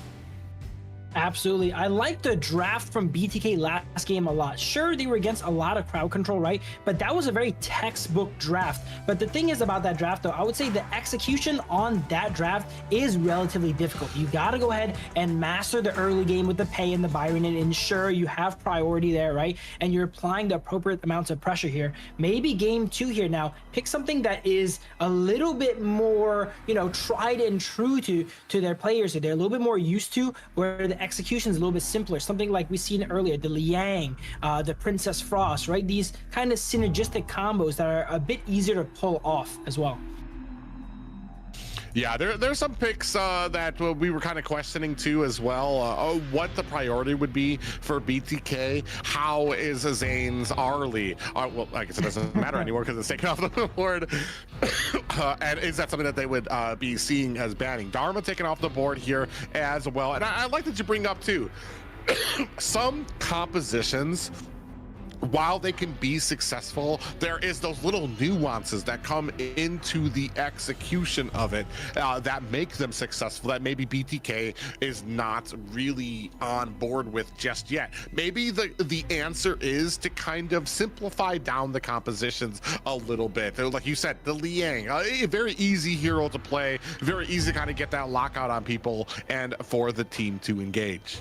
S2: Absolutely. I like the draft from BTK last game a lot. Sure, they were against a lot of crowd control, right? But that was a very textbook draft. But the thing is about that draft, though, I would say the execution on that draft is relatively difficult. You got to go ahead and master the early game with the Pei and the Byron and ensure you have priority there, right? And you're applying the appropriate amounts of pressure here. Maybe game two here now, pick something that is a little bit more, tried and true to their players. They're a little bit more used to, where the execution is a little bit simpler, something like we've seen earlier, the Liang, the Princess Frost, right? These kind of synergistic combos that are a bit easier to pull off as well.
S1: Yeah, there's some picks that we were kind of questioning too as well. What the priority would be for BTK. How is Zane's Arlie? Well, I guess it doesn't matter anymore because it's taken off the board. And is that something that they would be seeing as banning? Dharma taken off the board here as well. And I like that you bring up too, some compositions, while they can be successful, there is those little nuances that come into the execution of it that make them successful, that maybe BTK is not really on board with just yet. Maybe the answer is to kind of simplify down the compositions a little bit. Like you said, the Liang, a very easy hero to play, very easy to kind of get that lockout on people and for the team to engage.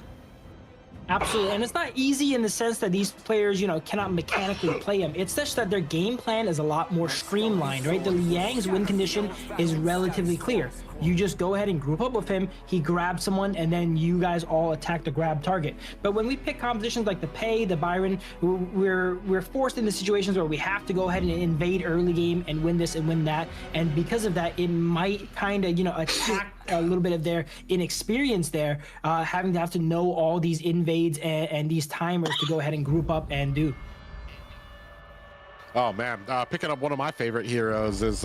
S2: Absolutely, and it's not easy in the sense that these players, cannot mechanically play him. It's just that their game plan is a lot more streamlined, right? The Liang's win condition is relatively clear. You just go ahead and group up with him, he grabs someone, and then you guys all attack the grab target. But when we pick compositions like the Pei, the Byron, we're forced into situations where we have to go ahead and invade early game and win this and win that. And because of that, it might kind of, attack a little bit of their inexperience there, having to have to know all these invades and these timers to go ahead and group up and do.
S1: Oh man, picking up one of my favorite heroes is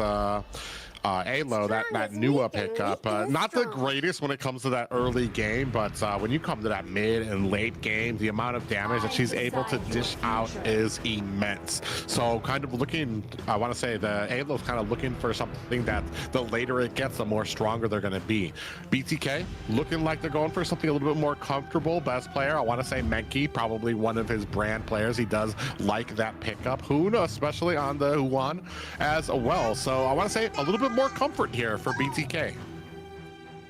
S1: Alo, that Nua pickup. Not the greatest when it comes to that early game, but when you come to that mid and late game, the amount of damage that she's able to dish out is immense. So kind of looking, I want to say the Alo's kind of looking for something that the later it gets, the more stronger they're going to be. BTK looking like they're going for something a little bit more comfortable. Best player, I want to say Menki, probably one of his brand players. He does like that pickup. Hoon, especially on the Huan as well. So I want to say a little bit more comfort here for BTK.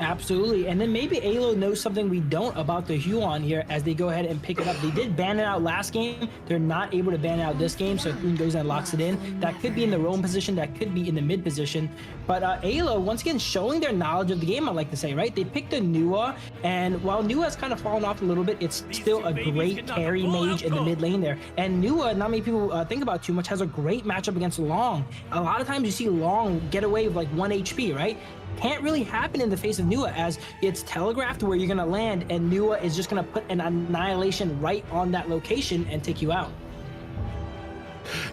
S2: Absolutely, and then maybe Alo knows something we don't about the Huan here as they go ahead and pick it up. They did ban it out last game. They're not able to ban it out this game, so Hoon goes and locks it in. That could be in the roam position, that could be in the mid position. But Alo, once again, showing their knowledge of the game, I like to say, right? They picked a Nua, and while Nua has kind of fallen off a little bit, it's still a great carry mage in the mid lane there. And Nua, not many people think about too much, has a great matchup against Long. A lot of times you see Long get away with like 1 HP, right? Can't really happen in the face of Nua, as it's telegraphed where you're gonna land, and Nua is just gonna put an annihilation right on that location and take you out.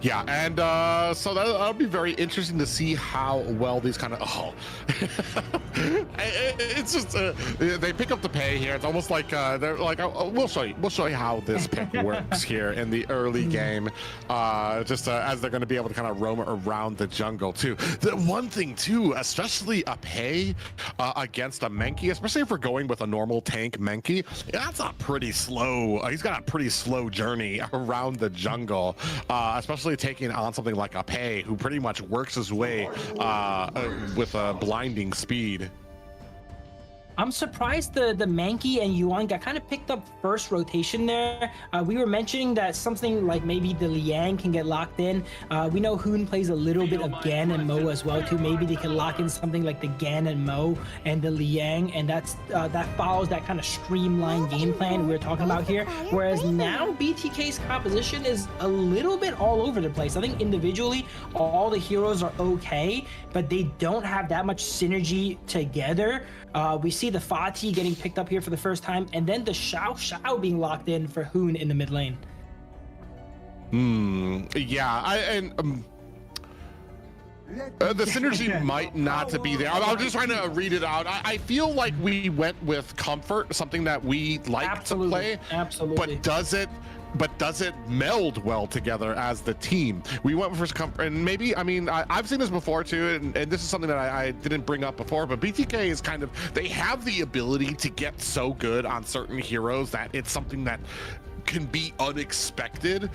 S1: Yeah, and so that'll be very interesting to see how well these kind of it's just they pick up the Pei here. It's almost like they're like, we'll show you how this pick works here in the early game, just as they're going to be able to kind of roam around the jungle too. The one thing too, especially a Pei against a Menki, especially if we're going with a normal tank Menki, that's a pretty slow. He's got a pretty slow journey around the jungle, especially taking on something like a Pei, who pretty much works his way with a blinding speed.
S2: I'm surprised the Mankey and Yuan got kind of picked up first rotation there. We were mentioning that something like maybe the Liang can get locked in. We know Hoon plays a little bit of Gan and Mo as well too. Maybe they can lock in something like the Gan and Mo and the Liang, and that follows that kind of streamlined game plan we were talking about here. Whereas now BTK's composition is a little bit all over the place. I think individually all the heroes are okay, but they don't have that much synergy together. We see the Fatih getting picked up here for the first time, and then the Xiao being locked in for Hoon in the mid lane.
S1: Yeah, the synergy might not be there. I'm just trying to read it out. I feel like we went with comfort, something that we like to play.
S2: Absolutely.
S1: But does it meld well together as the team? We went for comfort, and maybe, I mean, I've seen this before too, and this is something that I didn't bring up before, but BTK is kind of, they have the ability to get so good on certain heroes that it's something that can be unexpected.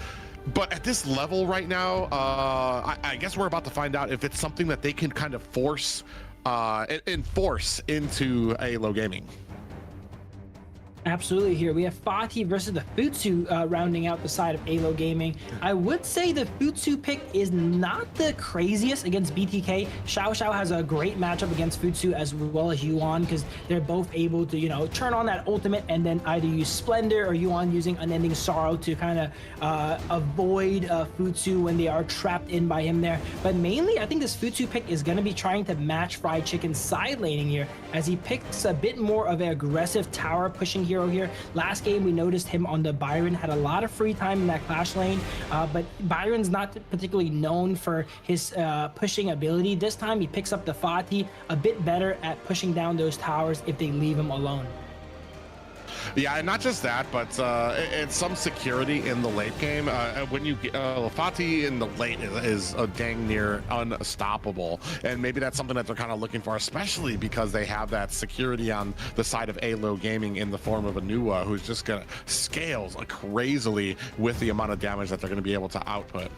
S1: But at this level right now, I guess we're about to find out if it's something that they can kind of enforce into Alo Gaming.
S2: Absolutely. Here we have Fatih versus the Futsu rounding out the side of Alo Gaming. I would say the Futsu pick is not the craziest against BTK. Xiao has a great matchup against Futsu as well as Yuan, because they're both able to, turn on that ultimate and then either use Splendor or Yuan using Unending Sorrow to kind of avoid Futsu when they are trapped in by him there. But mainly, I think this Futsu pick is going to be trying to match Fried Chicken side laning here, as he picks a bit more of an aggressive tower pushing hero here. Last game we noticed him on the Byron, had a lot of free time in that clash lane, but Byron's not particularly known for his pushing ability. This time he picks up the Fatih, a bit better at pushing down those towers if they leave him alone.
S1: Yeah, and not just that, but it's some security in the late game. When you Fatih in the late is dang near unstoppable, and maybe that's something that they're kind of looking for, especially because they have that security on the side of Alo Gaming in the form of a Nua, who's just gonna scales crazily with the amount of damage that they're going to be able to output.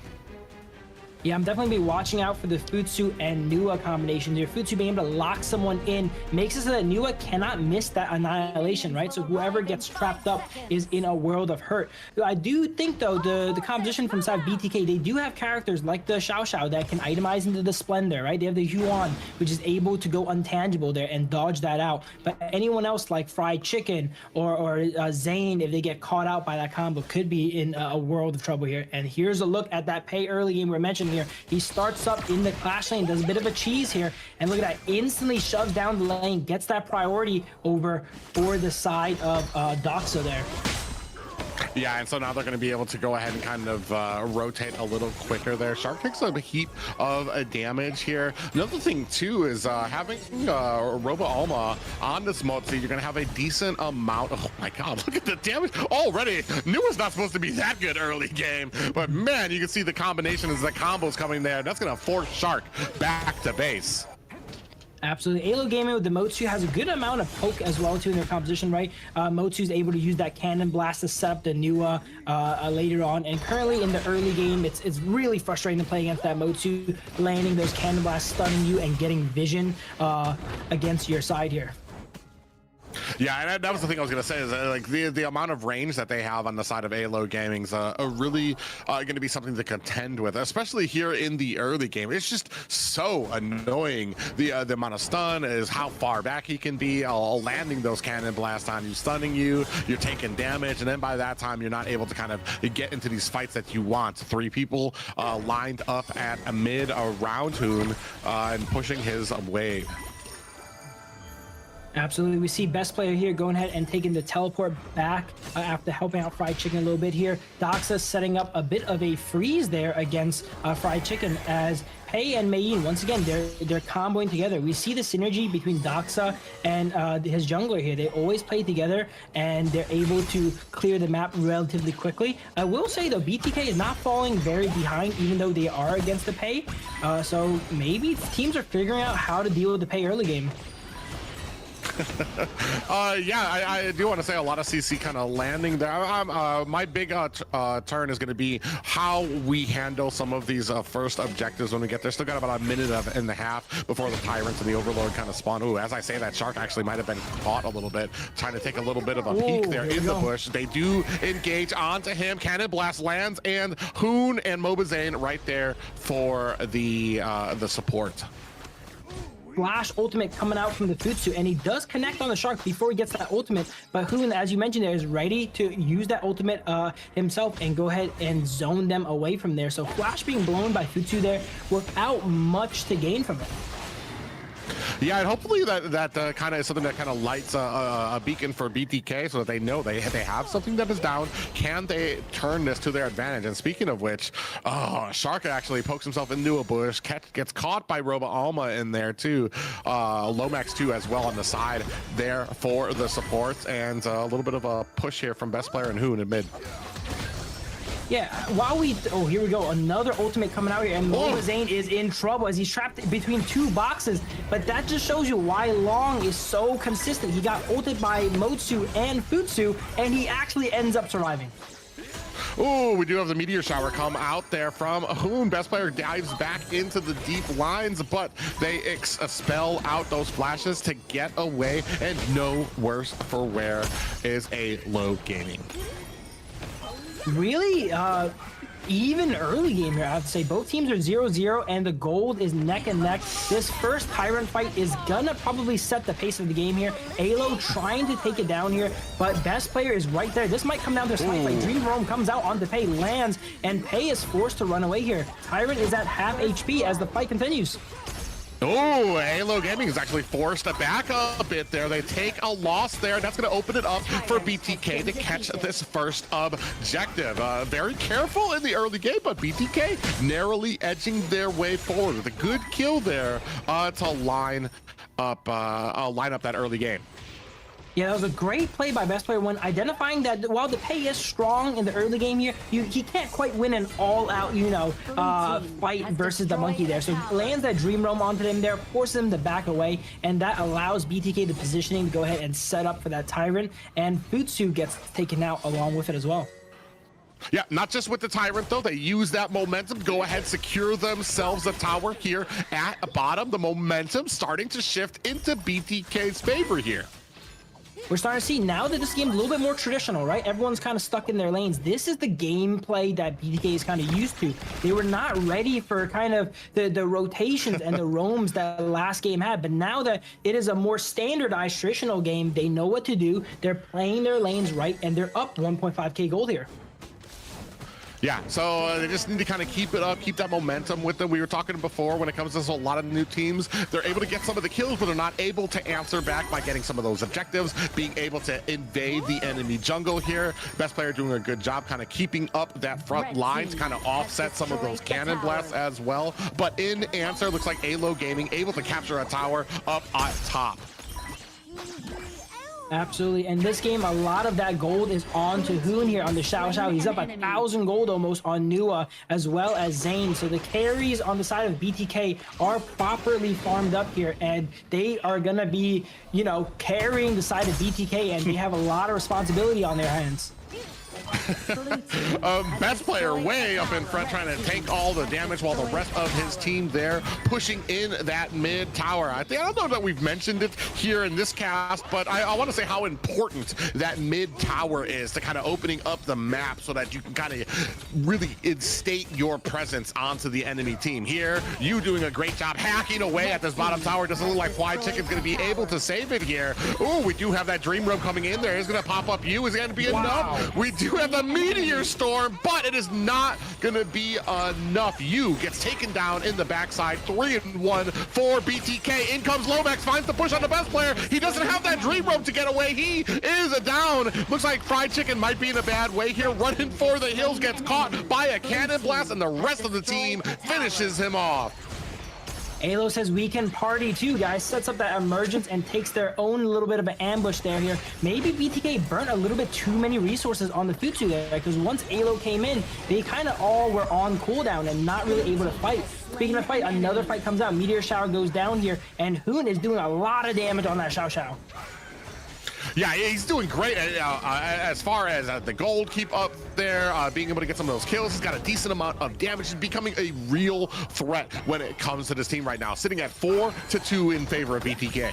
S2: Yeah, I'm definitely be watching out for the Futsu and Nua combinations here. Futsu being able to lock someone in makes it so that Nua cannot miss that annihilation, right? So whoever gets trapped up is in a world of hurt. I do think, though, the composition from side BTK, they do have characters like the Xiao Xiao that can itemize into the Splendor, right? They have the Huan, which is able to go untangible there and dodge that out. But anyone else like Fried Chicken or Zane, if they get caught out by that combo, could be in a world of trouble here. And here's a look at that Pei early game we're mentioning here. He starts up in the clash lane, does a bit of a cheese here, and look at that, instantly shoves down the lane, gets that priority over for the side of Doxa there.
S1: Yeah, and so now they're going to be able to go ahead and kind of rotate a little quicker there. Shark takes a heap of damage here. Another thing, too, is having Robo Alma on this multi, you're going to have a decent amount of... Oh, my God, look at the damage already. Nua's not supposed to be that good early game, but, man, you can see the combinations, the combos coming there. That's going to force Shark back to base.
S2: Absolutely. Alo Gaming with the Motsu has a good amount of poke as well too in their composition, right? Motsu's able to use that cannon blast to set up the Nua later on, and currently in the early game, it's really frustrating to play against that Motsu, landing those cannon blasts, stunning you, and getting vision against your side here.
S1: Yeah, and that was the thing I was gonna say, is that, like, the amount of range that they have on the side of Alo Gaming's really going to be something to contend with, especially here in the early game. It's just so annoying. The amount of stun is how far back he can be, landing those cannon blasts on you, stunning you, you're taking damage, and then by that time you're not able to kind of get into these fights that you want. 3 people lined up at a mid around Hoon and pushing his wave.
S2: Absolutely. We see best player here going ahead and taking the teleport back after helping out Fried Chicken a little bit here. Doxa setting up a bit of a freeze there against Fried Chicken, as Pei and Mei once again, they're comboing together. We see the synergy between Doxa and his jungler here. They always play together, and they're able to clear the map relatively quickly. I will say, though, BTK is not falling very behind, even though they are against the Pei. So maybe teams are figuring out how to deal with the Pei early game.
S1: Yeah, I do want to say a lot of CC kind of landing there. My big turn is going to be how we handle some of these first objectives when we get there. Still got about a minute and a half before the Tyrants and the Overlord kind of spawn. Ooh, as I say that, Shark actually might have been caught a little bit, trying to take a little bit of a peek there in the bush. They do engage onto him. Cannon Blast lands, and Hoon and Mobazane right there for the support.
S2: Flash ultimate coming out from the Futsu, and he does connect on the Shark before he gets that ultimate, but Hoon, as you mentioned there, is ready to use that ultimate himself and go ahead and zone them away from there. So Flash being blown by Futsu there without much to gain from it.
S1: Yeah, and hopefully that kind of is something that kind of lights a beacon for BTK, so that they know they have something that is down. Can they turn this to their advantage? And speaking of which, Shark actually pokes himself into a bush, gets caught by Robo Alma in there too. Lomax too as well on the side there for the support, and a little bit of a push here from best player and Hoon in mid.
S2: Yeah, while here we go, another ultimate coming out here, and Zane is in trouble as he's trapped between 2 boxes, but that just shows you why Long is so consistent. He got ulted by Motsu and Futsu, and he actually ends up surviving.
S1: Oh, we do have the meteor shower come out there from Hoon. Best player dives back into the deep lines, but they spell out those flashes to get away, and no worse for wear is Alo Gaming.
S2: Really even early game here, I have to say. Both teams are 0-0, and the gold is neck and neck. This first Tyrant fight is gonna probably set the pace of the game here. Alo trying to take it down here, but best player is right there. This might come down to a slight fight. Dream Roam comes out onto Pei, lands, and Pei is forced to run away here. Tyrant is at half HP as the fight continues.
S1: Oh, Alo Gaming is actually forced to back up a bit there. They take a loss there, and that's going to open it up for BTK to catch this first objective. Very careful in the early game, but BTK narrowly edging their way forward with a good kill there to line up that early game.
S2: Yeah, that was a great play by Best Player One, identifying that while the Pei is strong in the early game here, he can't quite win an all-out, fight versus the monkey there. So lands that Dream Roam onto him there, forces him to back away, and that allows BTK the positioning to go ahead and set up for that Tyrant, and Futsu gets taken out along with it as well.
S1: Yeah, not just with the Tyrant, though. They use that momentum, go ahead, secure themselves a tower here at the bottom. The momentum starting to shift into BTK's favor here.
S2: We're starting to see now that this game's a little bit more traditional, right? Everyone's kind of stuck in their lanes. This is the gameplay that BTK is kind of used to. They were not ready for kind of the rotations and the roams that the last game had. But now that it is a more standardized traditional game, they know what to do. They're playing their lanes right, and they're up 1.5k gold here.
S1: Yeah, so they just need to kind of keep it up, keep that momentum with them. We were talking before when it comes to a lot of new teams, they're able to get some of the kills, but they're not able to answer back by getting some of those objectives, being able to invade the enemy jungle here. Best player doing a good job kind of keeping up that front line to kind of offset some of those cannon blasts as well. But in answer, looks like Alo Gaming able to capture a tower up at top.
S2: Absolutely, and this game, a lot of that gold is on to Hoon here on the Xiao Xiao. He's up 1,000 gold almost on Nua, as well as Zane. So the carries on the side of BTK are properly farmed up here, and they are gonna be, you know, carrying the side of BTK, and they have a lot of responsibility on their hands.
S1: Best player way up in front trying to take all the damage while the rest of his team there pushing in that mid tower. I don't know that we've mentioned it here in this cast, but I want to say how important that mid tower is to kind of opening up the map so that you can kind of really instate your presence onto the enemy team. Here, you doing a great job hacking away at this bottom tower. Doesn't look like Fly Chicken's going to be able to save it here. Oh, we do have that Dream Room coming in there. It's going to pop up you. Is it going to be enough? We do have the Meteor Storm, but it is not going to be enough. You gets taken down in the backside. 3-1 for BTK. In comes Lomax, finds the push on the best player. He doesn't have that Dream Rope to get away. He is down. Looks like Fried Chicken might be in a bad way here. Running for the hills, gets caught by a cannon blast, and the rest of the team finishes him off.
S2: Alo says we can party too, guys. Sets up that emergence and takes their own little bit of an ambush there here. Maybe BTK burnt a little bit too many resources on the Futsu there, because once Alo came in, they kind of all were on cooldown and not really able to fight. Speaking of fight, another fight comes out. Meteor Shower goes down here, and Hoon is doing a lot of damage on that Xiao Xiao.
S1: Yeah, he's doing great as far as the gold keep up there, being able to get some of those kills. He's got a decent amount of damage. He's becoming a real threat when it comes to this team right now, sitting at 4-2 in favor of BTK.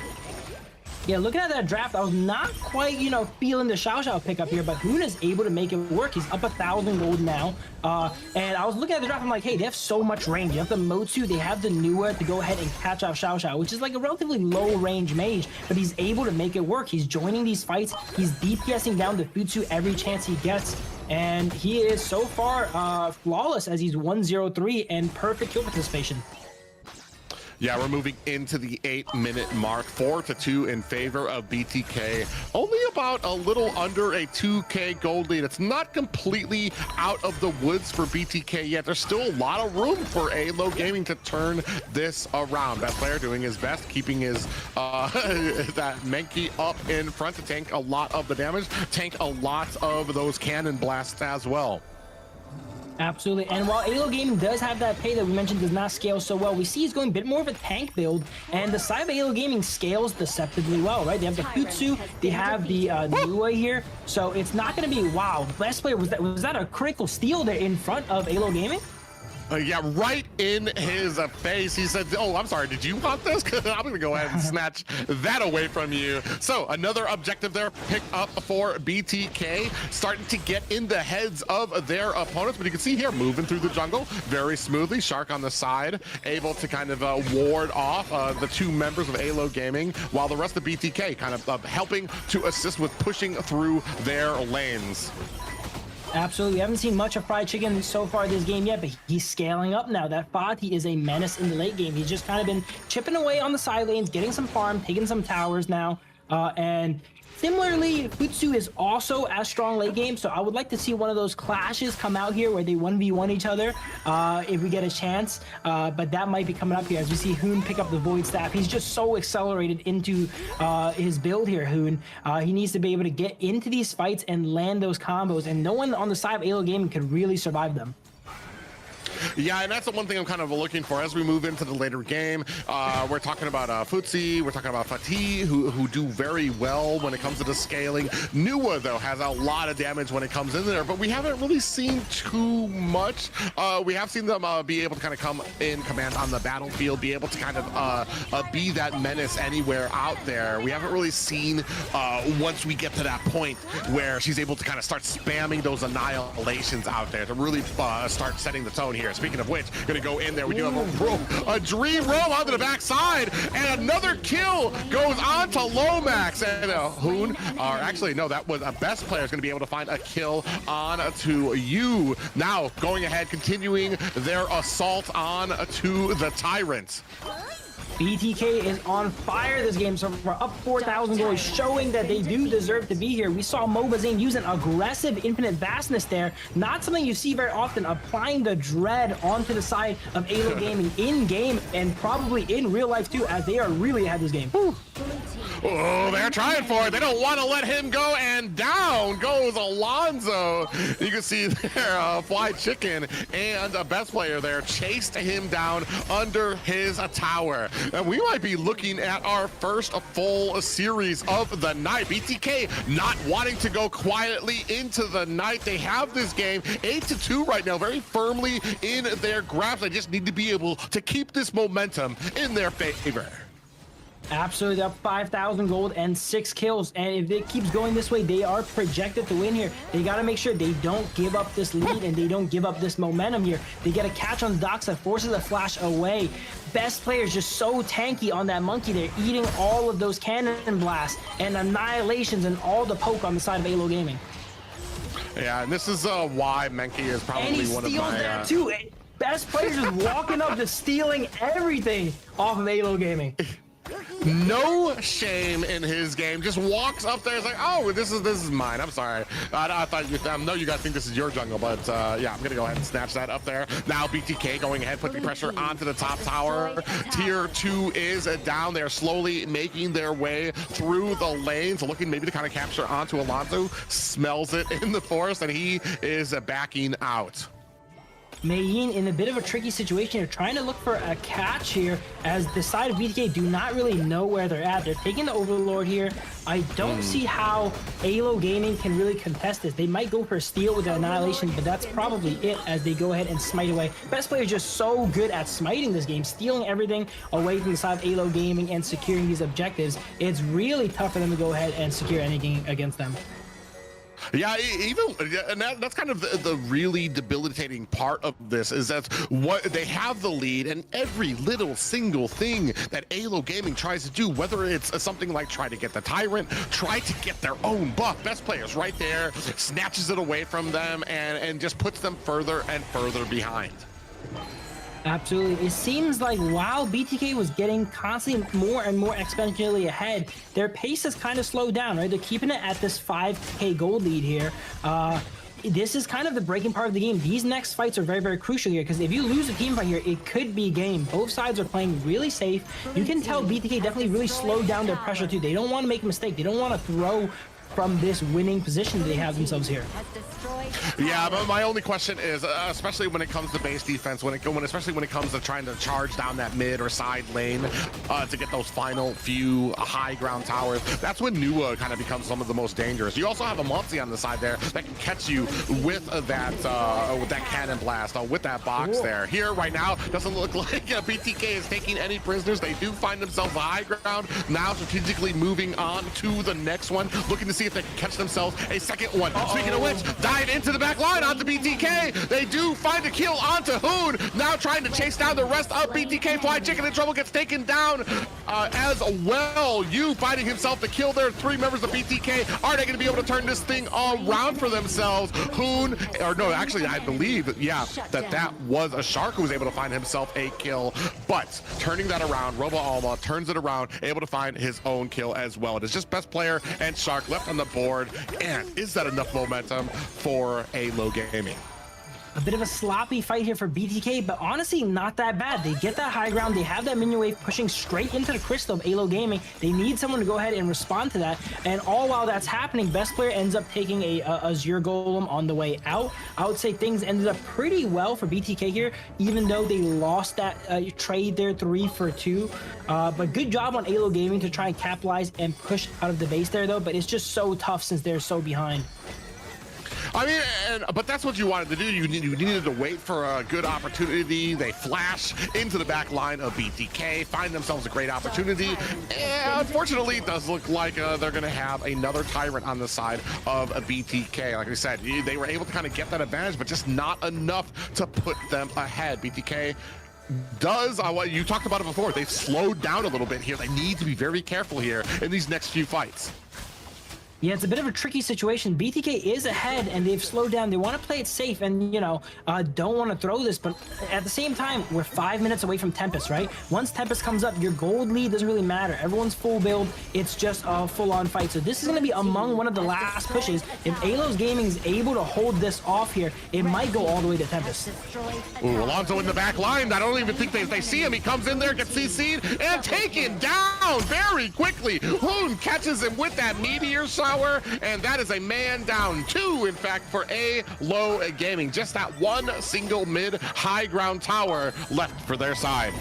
S2: Yeah, looking at that draft, I was not quite, you know, feeling the Xiao Xiao pickup here, but Hoon is able to make it work. He's up 1,000 gold now. And I was looking at the draft, I'm like, hey, they have so much range. You have the Motsu, they have the Nua to go ahead and catch off Xiao Xiao, which is like a relatively low range mage, but he's able to make it work. He's joining these fights. He's DPSing down the Futsu every chance he gets. And he is so far flawless as he's 1-0-3 and perfect kill participation.
S1: Yeah, we're moving into the 8-minute mark. 4-2 in favor of BTK. Only about a little under a 2k gold lead. It's not completely out of the woods for BTK yet. There's still a lot of room for Alo Gaming to turn this around. Best player doing his best, keeping his that Menki up in front to tank a lot of the damage, tank a lot of those cannon blasts as well.
S2: Absolutely, and while Alo Gaming does have that pay that we mentioned does not scale so well, we see he's going a bit more of a tank build, and the side of Alo Gaming scales deceptively well, right? They have the Futsu, they have the Nua here, so it's not going to be, wow, best player, was that a critical steal there in front of Alo Gaming?
S1: Yeah, right in his face. He said, oh, I'm sorry, did you want this? I'm going to go ahead and snatch that away from you. So another objective there picked up for BTK, starting to get in the heads of their opponents. But you can see here, moving through the jungle very smoothly. Shark on the side, able to kind of ward off the two members of Alo Gaming, while the rest of BTK kind of helping to assist with pushing through their lanes.
S2: Absolutely. We haven't seen much of Fried Chicken so far this game yet, but he's scaling up now. That Fatih is a menace in the late game. He's just kind of been chipping away on the side lanes, getting some farm, taking some towers now. And similarly, Futsu is also as strong late game, so I would like to see one of those clashes come out here where they 1v1 each other if we get a chance. But that might be coming up here as we see Hoon pick up the Void Staff. He's just so accelerated into his build here, Hoon. He needs to be able to get into these fights and land those combos, and no one on the side of Alo Gaming could really survive them.
S1: Yeah, and that's the one thing I'm kind of looking for as we move into the later game. We're talking about Futsi, we're talking about Fatih, who do very well when it comes to the scaling. Nuwa, though, has a lot of damage when it comes in there, but we haven't really seen too much. We have seen them be able to kind of come in command on the battlefield, be able to kind of be that menace anywhere out there. We haven't really seen once we get to that point where she's able to kind of start spamming those annihilations out there to really start setting the tone here. Speaking of which, gonna go in there. We do have a dream roll onto the backside, and another kill goes on to Lomax. And Hoon, or actually, no, that was a best player is gonna be able to find a kill on to you. Now, going ahead, continuing their assault on to the Tyrant.
S2: BTK is on fire this game, so we're up 4,000 gold, showing that they do deserve to be here. We saw Mobazane use an aggressive infinite vastness there, not something you see very often, applying the dread onto the side of Alo Gaming in-game and probably in real life too, as they are really ahead this game.
S1: Oh, they're trying for it. They don't want to let him go, and down goes Alonzo. You can see there, Fly Chicken and a best player there chased him down under his tower. And we might be looking at our first full series of the night. BTK not wanting to go quietly into the night. They have this game 8-2 right now, very firmly in their grasp. They just need to be able to keep this momentum in their favor.
S2: Absolutely, up 5,000 gold and 6 kills, and if it keeps going this way, they are projected to win here. They got to make sure they don't give up this lead and they don't give up this momentum here. They get a catch on the docks that forces the flash away. Best players just so tanky on that monkey. They're eating all of those cannon blasts and annihilations and all the poke on the side of Alo Gaming.
S1: Yeah, and this is why Menki is probably one of my...
S2: And he steals that too. Best players just walking up, just stealing everything off of Alo Gaming.
S1: No shame in his game. Just walks up there. It's like, oh, this is mine. I'm sorry. I thought you. No, you guys think this is your jungle, but yeah, I'm gonna go ahead and snatch that up there. Now BTK going ahead, putting pressure onto the top tower. Tier 2 is down. They're slowly making their way through the lanes, looking maybe to kind of capture onto Alonso. Smells it in the forest, and he is backing out.
S2: Mayin in a bit of a tricky situation here, trying to look for a catch here, as the side of BTK do not really know where they're at. They're taking the Overlord here. I don't see how Alo Gaming can really contest this. They might go for a steal with the Annihilation, but that's probably it as they go ahead and smite away. Best player is just so good at smiting this game, stealing everything away from the side of Alo Gaming and securing these objectives. It's really tough for them to go ahead and secure anything against them.
S1: Yeah, even and that's kind of the really debilitating part of this, is that what they have the lead, and every little single thing that Alo Gaming tries to do, whether it's something like try to get the Tyrant, try to get their own buff, best players right there, snatches it away from them and just puts them further and further behind.
S2: Absolutely. It seems like while BTK was getting constantly more and more exponentially ahead, their pace has kind of slowed down, right? They're keeping it at this 5k gold lead here. This is kind of the breaking part of the game. These next fights are very, very crucial here, because if you lose a team fight here, it could be game. Both sides are playing really safe. You can tell BTK definitely really slowed down their pressure too. They don't want to make a mistake. They don't want to throw from this winning position they have themselves here.
S1: Yeah, but my only question is, especially when it comes to base defense, especially when it comes to trying to charge down that mid or side lane to get those final few high ground towers, that's when Nuwa kind of becomes some of the most dangerous. You also have a Multi on the side there that can catch you with that cannon blast, with that box there. Here right now, doesn't look like BTK is taking any prisoners. They do find themselves a high ground, now strategically moving on to the next one, looking to see if they can catch themselves a second one. Speaking of which, dive into the back line onto BTK. They do find a kill onto Hoon. Now trying to chase down the rest of BTK. Fly Chicken in trouble, gets taken down as well. You finding himself to kill their 3 members of BTK. Are they going to be able to turn this thing around for themselves? Hoon, or no, actually, I believe, yeah, that was a Shark who was able to find himself a kill. But turning that around, Robo Alma turns it around, able to find his own kill as well. It is just best player and Shark left on the board. And is that enough momentum for Alo Gaming?
S2: A bit of a sloppy fight here for BTK, but honestly, not that bad. They get that high ground. They have that minion wave pushing straight into the crystal of Alo Gaming. They need someone to go ahead and respond to that. And all while that's happening, best player ends up taking a Azure Golem on the way out. I would say things ended up pretty well for BTK here, even though they lost that trade there 3 for 2. But good job on Alo Gaming to try and capitalize and push out of the base there, though. But it's just so tough since they're so behind.
S1: I mean, but that's what you wanted to do. You needed to wait for a good opportunity. They flash into the back line of BTK, find themselves a great opportunity. And unfortunately, it does look like they're going to have another Tyrant on the side of a BTK. Like I said, they were able to kind of get that advantage, but just not enough to put them ahead. BTK does what you talked about it before. They've slowed down a little bit here. They need to be very careful here in these next few fights.
S2: Yeah, it's a bit of a tricky situation. BTK is ahead and they've slowed down. They want to play it safe and, you know, don't want to throw this. But at the same time, we're 5 minutes away from Tempest, right? Once Tempest comes up, your gold lead doesn't really matter. Everyone's full build. It's just a full-on fight. So this is going to be among one of the last pushes. If Alo's Gaming is able to hold this off here, it might go all the way to Tempest.
S1: Ooh, Alonso in the back line. I don't even think they see him. He comes in there, gets CC'd, and taken down very quickly. Hoon catches him with that meteor shot. And that is a man down 2, in fact, for Alo Gaming. Just that one single mid high ground tower left for their side.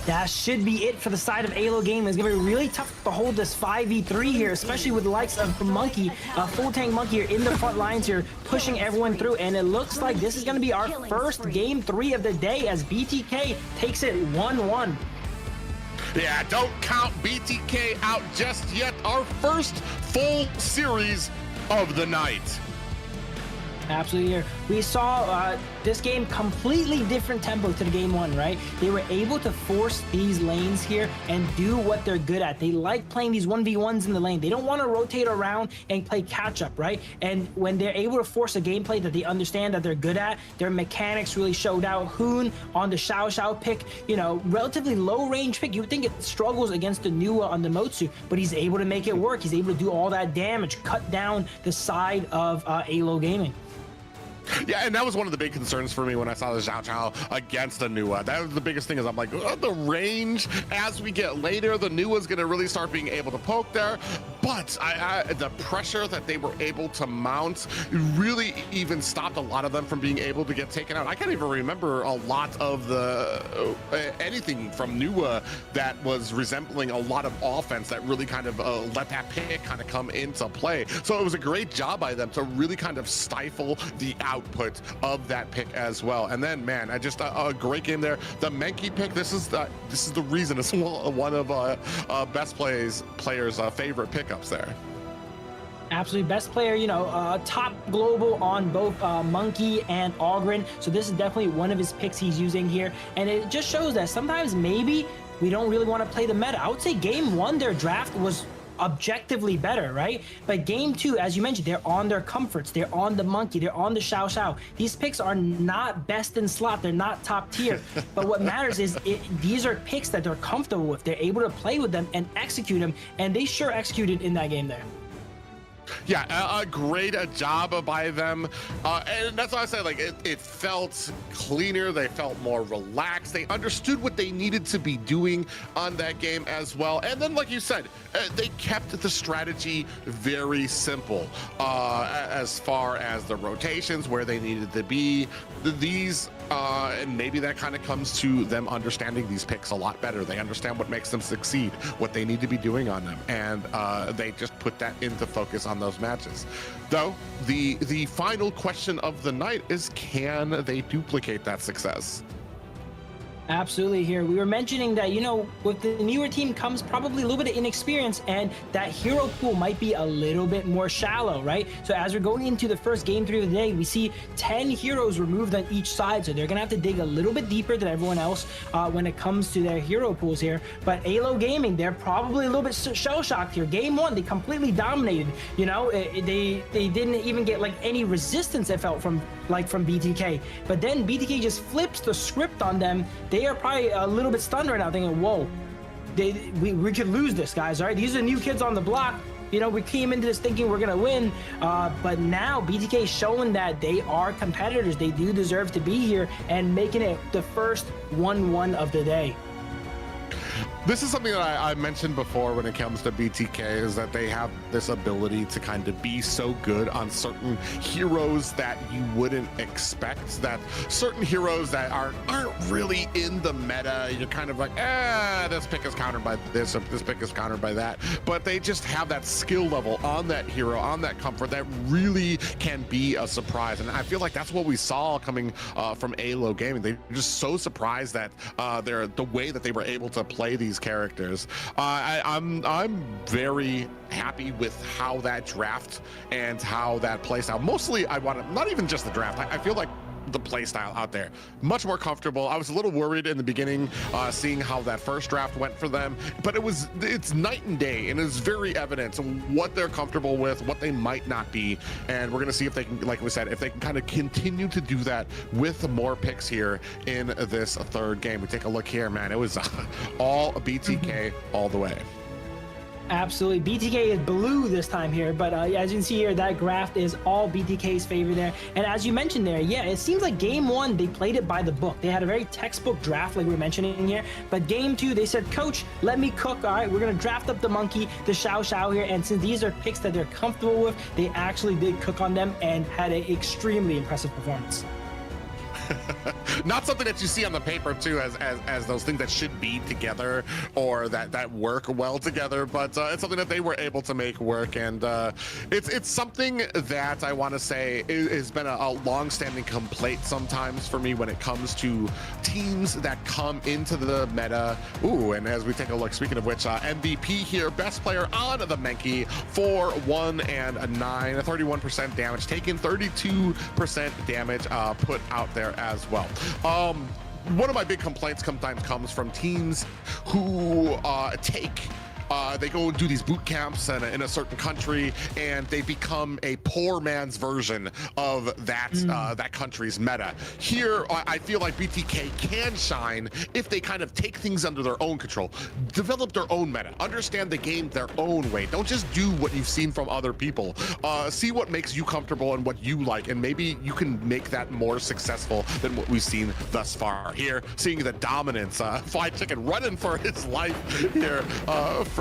S2: That should be it for the side of Alo Gaming. It's going to be really tough to hold this 5v3 here, especially with the likes of Monkey, full tank Monkey here in the front lines here, pushing everyone through. And it looks like this is going to be our first game 3 of the day as BTK takes it 1-1.
S1: Yeah, don't count BTK out just yet. Our first full series of the night.
S2: Absolutely. Here we saw this game completely different tempo to the game 1, right? They were able to force these lanes here and do what they're good at. They like playing these 1v1s in the lane. They don't want to rotate around and play catch up, right? And when they're able to force a gameplay that they understand that they're good at, their mechanics really showed out. Hoon on the Xiao Xiao pick, you know, relatively low range pick. You would think it struggles against the Nua on the Motsu, but he's able to make it work. He's able to do all that damage, cut down the side of Alo Gaming.
S1: Yeah, and that was one of the big concerns for me when I saw the Xiao Xiao against the Nua. That was the biggest thing, is I'm like, the range, as we get later, the Nua's going to really start being able to poke there. But the pressure that they were able to mount really even stopped a lot of them from being able to get taken out. I can't even remember a lot of the anything from Nua that was resembling a lot of offense that really kind of let that pick kind of come into play. So it was a great job by them to really kind of stifle the output of that pick as well. And then, man, just a great game there. The Menki pick, this is the reason it's one of best players' favorite pickups there.
S2: Absolutely best player, you know, top global on both Monkey and Ogren. So this is definitely one of his picks he's using here. And it just shows that sometimes maybe we don't really want to play the meta. I would say game 1, their draft was objectively better, right? But game 2, as you mentioned, they're on their comforts. They're on the Monkey. They're on the Xiao Xiao. These picks are not best in slot. They're not top tier. But what matters is these are picks that they're comfortable with. They're able to play with them and execute them. And they sure executed in that game there.
S1: Yeah, a great job by them. And that's why I said, like, it felt cleaner. They felt more relaxed. They understood what they needed to be doing on that game as well. And then, like you said, they kept the strategy very simple as far as the rotations, where they needed to be. And maybe that kind of comes to them understanding these picks a lot better. They understand what makes them succeed, what they need to be doing on them, and they just put that into focus on those matches. Though the final question of the night is, can they duplicate that success?
S2: Absolutely. Here we were mentioning that, you know, with the newer team comes probably a little bit of inexperience, and that hero pool might be a little bit more shallow, right? So as we're going into the first game 3 of the day, we see 10 heroes removed on each side, so they're gonna have to dig a little bit deeper than everyone else when it comes to their hero pools here. But Alo Gaming, they're probably a little bit shell-shocked here. Game 1, they completely dominated. You know, they didn't even get like any resistance, it felt, from BTK. But then BTK just flips the script on them. They are probably a little bit stunned right now, thinking, whoa, we could lose this, guys. All right, these are new kids on the block. we came into this thinking we're gonna win, but now BTK is showing that they are competitors. They do deserve to be here and making it the first 1-1 of the day.
S1: This is something that I mentioned before when it comes to BTK, is that they have this ability to kind of be so good on certain heroes that you wouldn't expect, that certain heroes that aren't really in the meta, you're kind of like, this pick is countered by this, or this pick is countered by that, but they just have that skill level on that hero, on that comfort, that really can be a surprise. And I feel like that's what we saw coming from Alo Gaming. They're just so surprised that the way that they were able to play these characters. I'm very happy with how that draft and how that playstyle. Mostly, I want to, not even just the draft. I feel like the playstyle out there much more comfortable. I was a little worried in the beginning, seeing how that first draft went for them, but it's night and day, and it's very evident what they're comfortable with, what they might not be, and we're gonna see if they can, like we said, if they can kind of continue to do that with more picks here in this third game. We take a look here, man. It was all BTK all the way.
S2: Absolutely. BTK is blue this time here, but as you can see here, that graph is all BTK's favor there. And as you mentioned there, yeah, it seems like game one, they played it by the book. They had a very textbook draft, like we were mentioning here. But game two, they said, coach, let me cook. All right, we're going to draft up the monkey, the Xiao Xiao here. And since these are picks that they're comfortable with, they actually did cook on them and had an extremely impressive performance.
S1: Not something that you see on the paper too, as those things that should be together or that work well together, but it's something that they were able to make work. And it's something that I want to say has been a long-standing complaint sometimes for me when it comes to teams that come into the meta. Ooh, and as we take a look, speaking of which, MVP here, best player on the Menki, 4-1 and a 9, 31% damage taken, 32% damage put out there as well. One of my big complaints sometimes comes from teams who they go and do these boot camps in a certain country, and they become a poor man's version of that country's meta. Here, I feel like BTK can shine if they kind of take things under their own control, develop their own meta, understand the game their own way. Don't just do what you've seen from other people. See what makes you comfortable and what you like, and maybe you can make that more successful than what we've seen thus far. Here, seeing the dominance, Fly Chicken running for his life here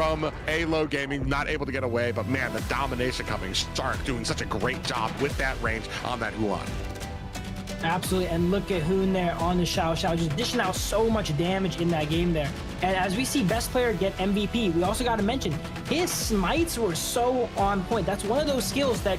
S1: from Alo Gaming, not able to get away, but man, the domination coming. Shark doing such a great job with that range on that Huan.
S2: Absolutely, and look at Hoon there on the Xiao Xiao, just dishing out so much damage in that game there. And as we see best player get MVP, we also got to mention his smites were so on point. That's one of those skills that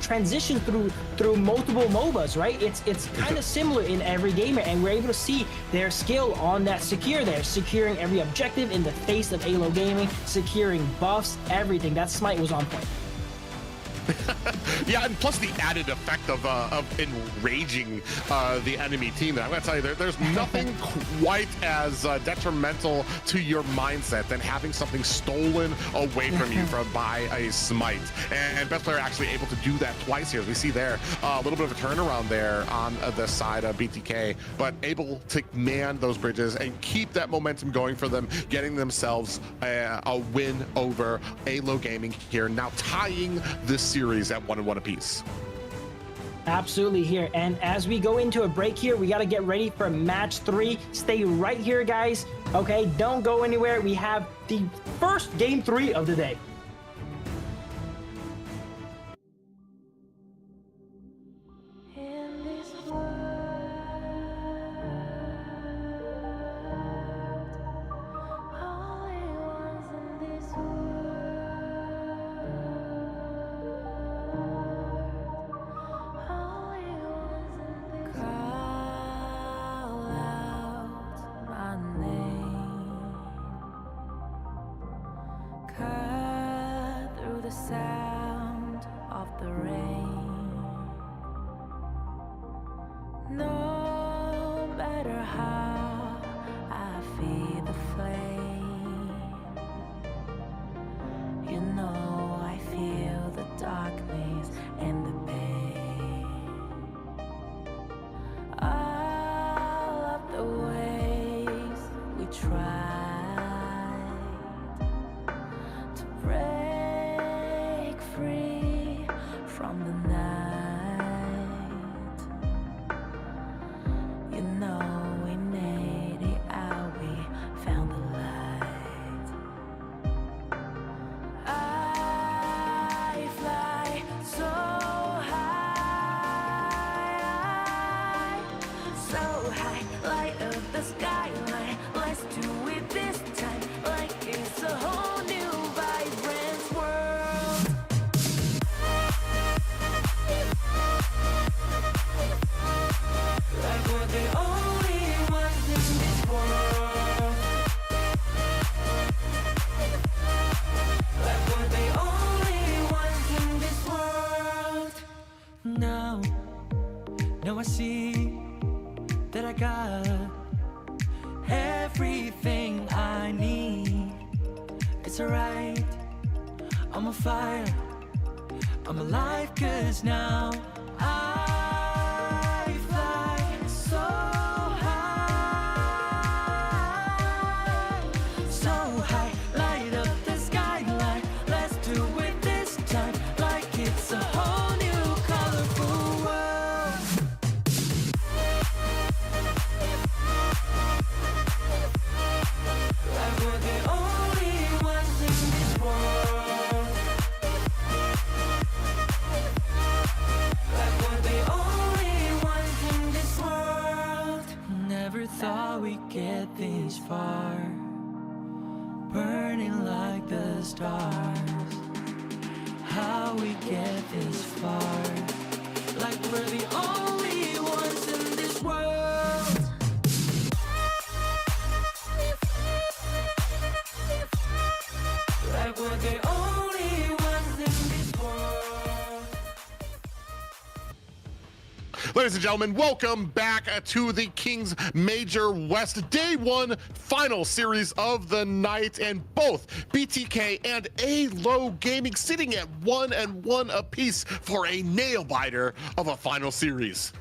S2: transition through multiple MOBAs, right? It's kind of similar in every gamer, and we're able to see their skill on that secure there, securing every objective in the face of Alo Gaming, securing buffs, everything. That smite was on point.
S1: Yeah, and plus the added effect of enraging the enemy team. I'm gonna tell you, there's nothing quite as detrimental to your mindset than having something stolen away from you by a smite. And best player actually able to do that twice here. As we see there, a little bit of a turnaround there on the side of BTK, but able to man those bridges and keep that momentum going for them, getting themselves a win over Alo Gaming here, now tying this series at 1-1 apiece.
S2: Absolutely here. And as we go into a break here, we got to get ready for match 3. Stay right here, guys. Okay, don't go anywhere. We have the first game 3 of the day.
S7: Call
S9: light, light up the skyline. Let's do it this time, like it's a whole new vibrant world. Like we're the only ones in this world. Like we're the only ones in this world. Now I see that I got everything I need. It's alright, I'm on fire, I'm alive, 'cause now I fly so high, so high, light up the skyline. Let's do it this time, like it's a whole new colorful world. Like we're the only ones in this world. Like we're the only ones in this world. Never thought we'd get this far, burning like the stars. How we get this far, like we're the only ones in this world. Like we're the only ones in this world.
S1: Ladies and gentlemen, welcome back to the Kings Major West Day 1 final series of the night, and both BTK and A-Low Gaming sitting at 1-1 apiece for a nail-biter of a final series.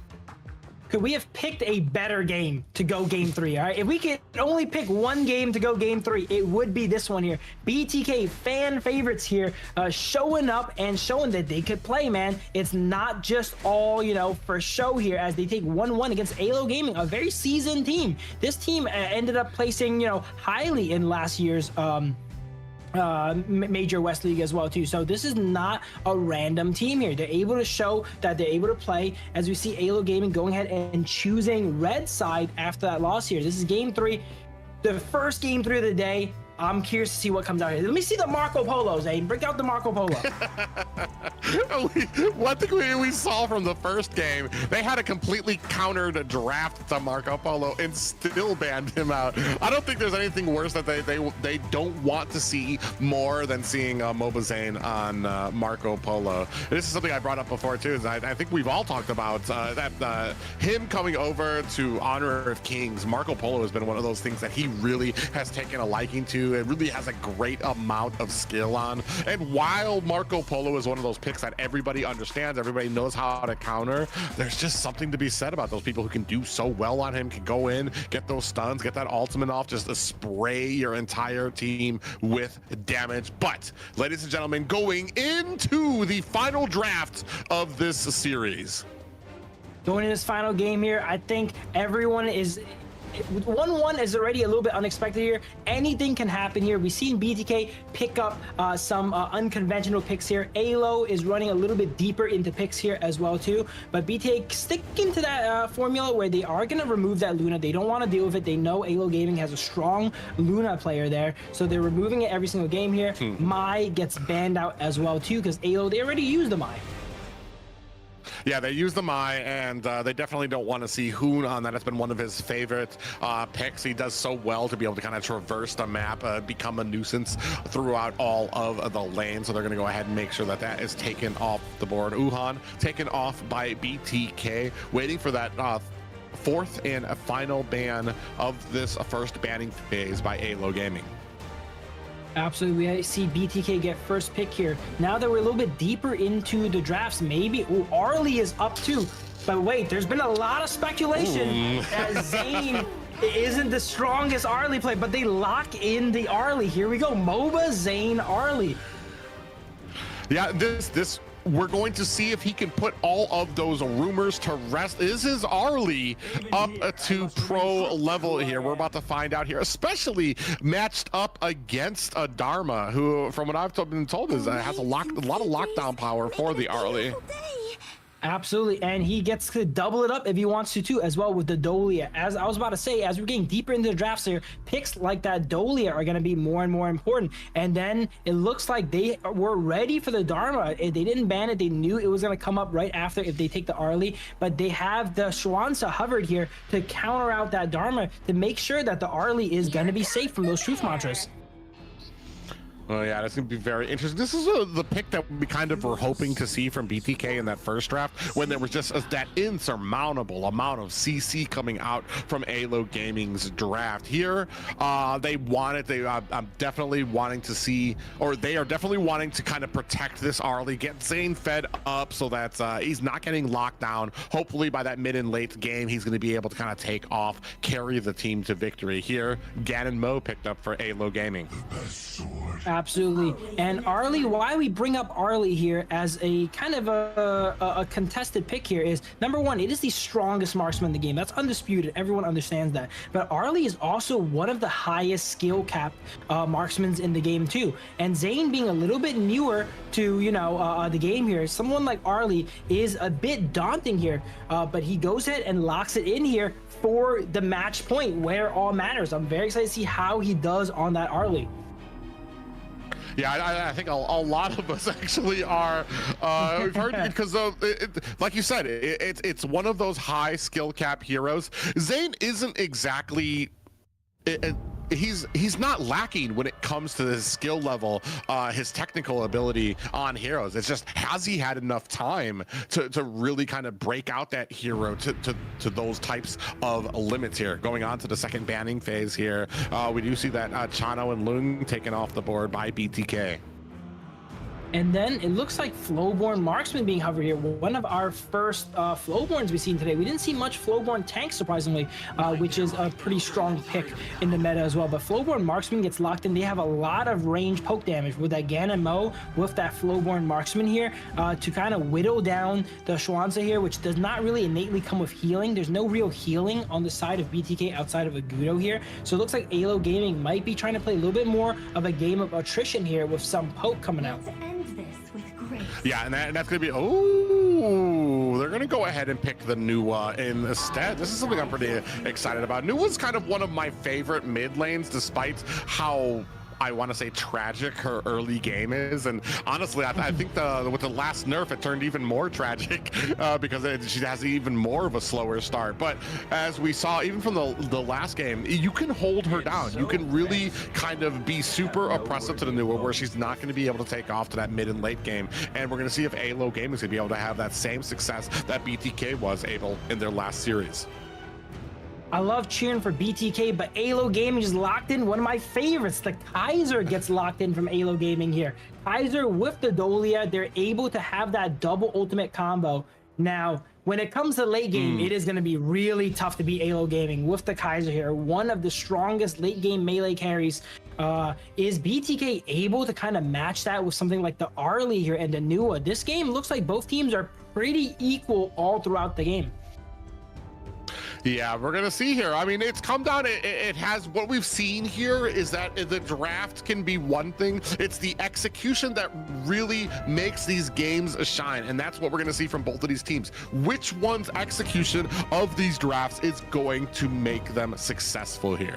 S2: Could we have picked a better game to go game 3? All right, if we could only pick one game to go game 3, it would be this one here. BTK fan favorites here, showing up and showing that they could play, man. It's not just all, you know, for show here, as they take 1-1 against A-Low Gaming, a very seasoned team. This team ended up placing, you know, highly in last year's Major West League as well too. So this is not a random team here. They're able to show that they're able to play, as we see A-Low Gaming going ahead and choosing red side after that loss here. This is game 3, the first game 3 of the day. I'm curious to see what comes out here. Let me see the Marco Polo, Zane. Break out the Marco Polo.
S1: One thing we saw from the first game, they had a completely countered draft to Marco Polo and still banned him out. I don't think there's anything worse that they don't want to see more than seeing MOBA Zane on Marco Polo. This is something I brought up before too. Is I think we've all talked about that him coming over to Honor of Kings. Marco Polo has been one of those things that he really has taken a liking to. It really has a great amount of skill on. And while Marco Polo is one of those picks that everybody understands, everybody knows how to counter, there's just something to be said about those people who can do so well on him, can go in, get those stuns, get that ultimate off, just to spray your entire team with damage. But, ladies and gentlemen, going into the final draft of this series.
S2: Going in this final game here, I think everyone is... 1-1 is already a little bit unexpected here. Anything can happen here. We've seen BTK pick up some unconventional picks here. A-Low is running a little bit deeper into picks here as well too. But BTK sticking to that formula where they are going to remove that Luna. They don't want to deal with it. They know A-Low Gaming has a strong Luna player there, so they're removing it every single game here. Mai gets banned out as well too, because A-Low, they already used the Mai.
S1: Yeah, they use the Mai, and they definitely don't want to see Hoon on that. It's been one of his favorite picks. He does so well to be able to kind of traverse the map, become a nuisance throughout all of the lanes. So they're going to go ahead and make sure that that is taken off the board. Uhan taken off by BTK, waiting for that fourth and final ban of this first banning phase by A-Low Gaming.
S2: Absolutely, I see BTK get first pick here. Now that we're a little bit deeper into the drafts, maybe Arlie is up too. But wait, there's been a lot of speculation that Zane isn't the strongest Arlie play, but they lock in the Arlie. Here we go, MOBA Zane Arlie.
S1: Yeah, this we're going to see if he can put all of those rumors to rest. Is his Arlie up to pro level here? We're about to find out here, especially matched up against a Dharma, who, from what I've been told, is has a lot of lockdown power for the Arlie.
S2: Absolutely, and he gets to double it up if he wants to too, as well with the Dolia. As I was about to say, as we're getting deeper into the drafts here, picks like that Dolia are going to be more and more important. And then it looks like they were ready for the Dharma. They didn't ban it; they knew it was going to come up right after if they take the Arlie. But they have the Schwanza hovered here to counter out that Dharma to make sure that the Arlie is going to be safe from those truth mantras.
S1: Oh yeah, that's gonna be very interesting. This is the pick that we kind of were hoping to see from BTK in that first draft, when there was just that insurmountable amount of CC coming out from ALO Gaming's draft. Here, I'm definitely wanting to see, or they are definitely wanting to kind of protect this Arlie, get Zane fed up so that he's not getting locked down. Hopefully by that mid and late game, he's gonna be able to kind of take off, carry the team to victory. Here, Ganon Mo picked up for ALO Gaming.
S2: Absolutely. And Arlie, why we bring up Arlie here as a kind of a contested pick here is, number one, it is the strongest marksman in the game. That's undisputed. Everyone understands that. But Arlie is also one of the highest skill cap marksmen in the game too. And Zane being a little bit newer to, the game here, someone like Arlie is a bit daunting here. But he goes ahead and locks it in here for the match point where all matters. I'm very excited to see how he does on that Arlie.
S1: Yeah, I think a lot of us actually are. We've heard because, like you said, it's one of those high skill cap heroes. Zane isn't exactly. He's not lacking when it comes to his skill level, his technical ability on heroes. It's just, has he had enough time to really kind of break out that hero to those types of limits here? Going on to the second banning phase here, we do see that Chano and Lung taken off the board by BTK.
S2: And then it looks like Flowborn Marksman being hovered here. One of our first Flowborns we've seen today. We didn't see much Flowborn tanks, surprisingly, which is a pretty strong pick in the meta as well. But Flowborn Marksman gets locked in. They have a lot of range poke damage with that Ganon Mo, with that Flowborn Marksman here to kind of whittle down the Schwanza here, which does not really innately come with healing. There's no real healing on the side of BTK outside of Agudo here. So it looks like ALO Gaming might be trying to play a little bit more of a game of attrition here with some poke coming out.
S1: Yeah, and that's gonna be, they're gonna go ahead and pick the Nuwa instead. This is something I'm pretty excited about. Nuwa's kind of one of my favorite mid lanes, despite how, I want to say, tragic her early game is. And honestly, I think with the last nerf, it turned even more tragic because she has even more of a slower start. But as we saw, even from the last game, you can hold her down. You can really kind of be super oppressive to the Nuwa, where she's not going to be able to take off to that mid and late game. And we're going to see if ALO Gaming is going to be able to have that same success that BTK was able in their last series.
S2: I love cheering for BTK, but ALO Gaming is locked in. One of my favorites, the Kaiser, gets locked in from ALO Gaming here. Kaiser with the Dolia, they're able to have that double ultimate combo. Now, when it comes to late game, it is going to be really tough to beat ALO Gaming with the Kaiser here. One of the strongest late game melee carries. Is BTK able to kind of match that with something like the Arlie here and the Nuwa? This game looks like both teams are pretty equal all throughout the game.
S1: Yeah, we're gonna see here. I mean, it's come down. It has, what we've seen here is that the draft can be one thing. It's the execution that really makes these games shine, and that's what we're gonna see from both of these teams. Which one's execution of these drafts is going to make them successful here?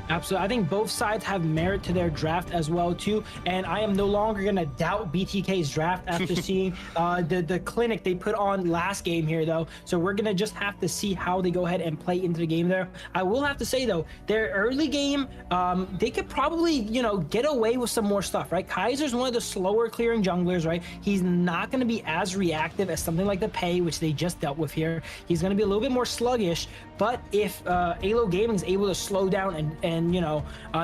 S2: Absolutely. I think both sides have merit to their draft as well too, and I am no longer going to doubt BTK's draft after seeing the clinic they put on last game here though. So we're going to just have to see how they go ahead and play into the game there. I will have to say though, their early game, they could probably, get away with some more stuff, right? Kaiser's one of the slower clearing junglers, right? He's not going to be as reactive as something like the Pei, which they just dealt with here. He's going to be a little bit more sluggish, but if ALO Gaming is able to slow down and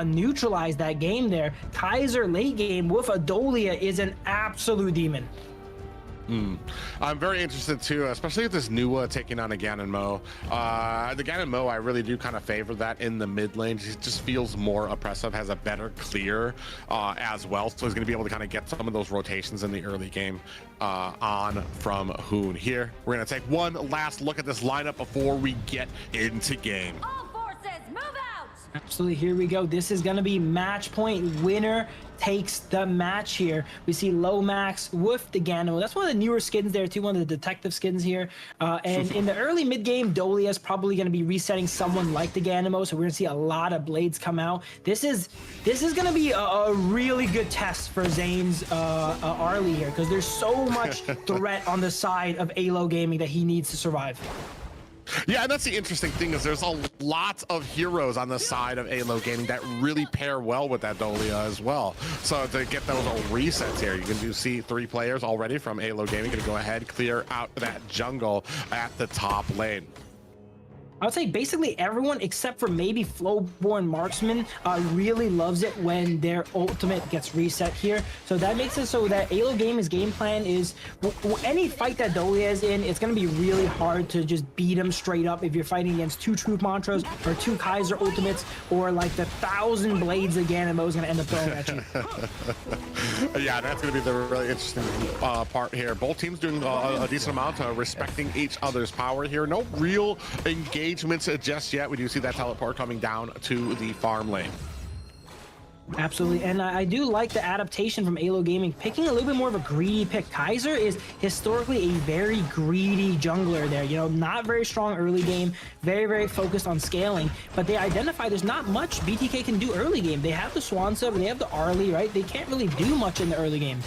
S2: neutralize that game there, Kaiser late game with Adolia is an absolute demon.
S1: I'm very interested too, especially with this Nuwa taking on a Ganon Mo. The Ganon Mo, I really do kind of favor that in the mid lane. He just feels more oppressive, has a better clear as well. So he's going to be able to kind of get some of those rotations in the early game on from Hoon. Here, we're going to take one last look at this lineup before we get into game.
S3: All forces, move out!
S2: Absolutely. Here we go. This is going to be match point. Winner takes the match here. We see Lomax with the Gano. That's one of the newer skins there too, one of the detective skins here. And in the early mid game, Dolia is probably going to be resetting someone like the Ganimo, so we're going to see a lot of blades come out. This is going to be a really good test for Zane's Arlie here, because there's so much threat on the side of Alo Gaming that he needs to survive.
S1: Yeah, and that's the interesting thing is there's a lot of heroes on the side of Alo Gaming that really pair well with that Dolia as well. So to get those resets here, you can see 3 players already from Alo Gaming going to go ahead, clear out that jungle at the top lane.
S2: I would say basically everyone except for maybe Flowborn Marksman really loves it when their ultimate gets reset here. So that makes it so that Alo Gaming's game plan is any fight that Dolia is in, it's going to be really hard to just beat him straight up if you're fighting against 2 Truth Mantras or 2 Kaiser ultimates or like the 1,000 blades again, and Mo's going to end up throwing at you.
S1: Yeah, that's going to be the really interesting part here. Both teams doing a decent amount of respecting each other's power here. No real engagements just yet. We do see that teleport coming down to the farm lane.
S2: Absolutely, and I do like the adaptation from Alo Gaming, picking a little bit more of a greedy pick. Kaiser is historically a very greedy jungler there, you know, not very strong early game, very focused on scaling, but they identify there's not much BTK can do early game. They have the Swan Sub, they have the Arlie, right? They can't really do much in the early game.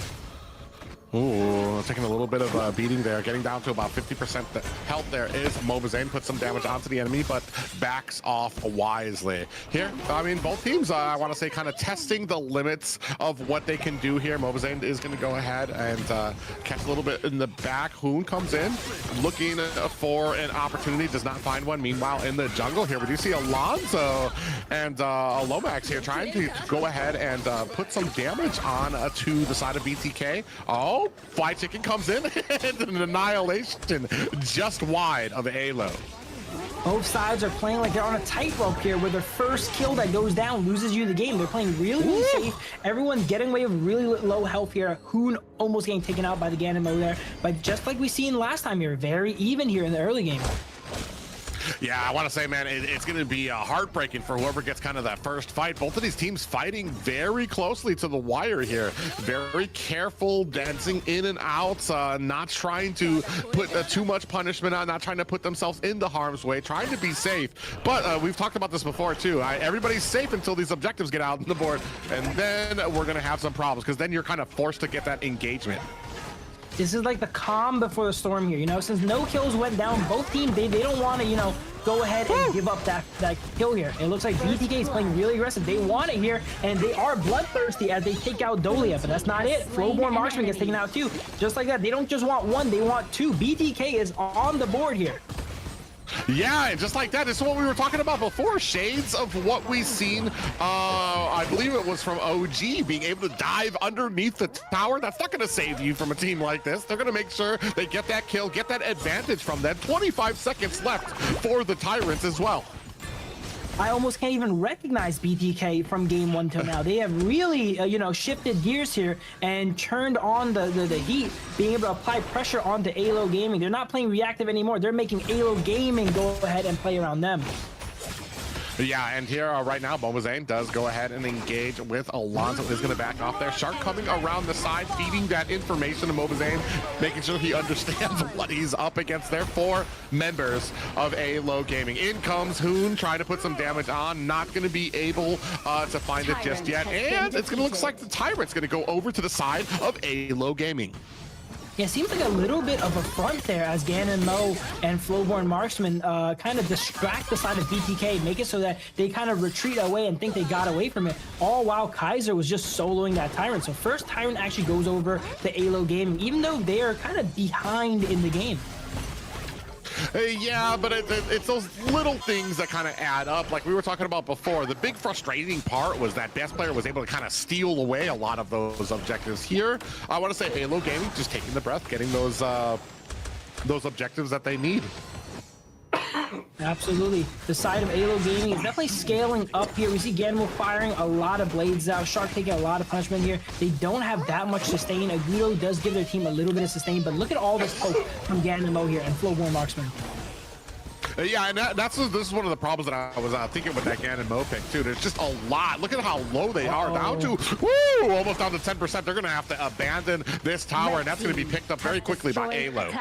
S1: Ooh, taking a little bit of a beating there, getting down to about 50% health there is Mobazane, puts some damage onto the enemy, but backs off wisely. Here, I mean, both teams, I want to say, kind of testing the limits of what they can do here. Mobazane is going to go ahead and catch a little bit in the back. Hoon comes in, looking for an opportunity, does not find one. Meanwhile, in the jungle here, we do see Alonso and Lomax here trying to go ahead and put some damage on to the side of BTK. Oh, Fly Chicken comes in and an annihilation just wide of Alo.
S2: Both sides are playing like they're on a tightrope here, where the first kill that goes down loses you the game. They're playing really safe. Everyone's getting away with really low health here. Hoon almost getting taken out by the Ganimo there. But just like we seen last time here, very even here in the early game.
S1: Yeah, I want to say, man, it's going to be heartbreaking for whoever gets kind of that first fight. Both of these teams fighting very closely to the wire here. Very careful, dancing in and out, not trying to put too much punishment on, not trying to put themselves into harm's way, trying to be safe. But we've talked about this before, too. Everybody's safe until these objectives get out on the board, and then we're going to have some problems, because then you're kind of forced to get that engagement.
S2: This is like the calm before the storm here, you know, since no kills went down, both teams, they don't want to, you know, go ahead and give up that kill here. It looks like BTK is playing really aggressive. They want it here, and they are bloodthirsty as they take out Dolia, but that's not it. Flowborn Marksman gets taken out too. Just like that, they don't just want 1, they want 2. BTK is on the board here.
S1: Yeah, and just like that, this is what we were talking about before. Shades of what we've seen, I believe it was from OG, being able to dive underneath the tower. That's not going to save you from a team like this. They're going to make sure they get that kill, get that advantage from them. 25 seconds left for the Tyrants as well.
S2: I almost can't even recognize BTK from game 1 till now. They have really, you know, shifted gears here and turned on the heat, being able to apply pressure onto Alo Gaming. They're not playing reactive anymore. They're making Alo Gaming go ahead and play around them.
S1: Yeah, and here right now, Mobazane does go ahead and engage with Alonso. Is going to back off there. Shark coming around the side, feeding that information to Mobazane, making sure he understands what he's up against there. 4 members of Alo Gaming. In comes Hoon, trying to put some damage on. Not going to be able to find it just yet. And it's going to look like the Tyrant's going to go over to the side of Alo Gaming.
S2: Yeah, it seems like a little bit of a front there as Ganon, Mo, and Flowborn Marksman kind of distract the side of BTK, make it so that they kind of retreat away and think they got away from it, all while Kaiser was just soloing that Tyrant. So first Tyrant actually goes over to Alo Gaming, even though they are kind of behind in the game.
S1: Yeah, but it's those little things that kind of add up. Like we were talking about before, the big frustrating part was that Best Player was able to kind of steal away a lot of those objectives. Here, I want to say Alo Gaming just taking the breath, getting those objectives that they need.
S2: Absolutely. The side of Alo Gaming is definitely scaling up here. We see Ganmo firing a lot of blades out. Shark taking a lot of punishment here. They don't have that much sustain. Agudo does give their team a little bit of sustain, but look at all this poke from Ganmo here and Flowborn Marksman.
S1: Yeah, and this is one of the problems that I was thinking with that Gan and Mo pick too. There's just a lot. Look at how low they are down to. Woo! Almost down to 10%. They're gonna have to abandon this tower, and that's gonna be picked up very quickly by Alo.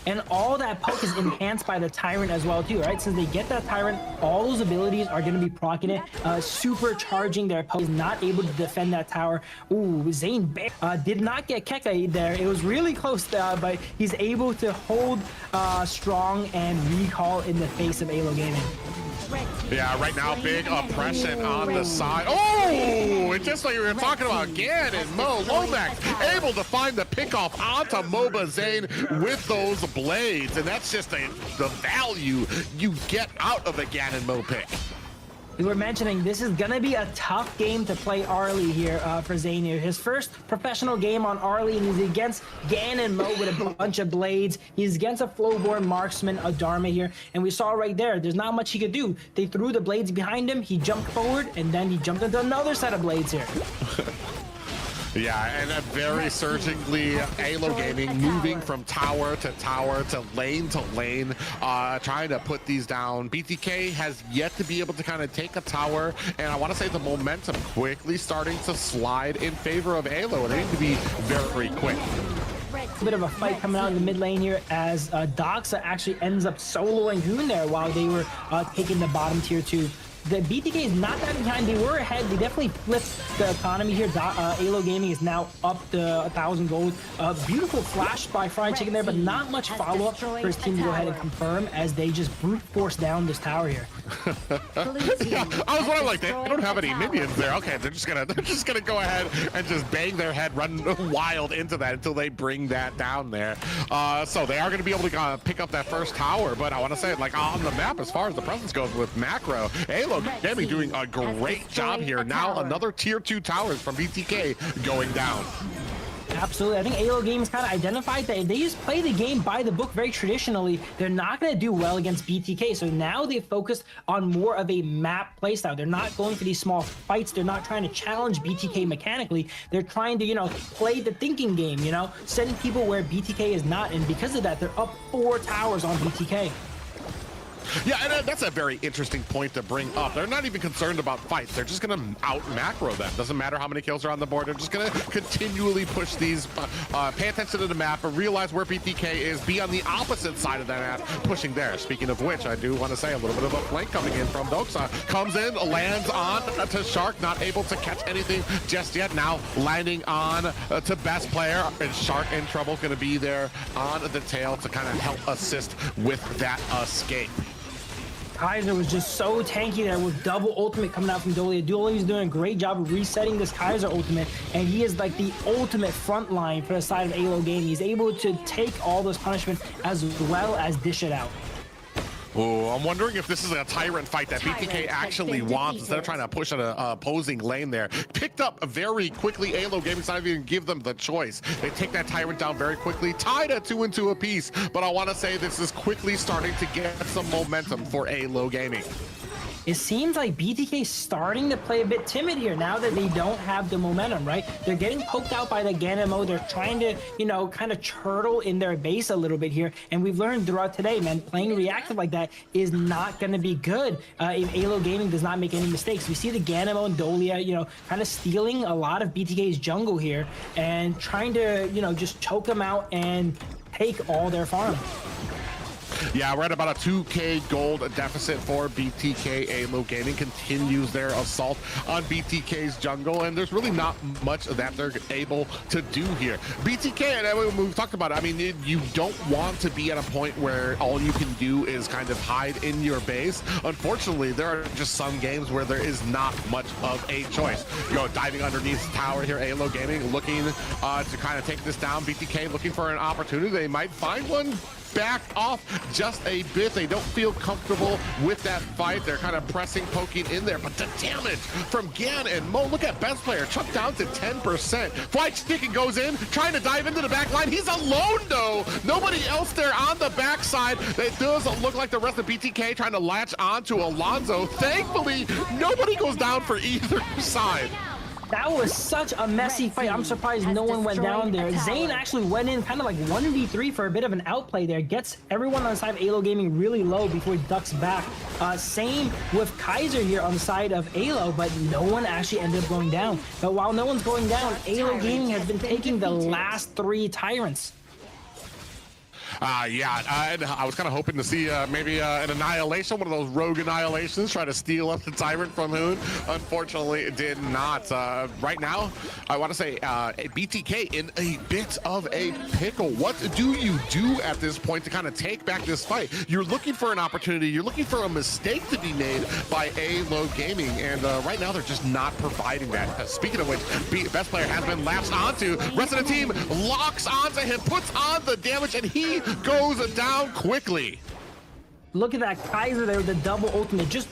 S2: And all that poke is enhanced by the Tyrant as well too, right? Since they get that Tyrant, all those abilities are going to be proccing it, supercharging their poke. Is not able to defend that tower. Ooh, Zane did not get Keka there. It was really close, but he's able to hold strong and recall in the face of Alo Gaming.
S1: Yeah, right now, big oppression on the side. Oh, and just like we were talking about, Gan and Mo, Lomax able to find the pickoff onto Moba Zane with those blades, and that's just the value you get out of a Gan and Mo pick.
S2: We were mentioning this is going to be a tough game to play Arlie here for Zane here. His first professional game on Arlie, and he's against Gan and Mo with a bunch of blades. He's against a flowborn marksman, a Dharma here, and we saw right there, there's not much he could do. They threw the blades behind him, he jumped forward, and then he jumped into another set of blades here.
S1: Yeah, and very surgically, Alo Gaming moving from tower to lane, trying to put these down. BTK has yet to be able to kind of take a tower, and I want to say the momentum quickly starting to slide in favor of Alo, and they need to be very quick.
S2: A bit of a fight coming out in the mid lane here as Doxa actually ends up soloing Hoon there while they were taking the bottom tier 2. The BTK is not that behind. They were ahead. They definitely flipped the economy here. Alo Gaming is now up to 1,000 gold. Beautiful flash by Fried Chicken there, but not much follow-up for his team to go ahead and confirm as they just brute force down this tower here.
S1: Yeah, I was wondering, like, they don't have any minions there. Okay, they're just gonna go ahead and just bang their head, run wild into that until they bring that down there. So they are gonna be able to pick up that first tower, but I want to say, like, on the map, as far as the presence goes with macro, Alo Gaming doing a great job here. Now another tier 2 towers from BTK going down.
S2: Absolutely. I think Alo Games kind of identified that if they just play the game by the book very traditionally, they're not going to do well against BTK. So now they focused on more of a map playstyle. They're not going for these small fights. They're not trying to challenge BTK mechanically. They're trying to, play the thinking game, send people where BTK is not. And because of that, they're up 4 towers on BTK.
S1: Yeah, and that's a very interesting point to bring up. They're not even concerned about fights. They're just going to out-macro them. Doesn't matter how many kills are on the board. They're just going to continually push these, pay attention to the map, and realize where BTK is, be on the opposite side of that map, pushing there. Speaking of which, I do want to say a little bit of a flank coming in from Doxa. Comes in, lands on to Shark, not able to catch anything just yet. Now landing on to best player, and Shark in trouble, going to be there on the tail to kind of help assist with that escape.
S2: Kaiser was just so tanky there with double ultimate coming out from Dolia. Dolia's doing a great job of resetting this Kaiser ultimate, and he is like the ultimate front line for the side of Alo Gaming. He's able to take all those punishment as well as dish it out.
S1: Oh, I'm wondering if this is a Tyrant fight that BTK actually wants instead of trying to push an opposing lane there. Picked up very quickly. Alo Gaming decided to even give them the choice. They take that Tyrant down very quickly, tied at 2-2 apiece. But I want to say this is quickly starting to get some momentum for Alo Gaming.
S2: It seems like BTK is starting to play a bit timid here now that they don't have the momentum, right? They're getting poked out by the Ganamo. They're trying to, kind of turtle in their base a little bit here. And we've learned throughout today, man, playing reactive like that is not going to be good if Alo Gaming does not make any mistakes. We see the Ganamo and Dolia, kind of stealing a lot of BTK's jungle here and trying to, just choke them out and take all their farm.
S1: Yeah, we're at about a 2K gold deficit for BTK. Alo Gaming continues their assault on BTK's jungle, and there's really not much that they're able to do here. BTK, and we've talked about it, I mean, you don't want to be at a point where all you can do is kind of hide in your base. Unfortunately, there are just some games where there is not much of a choice. Diving underneath the tower here, Alo Gaming looking to kind of take this down. BTK looking for an opportunity. They might find one. Back off just a bit. They don't feel comfortable with that fight. They're kind of pressing, poking in there, but the damage from Gan and Mo. Look at best player, chucked down to 10%. Flight Chicken goes in, trying to dive into the back line. He's alone though. Nobody else there on the backside. It doesn't look like the rest of BTK trying to latch onto Alonzo. Thankfully, nobody goes down for either side.
S2: That was such a messy fight. I'm surprised no one went down there. Zane actually went in kind of like 1v3 for a bit of an outplay there. Gets everyone on the side of Alo Gaming really low before he ducks back. Same with Kaiser here on the side of Alo, but no one actually ended up going down. But while no one's going down, Alo Gaming has been taking the last 3 Tyrants.
S1: Yeah, I was kind of hoping to see maybe an annihilation, one of those rogue annihilations, try to steal up the Tyrant from Hoon. Unfortunately, it did not. Right now, I want to say BTK in a bit of a pickle. What do you do at this point to kind of take back this fight? You're looking for an opportunity. You're looking for a mistake to be made by Alo Gaming, and right now they're just not providing that. Speaking of which, best player has been latched onto. Rest of the team locks onto him, puts on the damage, and he goes down quickly.
S2: Look at that Kaiser there with the double ultimate. Just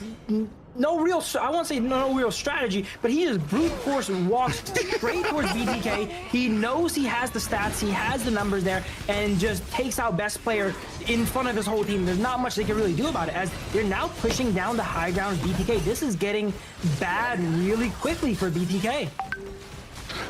S2: no real, I won't say no real strategy, but he just brute force walks straight towards BTK. He knows he has the stats, he has the numbers there, and just takes out best player in front of his whole team. There's not much they can really do about it, as they're now pushing down the high ground of BTK. This is getting bad really quickly for BTK.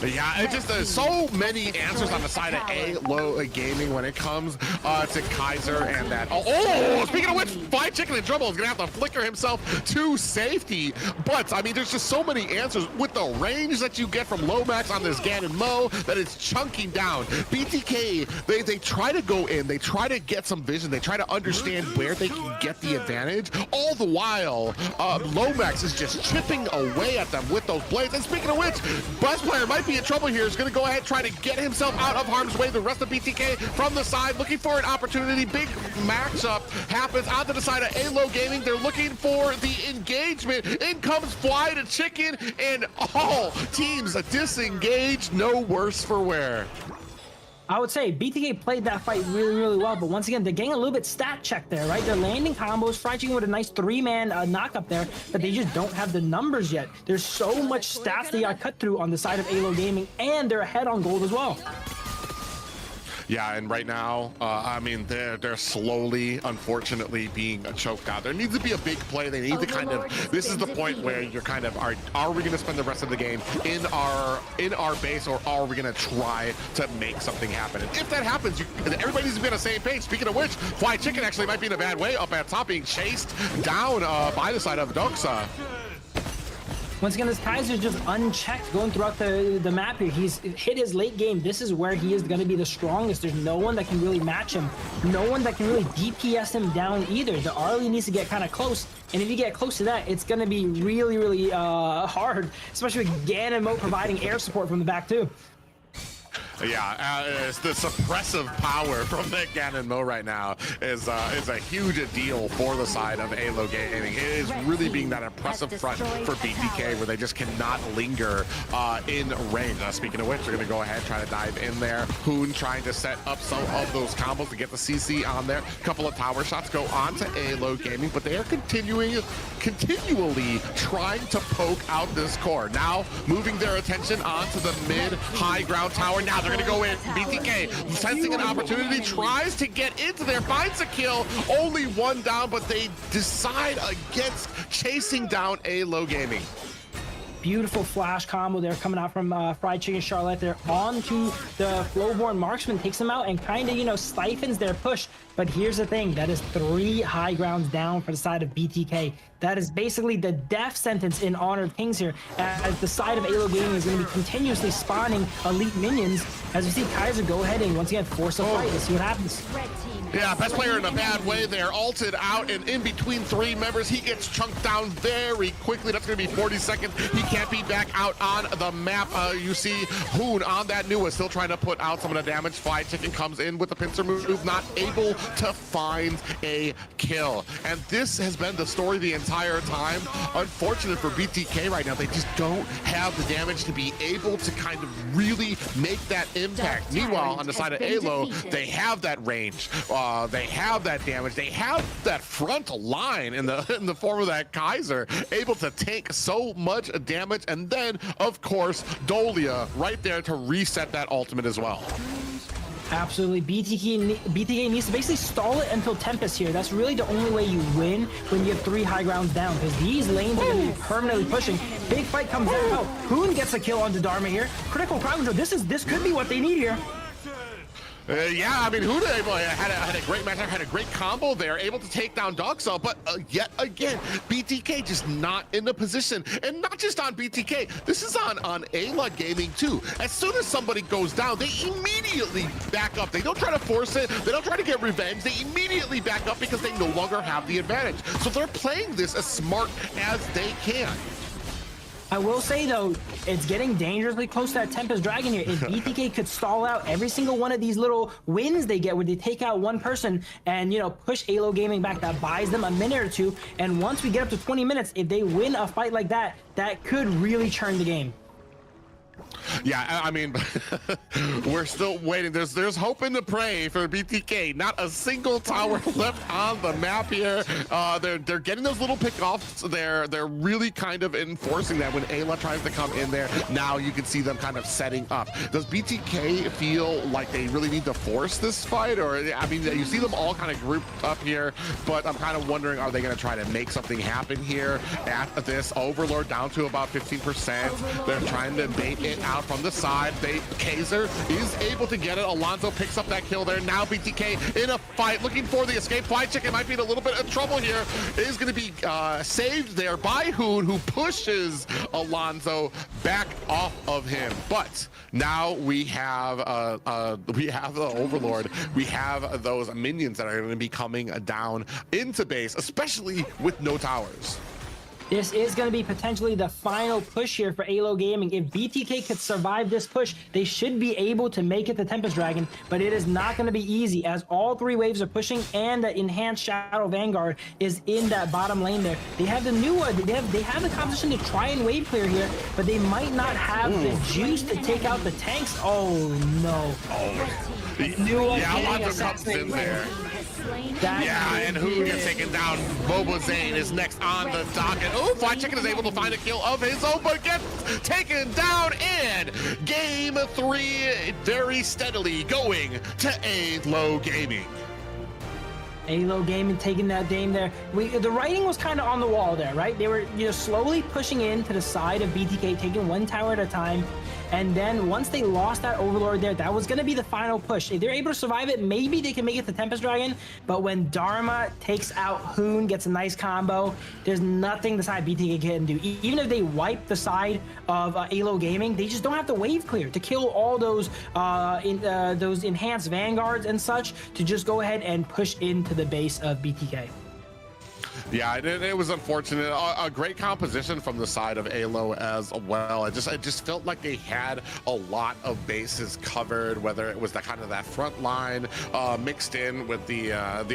S1: Yeah, it's just so many answers on the side of Alo Gaming when it comes to Kaiser and that. Oh, speaking of which, Fly Chicken and Trouble is gonna have to flicker himself to safety. But I mean, there's just so many answers with the range that you get from Lomax on this Ganon Mo that it's chunking down. BTK, they try to go in, they try to get some vision, they try to understand where they can get the advantage. All the while, Lomax is just chipping away at them with those blades. And speaking of which, best player might be in trouble here. Is going to go ahead, try to get himself out of harm's way. The rest of BTK from the side, looking for an opportunity. Big matchup happens onto the side of Alo Gaming. They're looking for the engagement. In comes Fly to Chicken, and all teams disengaged. No worse for wear.
S2: I would say BTK played that fight really, really well, but once again, they're getting a little bit stat check there, right? They're landing combos, Fried Chicken with a nice 3-man knock up there, but they just don't have the numbers yet. There's so much stats they got cut through on the side of Alo Gaming, and they're ahead on gold as well.
S1: Yeah, and right now, I mean, they're slowly, unfortunately, being choked out. There needs to be a big play. They need to kind of, this is the point where you're kind of, are we going to spend the rest of the game in our base, or are we going to try to make something happen? And if that happens, everybody needs to be on the same page. Speaking of which, Fly Chicken actually might be in a bad way up at top, being chased down by the side of Doxa.
S2: Once again, this Kaiser's just unchecked going throughout the map here. He's hit his late game. This is where he is going to be the strongest. There's no one that can really match him. No one that can really DPS him down either. The Arlie needs to get kind of close. And if you get close to that, it's going to be really, really hard, especially with Ganon Mo providing air support from the back too.
S1: Yeah, it's the suppressive power from that Ganon Mo right now is a huge deal for the side of Alo Gaming. It is really being that impressive front for BTK where they just cannot linger in range. Speaking of which, they're going to go ahead and try to dive in there. Hoon trying to set up some of those combos to get the CC on there. A couple of tower shots go on to Alo Gaming, but they are continually trying to poke out this core. Now moving their attention onto the mid high ground tower. Now they're going to go in. BTK sensing an opportunity, tries to get into there, finds a kill. Only one down, but they decide against chasing down Alo Gaming.
S2: Beautiful flash combo there coming out from Fried Chicken Charlotte there onto the Flowborn Marksman, takes them out and kind of, you know, stifens their push. But here's the thing, that is 3 high grounds down for the side of BTK. That is basically the death sentence in honor of Kings here, as the side of Alo Gaming is going to be continuously spawning elite minions. As you see Kaiser go ahead and once again force a fight. Let's see what happens.
S1: Yeah, best player in a bad way there, ulted out, and in between 3 members, he gets chunked down very quickly. That's going to be 40 seconds. He can't be back out on the map. You see Hoon on that new one, still trying to put out some of the damage. Fly Chicken comes in with the pincer move, not able to find a kill. And this has been the story the entire time. Unfortunate for BTK right now, they just don't have the damage to be able to kind of really make that impact. Meanwhile, on the side of Alo, they have that range. They have that damage. They have that front line in the form of that Kaiser, able to take so much damage. And then, of course, Dolia right there to reset that ultimate as well.
S2: Absolutely. BTK needs to basically stall it until Tempest here. That's really the only way you win when you have 3 high grounds down, because these lanes are going to be permanently pushing. Big fight comes out. Hoon gets a kill onto Dharma here. Critical crowd control. This could be what they need here.
S1: Yeah, I mean, Huda had a great matchup, had a great combo there, able to take down Dogsaw, but yet again, BTK just not in the position. And not just on BTK, this is on Ayla Gaming too. As soon as somebody goes down, they immediately back up. They don't try to force it, they don't try to get revenge, they immediately back up because they no longer have the advantage. So they're playing this as smart as they can.
S2: I will say though, it's getting dangerously close to that Tempest Dragon here. If BTK could stall out every single one of these little wins they get where they take out one person and, you know, push Alo Gaming back, that buys them a minute or two. And once we get up to 20 minutes, if they win a fight like that, that could really turn the game.
S1: Yeah, I mean, we're still waiting. There's hope and to pray for BTK. Not a single tower left on the map here. They're getting those little pickoffs. They're really kind of enforcing that when Ayla tries to come in there. Now you can see them kind of setting up. Does BTK feel like they really need to force this fight? Or, I mean, you see them all kind of grouped up here, but I'm kind of wondering, are they going to try to make something happen here at this? Overlord down to about 15%. They're trying to bait it out from the side. Kaiser is able to get it. Alonso picks up that kill there. Now BTK in a fight, looking for the escape. Fly Chicken might be in a little bit of trouble here. It is going to be saved there by Hoon, who pushes Alonso back off of him. But now we have the Overlord. We have those minions that are going to be coming down into base, especially with no towers.
S2: This is going to be potentially the final push here for Alo Gaming. If BTK could survive this push, they should be able to make it to Tempest Dragon, but it is not going to be easy as all 3 waves are pushing and the enhanced Shadow Vanguard is in that bottom lane there. They have the new one. They have the composition to try and wave clear here, but they might not have the juice to take out the tanks. Oh, no.
S1: Yeah, Alonso comes in there. And who gets taken down? Boba Zane is next on the docket. Oh, Fly Chicken is able to find a kill of his own, but gets taken down in game 3, very steadily going to Alo Gaming.
S2: Alo Gaming taking that game there. The writing was kind of on the wall there, right? They were slowly pushing in to the side of BTK, taking 1 tower at a time. And then once they lost that Overlord there, that was going to be the final push. If they're able to survive it, maybe they can make it to Tempest Dragon. But when Dharma takes out Hoon, gets a nice combo, there's nothing the side BTK can do. Even if they wipe the side of Alo Gaming, they just don't have to wave clear to kill all those enhanced Vanguards and such to just go ahead and push into the base of BTK.
S1: Yeah, it was unfortunate. A great composition from the side of Alo as well. It just felt like they had a lot of bases covered, whether it was that front line mixed in with the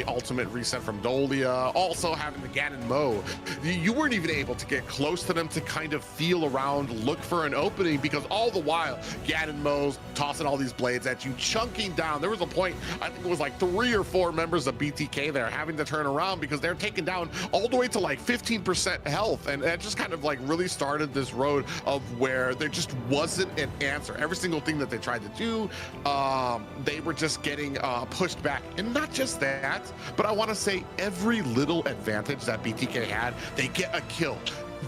S1: ultimate reset from Dolia, also having the Ganon Mo. You weren't even able to get close to them to kind of feel around, look for an opening, because all the while Ganon Mo's tossing all these blades at you, chunking down. There was a point, I think it was like 3 or 4 members of BTK there having to turn around because they're taking down all the way to like 15% health, and that just kind of like really started this road of where there just wasn't an answer. Every single thing that they tried to do, they were just getting pushed back. And not just that, but I want to say every little advantage that BTK had, they get a kill.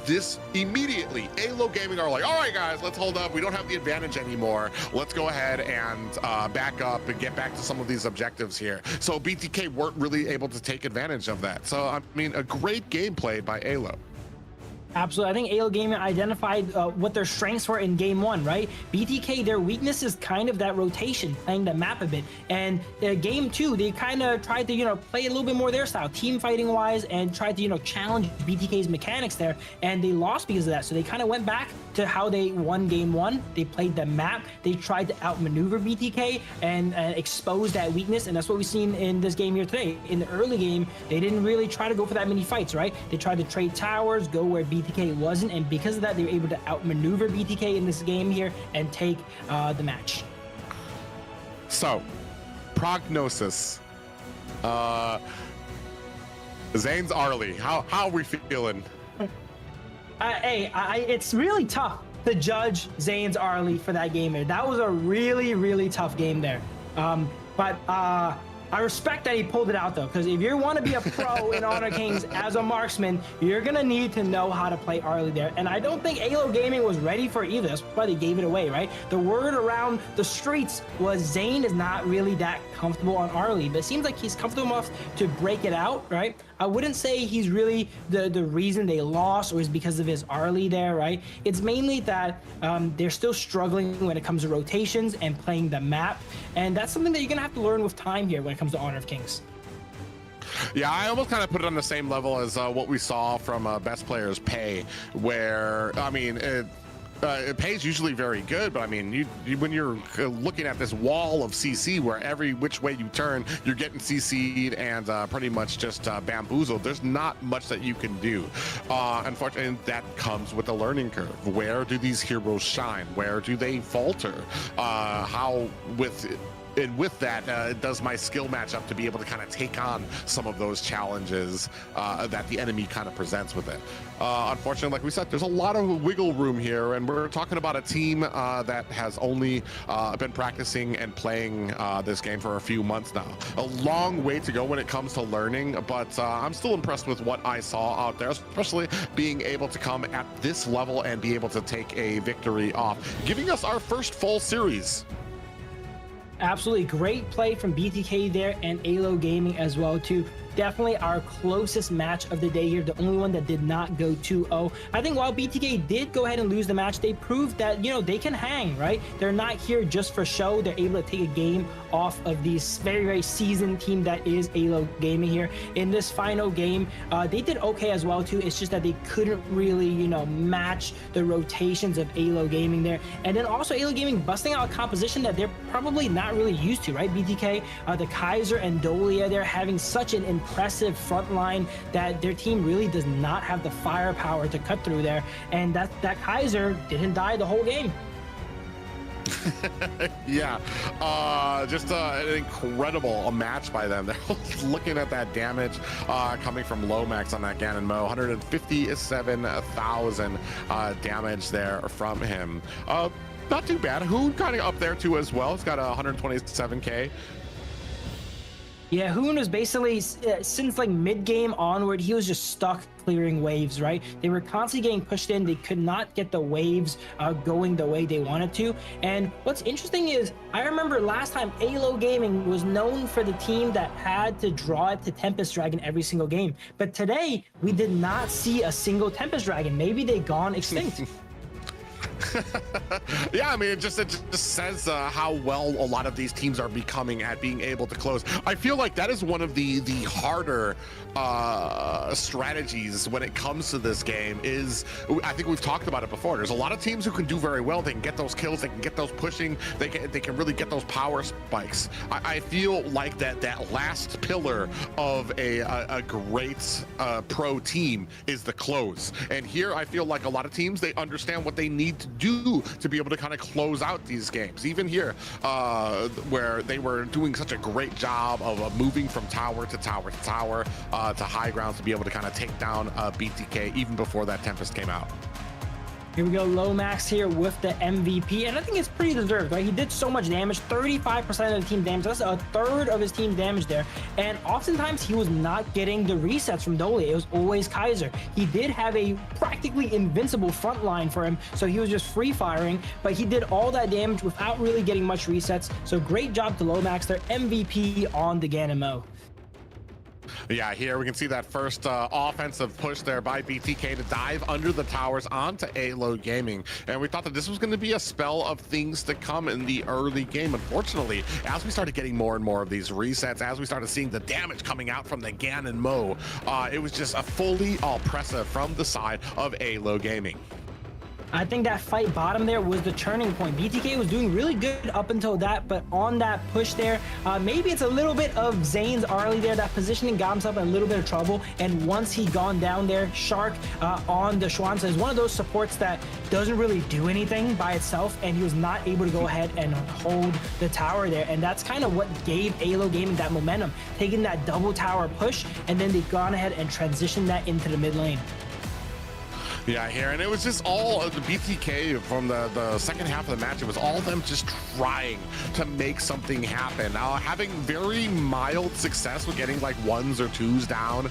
S1: This immediately, Alo Gaming are like, all right guys, let's hold up. We don't have the advantage anymore. Let's go ahead and back up and get back to some of these objectives here. So BTK weren't really able to take advantage of that. So, I mean, a great game played by Alo.
S2: Absolutely. I think Alo Gaming identified what their strengths were in game 1, right? BTK, their weakness is kind of that rotation, playing the map a bit. And game 2, they kind of tried to, play a little bit more their style, team fighting wise, and tried to, challenge BTK's mechanics there. And they lost because of that. So they kind of went back to how they won game 1. They played the map. They tried to outmaneuver BTK and expose that weakness. And that's what we've seen in this game here today. In the early game, they didn't really try to go for that many fights, right? They tried to trade towers, go where BTK wasn't, and because of that, they were able to outmaneuver BTK in this game here and take the match.
S1: So, prognosis. Zane's Arlie, how are we feeling?
S2: It's really tough to judge Zane's Arlie for that game there. That was a really, really tough game there. But I respect that he pulled it out though, because if you want to be a pro in Honor Kings as a marksman, you're gonna need to know how to play Arlie there. And I don't think Alo Gaming was ready for either. That's why they gave it away, right? The word around the streets was Zane is not really that comfortable on Arlie, but it seems like he's comfortable enough to break it out, right? I wouldn't say he's really the reason they lost or is because of his Arlie there, right? It's mainly that they're still struggling when it comes to rotations and playing the map. And that's something that you're gonna have to learn with time here when it comes to Honor of Kings.
S1: Yeah, I almost kind of put it on the same level as what we saw from Best Players Pay, where, I mean, it pays usually very good, but I mean, when you're looking at this wall of CC where every which way you turn, you're getting CC'd and pretty much just bamboozled, there's not much that you can do. Unfortunately, that comes with a learning curve. Where do these heroes shine? Where do they falter? With that, does my skill match up to be able to kind of take on some of those challenges that the enemy kind of presents with it? Unfortunately, like we said, there's a lot of wiggle room here, and we're talking about a team that has only been practicing and playing this game for a few months now. A long way to go when it comes to learning, but I'm still impressed with what I saw out there, especially being able to come at this level and be able to take a victory off, giving us our first full series.
S2: Absolutely great play from BTK there and Alo Gaming as well too. Definitely our closest match of the day here, the only one that did not go 2-0. I think while BTK did go ahead and lose the match, they proved that, you know, they can hang, right? They're not here just for show. They're able to take a game off of this very, very seasoned team that is Alo Gaming here. In this final game, they did okay as well too. It's just that they couldn't really, you know, match the rotations of Alo Gaming there. And then also Alo Gaming busting out a composition that they're probably not really used to, right? BTK, the Kaiser and Dolia, they're having such an impressive front line that their team really does not have the firepower to cut through there, and that Kaiser didn't die the whole game.
S1: Yeah, just an incredible match by them. They're looking at that damage coming from Lomax on that Ganon Mo, 157,000 damage there from him. Not too bad. Hoon kind of up there too as well. It's got 127k.
S2: Yeah, Hoon was basically, since like mid-game onward, he was just stuck clearing waves, right? They were constantly getting pushed in. They could not get the waves going the way they wanted to. And what's interesting is, I remember last time Alo Gaming was known for the team that had to draw it to Tempest Dragon every single game. But today, we did not see a single Tempest Dragon. Maybe they gone extinct.
S1: Yeah, I mean, it just says how well a lot of these teams are becoming at being able to close. I feel like that is one of the harder strategies when it comes to this game. Is, I think we've talked about it before, there's a lot of teams who can do very well. They can get those kills, they can get those pushing, they can really get those power spikes. I feel like that last pillar of a great pro team is the close. And here I feel like a lot of teams, they understand what they need to do to be able to kind of close out these games. Even here, where they were doing such a great job of moving from tower to tower to tower to high grounds to be able to kind of take down BTK even before that Tempest came out.
S2: Here we go, Lomax here with the MVP, and I think it's pretty deserved, right? He did so much damage, 35% of the team damage. That's a third of his team damage there. And oftentimes he was not getting the resets from Dolia. It was always Kaiser. He did have a practically invincible front line for him, so he was just free firing, but he did all that damage without really getting much resets. So great job to Lomax, their MVP on the Ganon Mo.
S1: Yeah, here we can see that first offensive push there by BTK to dive under the towers onto Alo Gaming. And we thought that this was going to be a spell of things to come in the early game. Unfortunately, as we started getting more and more of these resets, as we started seeing the damage coming out from the Ganon Mo, it was just a fully oppressive from the side of Alo Gaming.
S2: I think that fight bottom there was the turning point. BTK was doing really good up until that, but on that push there, maybe it's a little bit of Zane's Arlie there. That positioning got himself in a little bit of trouble, and once he gone down there, Shark on the Schwanza is one of those supports that doesn't really do anything by itself, and he was not able to go ahead and hold the tower there, and that's kind of what gave Alo Gaming that momentum, taking that double tower push, and then they've gone ahead and transitioned that into the mid lane.
S1: Yeah, here, and it was just all of the BTK from the second half of the match. It was all them just trying to make something happen. Having very mild success with getting like 1s or 2s down,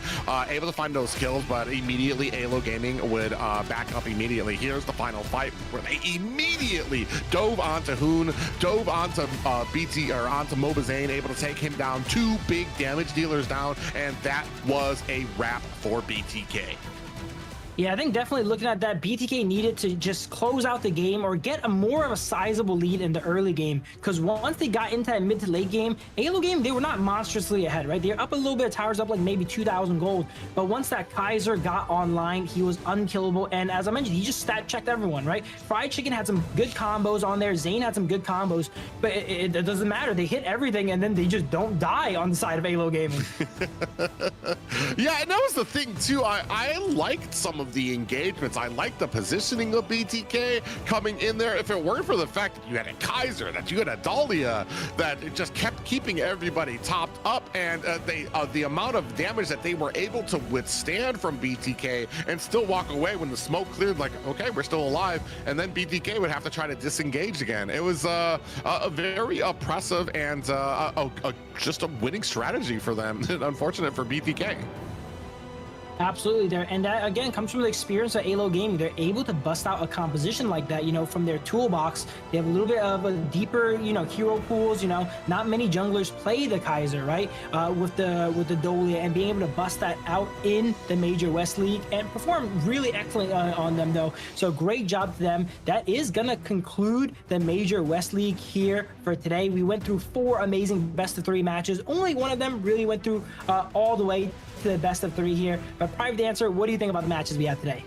S1: able to find those kills, but immediately Alo Gaming would back up immediately. Here's the final fight where they immediately dove onto Hoon, dove onto onto Mobazane, able to take him down. 2 big damage dealers down, and that was a wrap for BTK.
S2: Yeah, I think definitely looking at that, BTK needed to just close out the game or get a more of a sizable lead in the early game, because once they got into that mid to late game, Alo game, they were not monstrously ahead, right? They're up a little bit, towers up like maybe 2,000 gold, but once that Kaiser got online, he was unkillable, and as I mentioned, he just stat checked everyone, right? Fried Chicken had some good combos on there, Zane had some good combos, but it doesn't matter. They hit everything, and then they just don't die on the side of Alo Gaming.
S1: Yeah, and that was the thing too. I liked some of the engagements. I liked the positioning of BTK coming in there. If it weren't for the fact that you had a Kaiser, that you had a Dahlia, that it just kept keeping everybody topped up, and the amount of damage that they were able to withstand from BTK and still walk away when the smoke cleared, like, okay, we're still alive, and then BTK would have to try to disengage again. It was a very oppressive and just a winning strategy for them. Unfortunate for BTK.
S2: Absolutely there, and that again comes from the experience of Alo Gaming. They're able to bust out a composition like that, from their toolbox. They have a little bit of a deeper, hero pools. Not many junglers play the Kaiser, right? With the Dolia, and being able to bust that out in the Major West League and perform really excellent on them, though. So great job to them. That is gonna conclude the Major West League here for today. We went through 4 amazing best of 3 matches. Only one of them really went through all the way to the best of 3 here. But Private Dancer, what do you think about the matches we had today?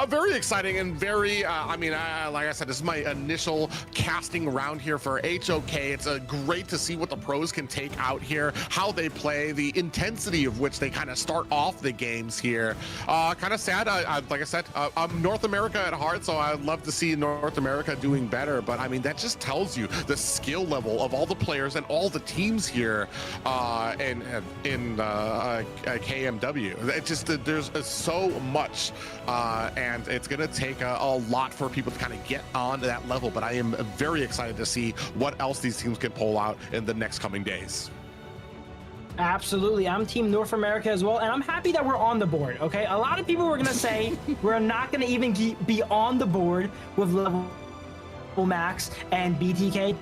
S1: Very exciting and very, like I said, this is my initial casting round here for HOK. It's great to see what the pros can take out here, how they play, the intensity of which they kind of start off the games here. Kind of sad, like I said, I'm North America at heart, so I'd love to see North America doing better. But I mean, that just tells you the skill level of all the players and all the teams here in KMW. It just, there's so much, and it's going to take a lot for people to kind of get on to that level, but I am very excited to see what else these teams can pull out in the next coming days.
S2: Absolutely. I'm Team North America as well, and I'm happy that we're on the board, okay? A lot of people were going to say we're not going to even be on the board with Level Max and BTK,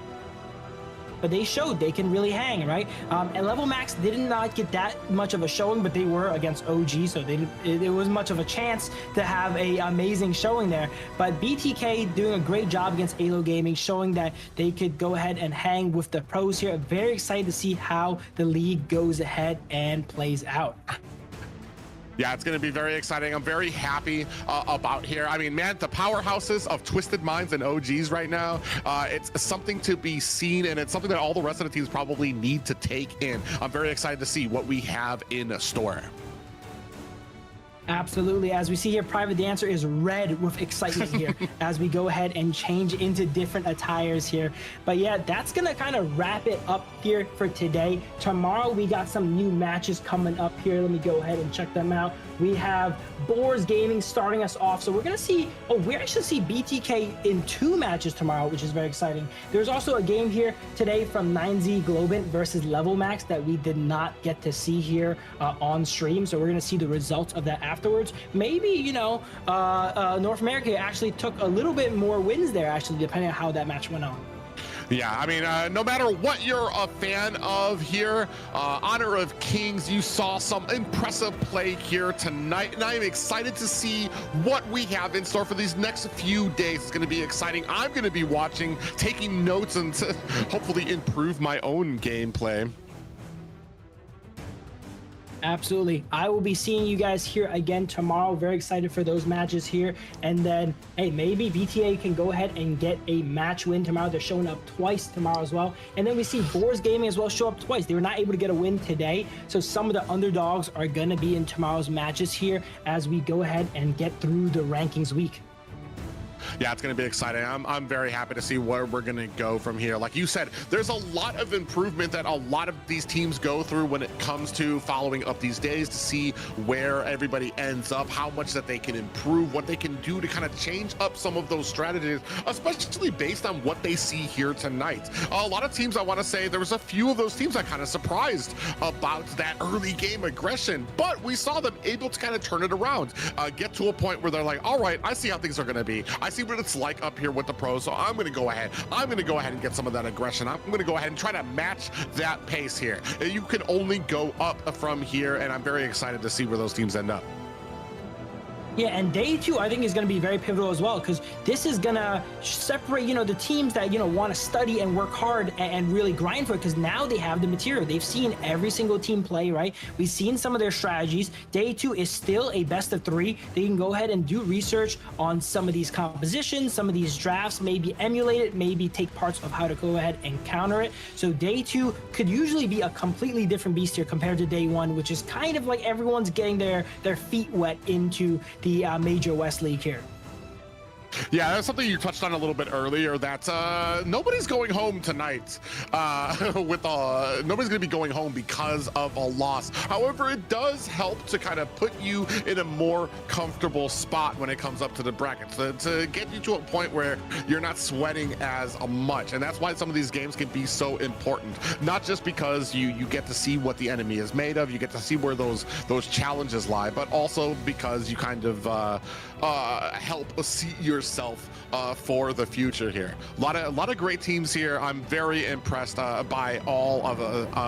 S2: but they showed they can really hang, right? And Level Max did not get that much of a showing, but they were against OG, so it was much of a chance to have a amazing showing there. But BTK doing a great job against Alo Gaming, showing that they could go ahead and hang with the pros here. Very excited to see how the league goes ahead and plays out.
S1: Yeah, it's going to be very exciting. I'm very happy about here. I mean, man, the powerhouses of Twisted Minds and OGs right now, it's something to be seen, and it's something that all the rest of the teams probably need to take in. I'm very excited to see what we have in store.
S2: Absolutely. As we see here, Private Dancer is red with excitement here as we go ahead and change into different attires here. But yeah, that's going to kind of wrap it up here for today. Tomorrow, we got some new matches coming up here. Let me go ahead and check them out. We have Boars Gaming starting us off. So we're going to see, we actually see BTK in 2 matches tomorrow, which is very exciting. There's also a game here today from 9Z Globant versus Level Max that we did not get to see here on stream. So we're going to see the results of that afterwards. Maybe, North America actually took a little bit more wins there, actually, depending on how that match went on.
S1: Yeah, I mean, no matter what you're a fan of here, Honor of Kings, you saw some impressive play here tonight, and I'm excited to see what we have in store for these next few days. It's going to be exciting. I'm going to be watching, taking notes, and hopefully improve my own gameplay.
S2: Absolutely. I will be seeing you guys here again tomorrow. Very excited for those matches here. And then, hey, maybe BTA can go ahead and get a match win tomorrow. They're showing up twice tomorrow as well. And then we see Boars Gaming as well show up twice. They were not able to get a win today. So some of the underdogs are going to be in tomorrow's matches here as we go ahead and get through the rankings week.
S1: Yeah, it's going to be exciting. I'm very happy to see where we're going to go from here. Like you said, there's a lot of improvement that a lot of these teams go through when it comes to following up these days to see where everybody ends up, how much that they can improve, what they can do to kind of change up some of those strategies, especially based on what they see here tonight. A lot of teams, I want to say, there was a few of those teams I kind of surprised about that early game aggression, but we saw them able to kind of turn it around, get to a point where they're like, all right, I see how things are going to be. I see what it's like up here with the pros, so I'm going to go ahead. I'm going to go ahead and get some of that aggression. I'm going to go ahead and try to match that pace here. You can only go up from here, and I'm very excited to see where those teams end up.
S2: Yeah, and day 2 I think is going to be very pivotal as well, because this is going to separate, the teams that, want to study and work hard and really grind for it, because now they have the material. They've seen every single team play, right? We've seen some of their strategies. Day 2 is still a best of 3. They can go ahead and do research on some of these compositions, some of these drafts, maybe emulate it, maybe take parts of how to go ahead and counter it. So day 2 could usually be a completely different beast here compared to day 1, which is kind of like everyone's getting their feet wet into the Major West League here.
S1: Yeah, that's something you touched on a little bit earlier, that nobody's going home tonight. Nobody's going to be going home because of a loss. However, it does help to kind of put you in a more comfortable spot when it comes up to the brackets, to get you to a point where you're not sweating as much. And that's why some of these games can be so important. Not just because you get to see what the enemy is made of, you get to see where those challenges lie, but also because you kind of help see yourself for the future here. A lot of great teams here. I'm very impressed by all of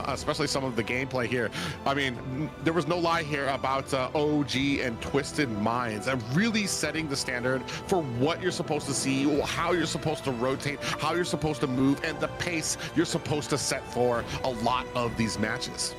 S1: especially some of the gameplay here. I mean, there was no lie here about OG and Twisted Minds, and really setting the standard for what you're supposed to see, how you're supposed to rotate, how you're supposed to move, and the pace you're supposed to set for a lot of these matches.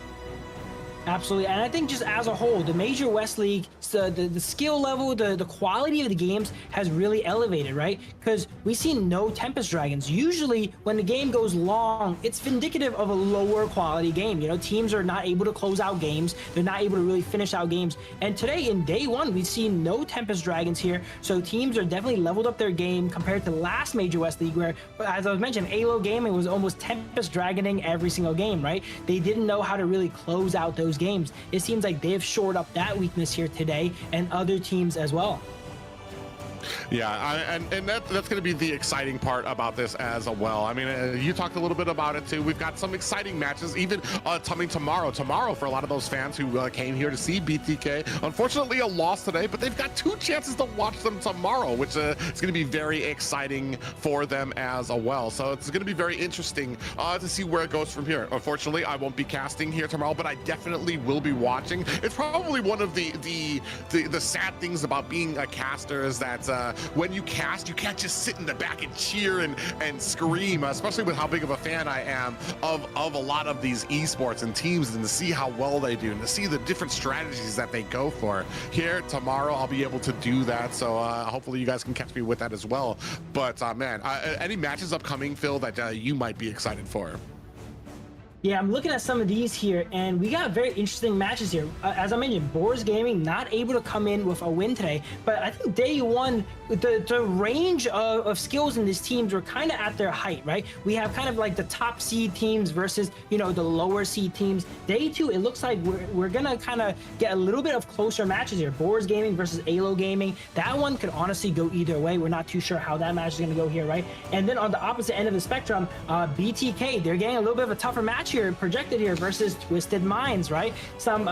S2: Absolutely, and I think just as a whole, the Major West League, the skill level, the quality of the games has really elevated, right? Because we see no Tempest Dragons. Usually, when the game goes long, it's indicative of a lower quality game. Teams are not able to close out games. They're not able to really finish out games. And today, in day 1, we've seen no Tempest Dragons here. So teams are definitely leveled up their game compared to last Major West League, where, as I was mentioning, ALO Gaming was almost Tempest Dragoning every single game, right? They didn't know how to really close out those games. It seems like they've shored up that weakness here today, and other teams as well.
S1: Yeah, and that's going to be the exciting part about this as well. I mean, you talked a little bit about it too. We've got some exciting matches, even coming tomorrow. Tomorrow, for a lot of those fans who came here to see BTK. Unfortunately, a loss today, but they've got 2 chances to watch them tomorrow, which is going to be very exciting for them as well. So it's going to be very interesting to see where it goes from here. Unfortunately, I won't be casting here tomorrow, but I definitely will be watching. It's probably one of the sad things about being a caster is that when you cast, you can't just sit in the back and cheer and scream, especially with how big of a fan I am of a lot of these esports and teams, and to see how well they do and to see the different strategies that they go for. Here tomorrow, I'll be able to do that, so hopefully you guys can catch me with that as well. But man, any matches upcoming, Phil, that you might be excited for?
S2: Yeah, I'm looking at some of these here, and we got very interesting matches here. As I mentioned, Boars Gaming not able to come in with a win today, but I think day 1, the range of skills in these teams were kind of at their height, right? We have kind of like the top seed teams versus, the lower seed teams. Day 2, it looks like we're gonna kind of get a little bit of closer matches here. Boars Gaming versus ALO Gaming. That one could honestly go either way. We're not too sure how that match is gonna go here, right? And then on the opposite end of the spectrum, BTK, they're getting a little bit of a tougher match here, projected here, versus Twisted Minds, right? Some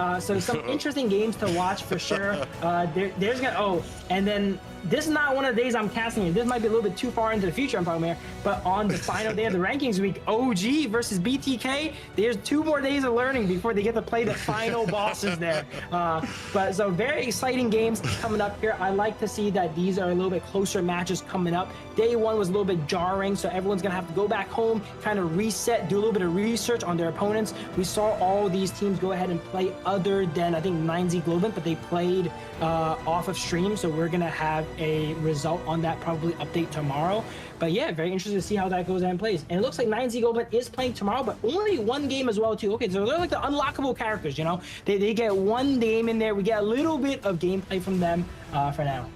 S2: interesting games to watch for sure. And then this is not one of the days I'm casting it. This might be a little bit too far into the future, I'm talking here. But on the final day of the rankings week, OG versus BTK, there's 2 more days of learning before they get to play the final bosses there. But so very exciting games coming up here. I like to see that these are a little bit closer matches coming up. Day 1 was a little bit jarring, so everyone's gonna have to go back home, kind of reset, do a little bit of research on their opponents. We saw all these teams go ahead and play other than, I think, 9Z Globant, but they played off of stream, so we're gonna have a result on that probably update tomorrow. But yeah, very interested to see how that goes and plays. And it looks like 9Z Globant is playing tomorrow, but only 1 game as well too. Okay, so they're like the unlockable characters, they get 1 game in there. We get a little bit of gameplay from them for now.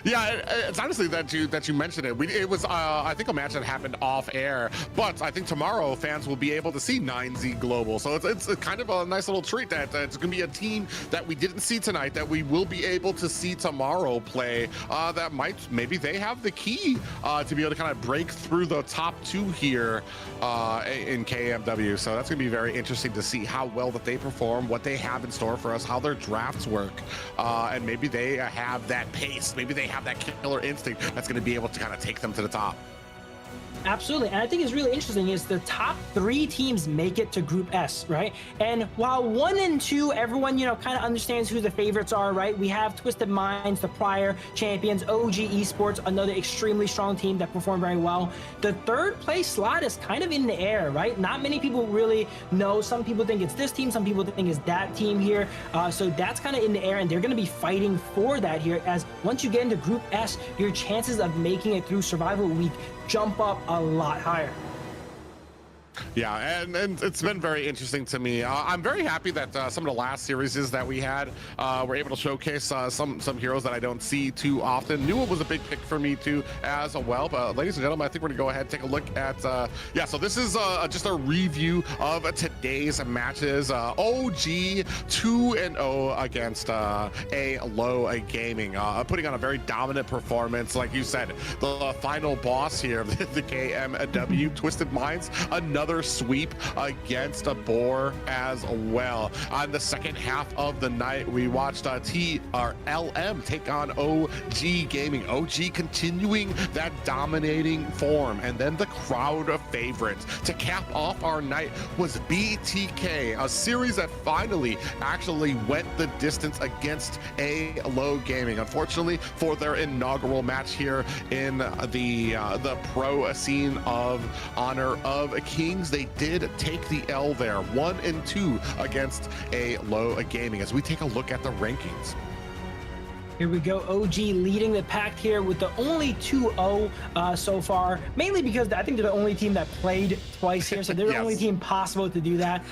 S1: Yeah, it's honestly that you mentioned it. It was I think a match that happened off air, but I think tomorrow fans will be able to see 9Z Global. So it's kind of a nice little treat that it's going to be a team that we didn't see tonight that we will be able to see tomorrow play. That maybe they have the key to be able to kind of break through the top two here in KMW. So that's going to be very interesting to see how well that they perform, what they have in store for us, how their drafts work, and maybe they have that pace. Maybe they have that killer instinct that's going to be able to kind of take them to the top.
S2: Absolutely. And I think it's really interesting is the top 3 teams make it to Group S, right? And while 1 and 2, everyone, kind of understands who the favorites are, right? We have Twisted Minds, the prior champions, OG Esports, another extremely strong team that performed very well. The 3rd place slot is kind of in the air, right? Not many people really know. Some people think it's this team. Some people think it's that team here. So that's kind of in the air, and they're going to be fighting for that here, as once you get into Group S, your chances of making it through Survival Week jump up a lot higher.
S1: Yeah, and it's been very interesting to me. I'm very happy that some of the last series that we had were able to showcase some heroes that I don't see too often. Nua was a big pick for me too as well. But ladies and gentlemen, I think we're gonna go ahead and take a look at yeah. So this is just a review of today's matches. OG 2-0 against Low Gaming, putting on a very dominant performance. Like you said, the final boss here, the KMW Twisted Minds, another sweep against a Boar as well. On the second half of the night, we watched LM take on OG Gaming. OG continuing that dominating form, and then the crowd of favorites to cap off our night was BTK, a series that finally actually went the distance against Low Gaming. Unfortunately, for their inaugural match here in the pro scene of Honor of Kings, they did take the L there, 1 and 2 against Low Gaming. As we take a look at the rankings,
S2: here we go. OG leading the pack here with the only 2-0 so far, mainly because I think they're the only team that played twice here, so they're the only team possible to do that.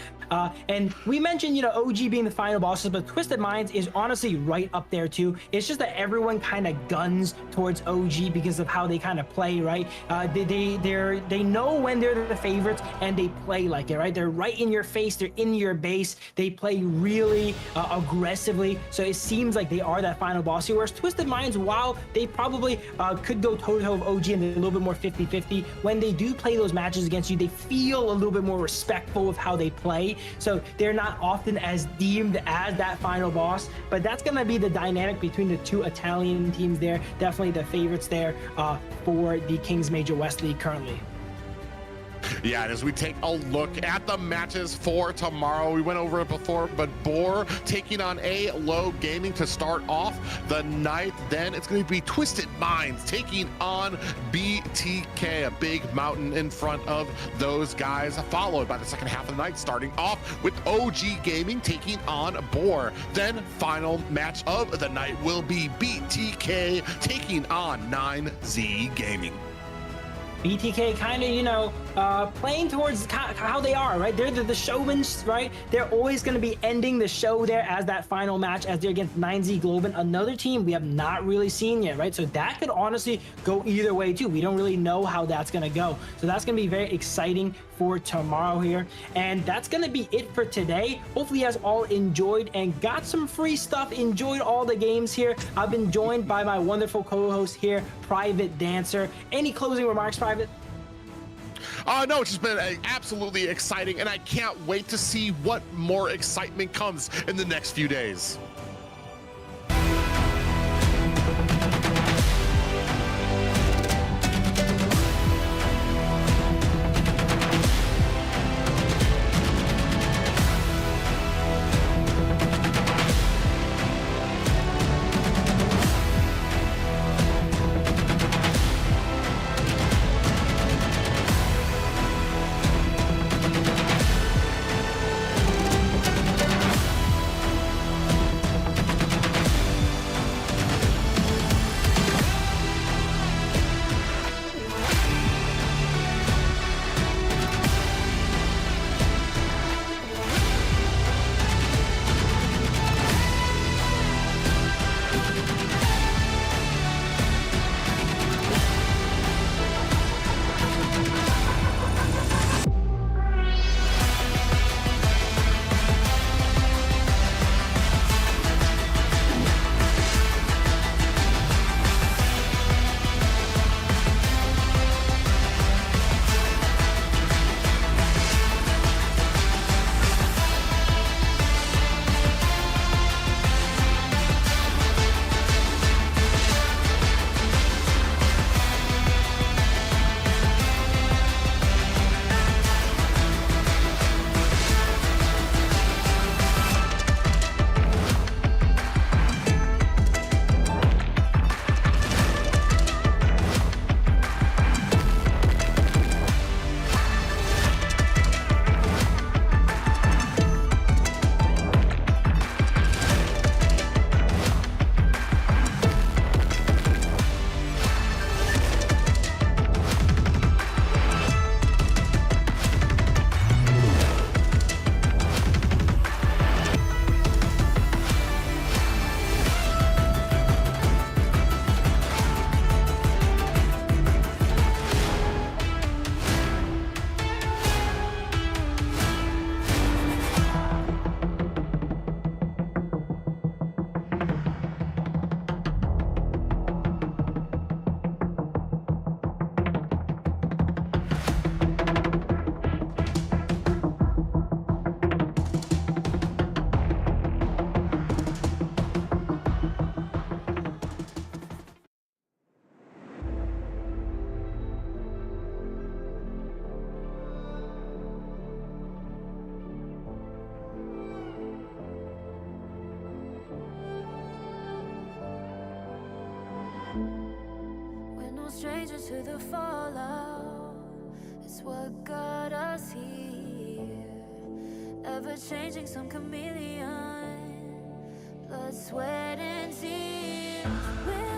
S2: And we mentioned, OG being the final bosses, but Twisted Minds is honestly right up there too. It's just that everyone kind of guns towards OG because of how they kind of play, right? They know when they're the favorites and they play like it, right? They're right in your face, they're in your base, they play really aggressively. So it seems like they are that final boss here. Whereas Twisted Minds, while they probably could go toe-to-toe with OG and they're a little bit more 50-50, when they do play those matches against you, they feel a little bit more respectful of how they play. So they're not often as deemed as that final boss, but that's going to be the dynamic between the 2 Italian teams there. Definitely the favorites there for the Kings Major West League currently.
S1: Yeah, and as we take a look at the matches for tomorrow, we went over it before, but Boar taking on Low Gaming to start off the night. Then it's going to be Twisted Minds taking on BTK, a big mountain in front of those guys, followed by the second half of the night, starting off with OG Gaming taking on Boar. Then final match of the night will be BTK taking on 9Z Gaming.
S2: BTK kind of, playing towards how they are, right? They're the showmen, right? They're always going to be ending the show there as that final match as they're against 9Z Global, another team we have not really seen yet, right? So that could honestly go either way too. We don't really know how that's going to go. So that's going to be very exciting for tomorrow here. And that's going to be it for today. Hopefully you guys all enjoyed and got some free stuff, enjoyed all the games here. I've been joined by my wonderful co-host here, Private Dancer. Any closing remarks, Private?
S1: No, it's just been absolutely exciting, and I can't wait to see what more excitement comes in the next few days.
S11: total strangers to the fallout. It's what got us here. Ever changing, some chameleon. Blood, sweat, and tears.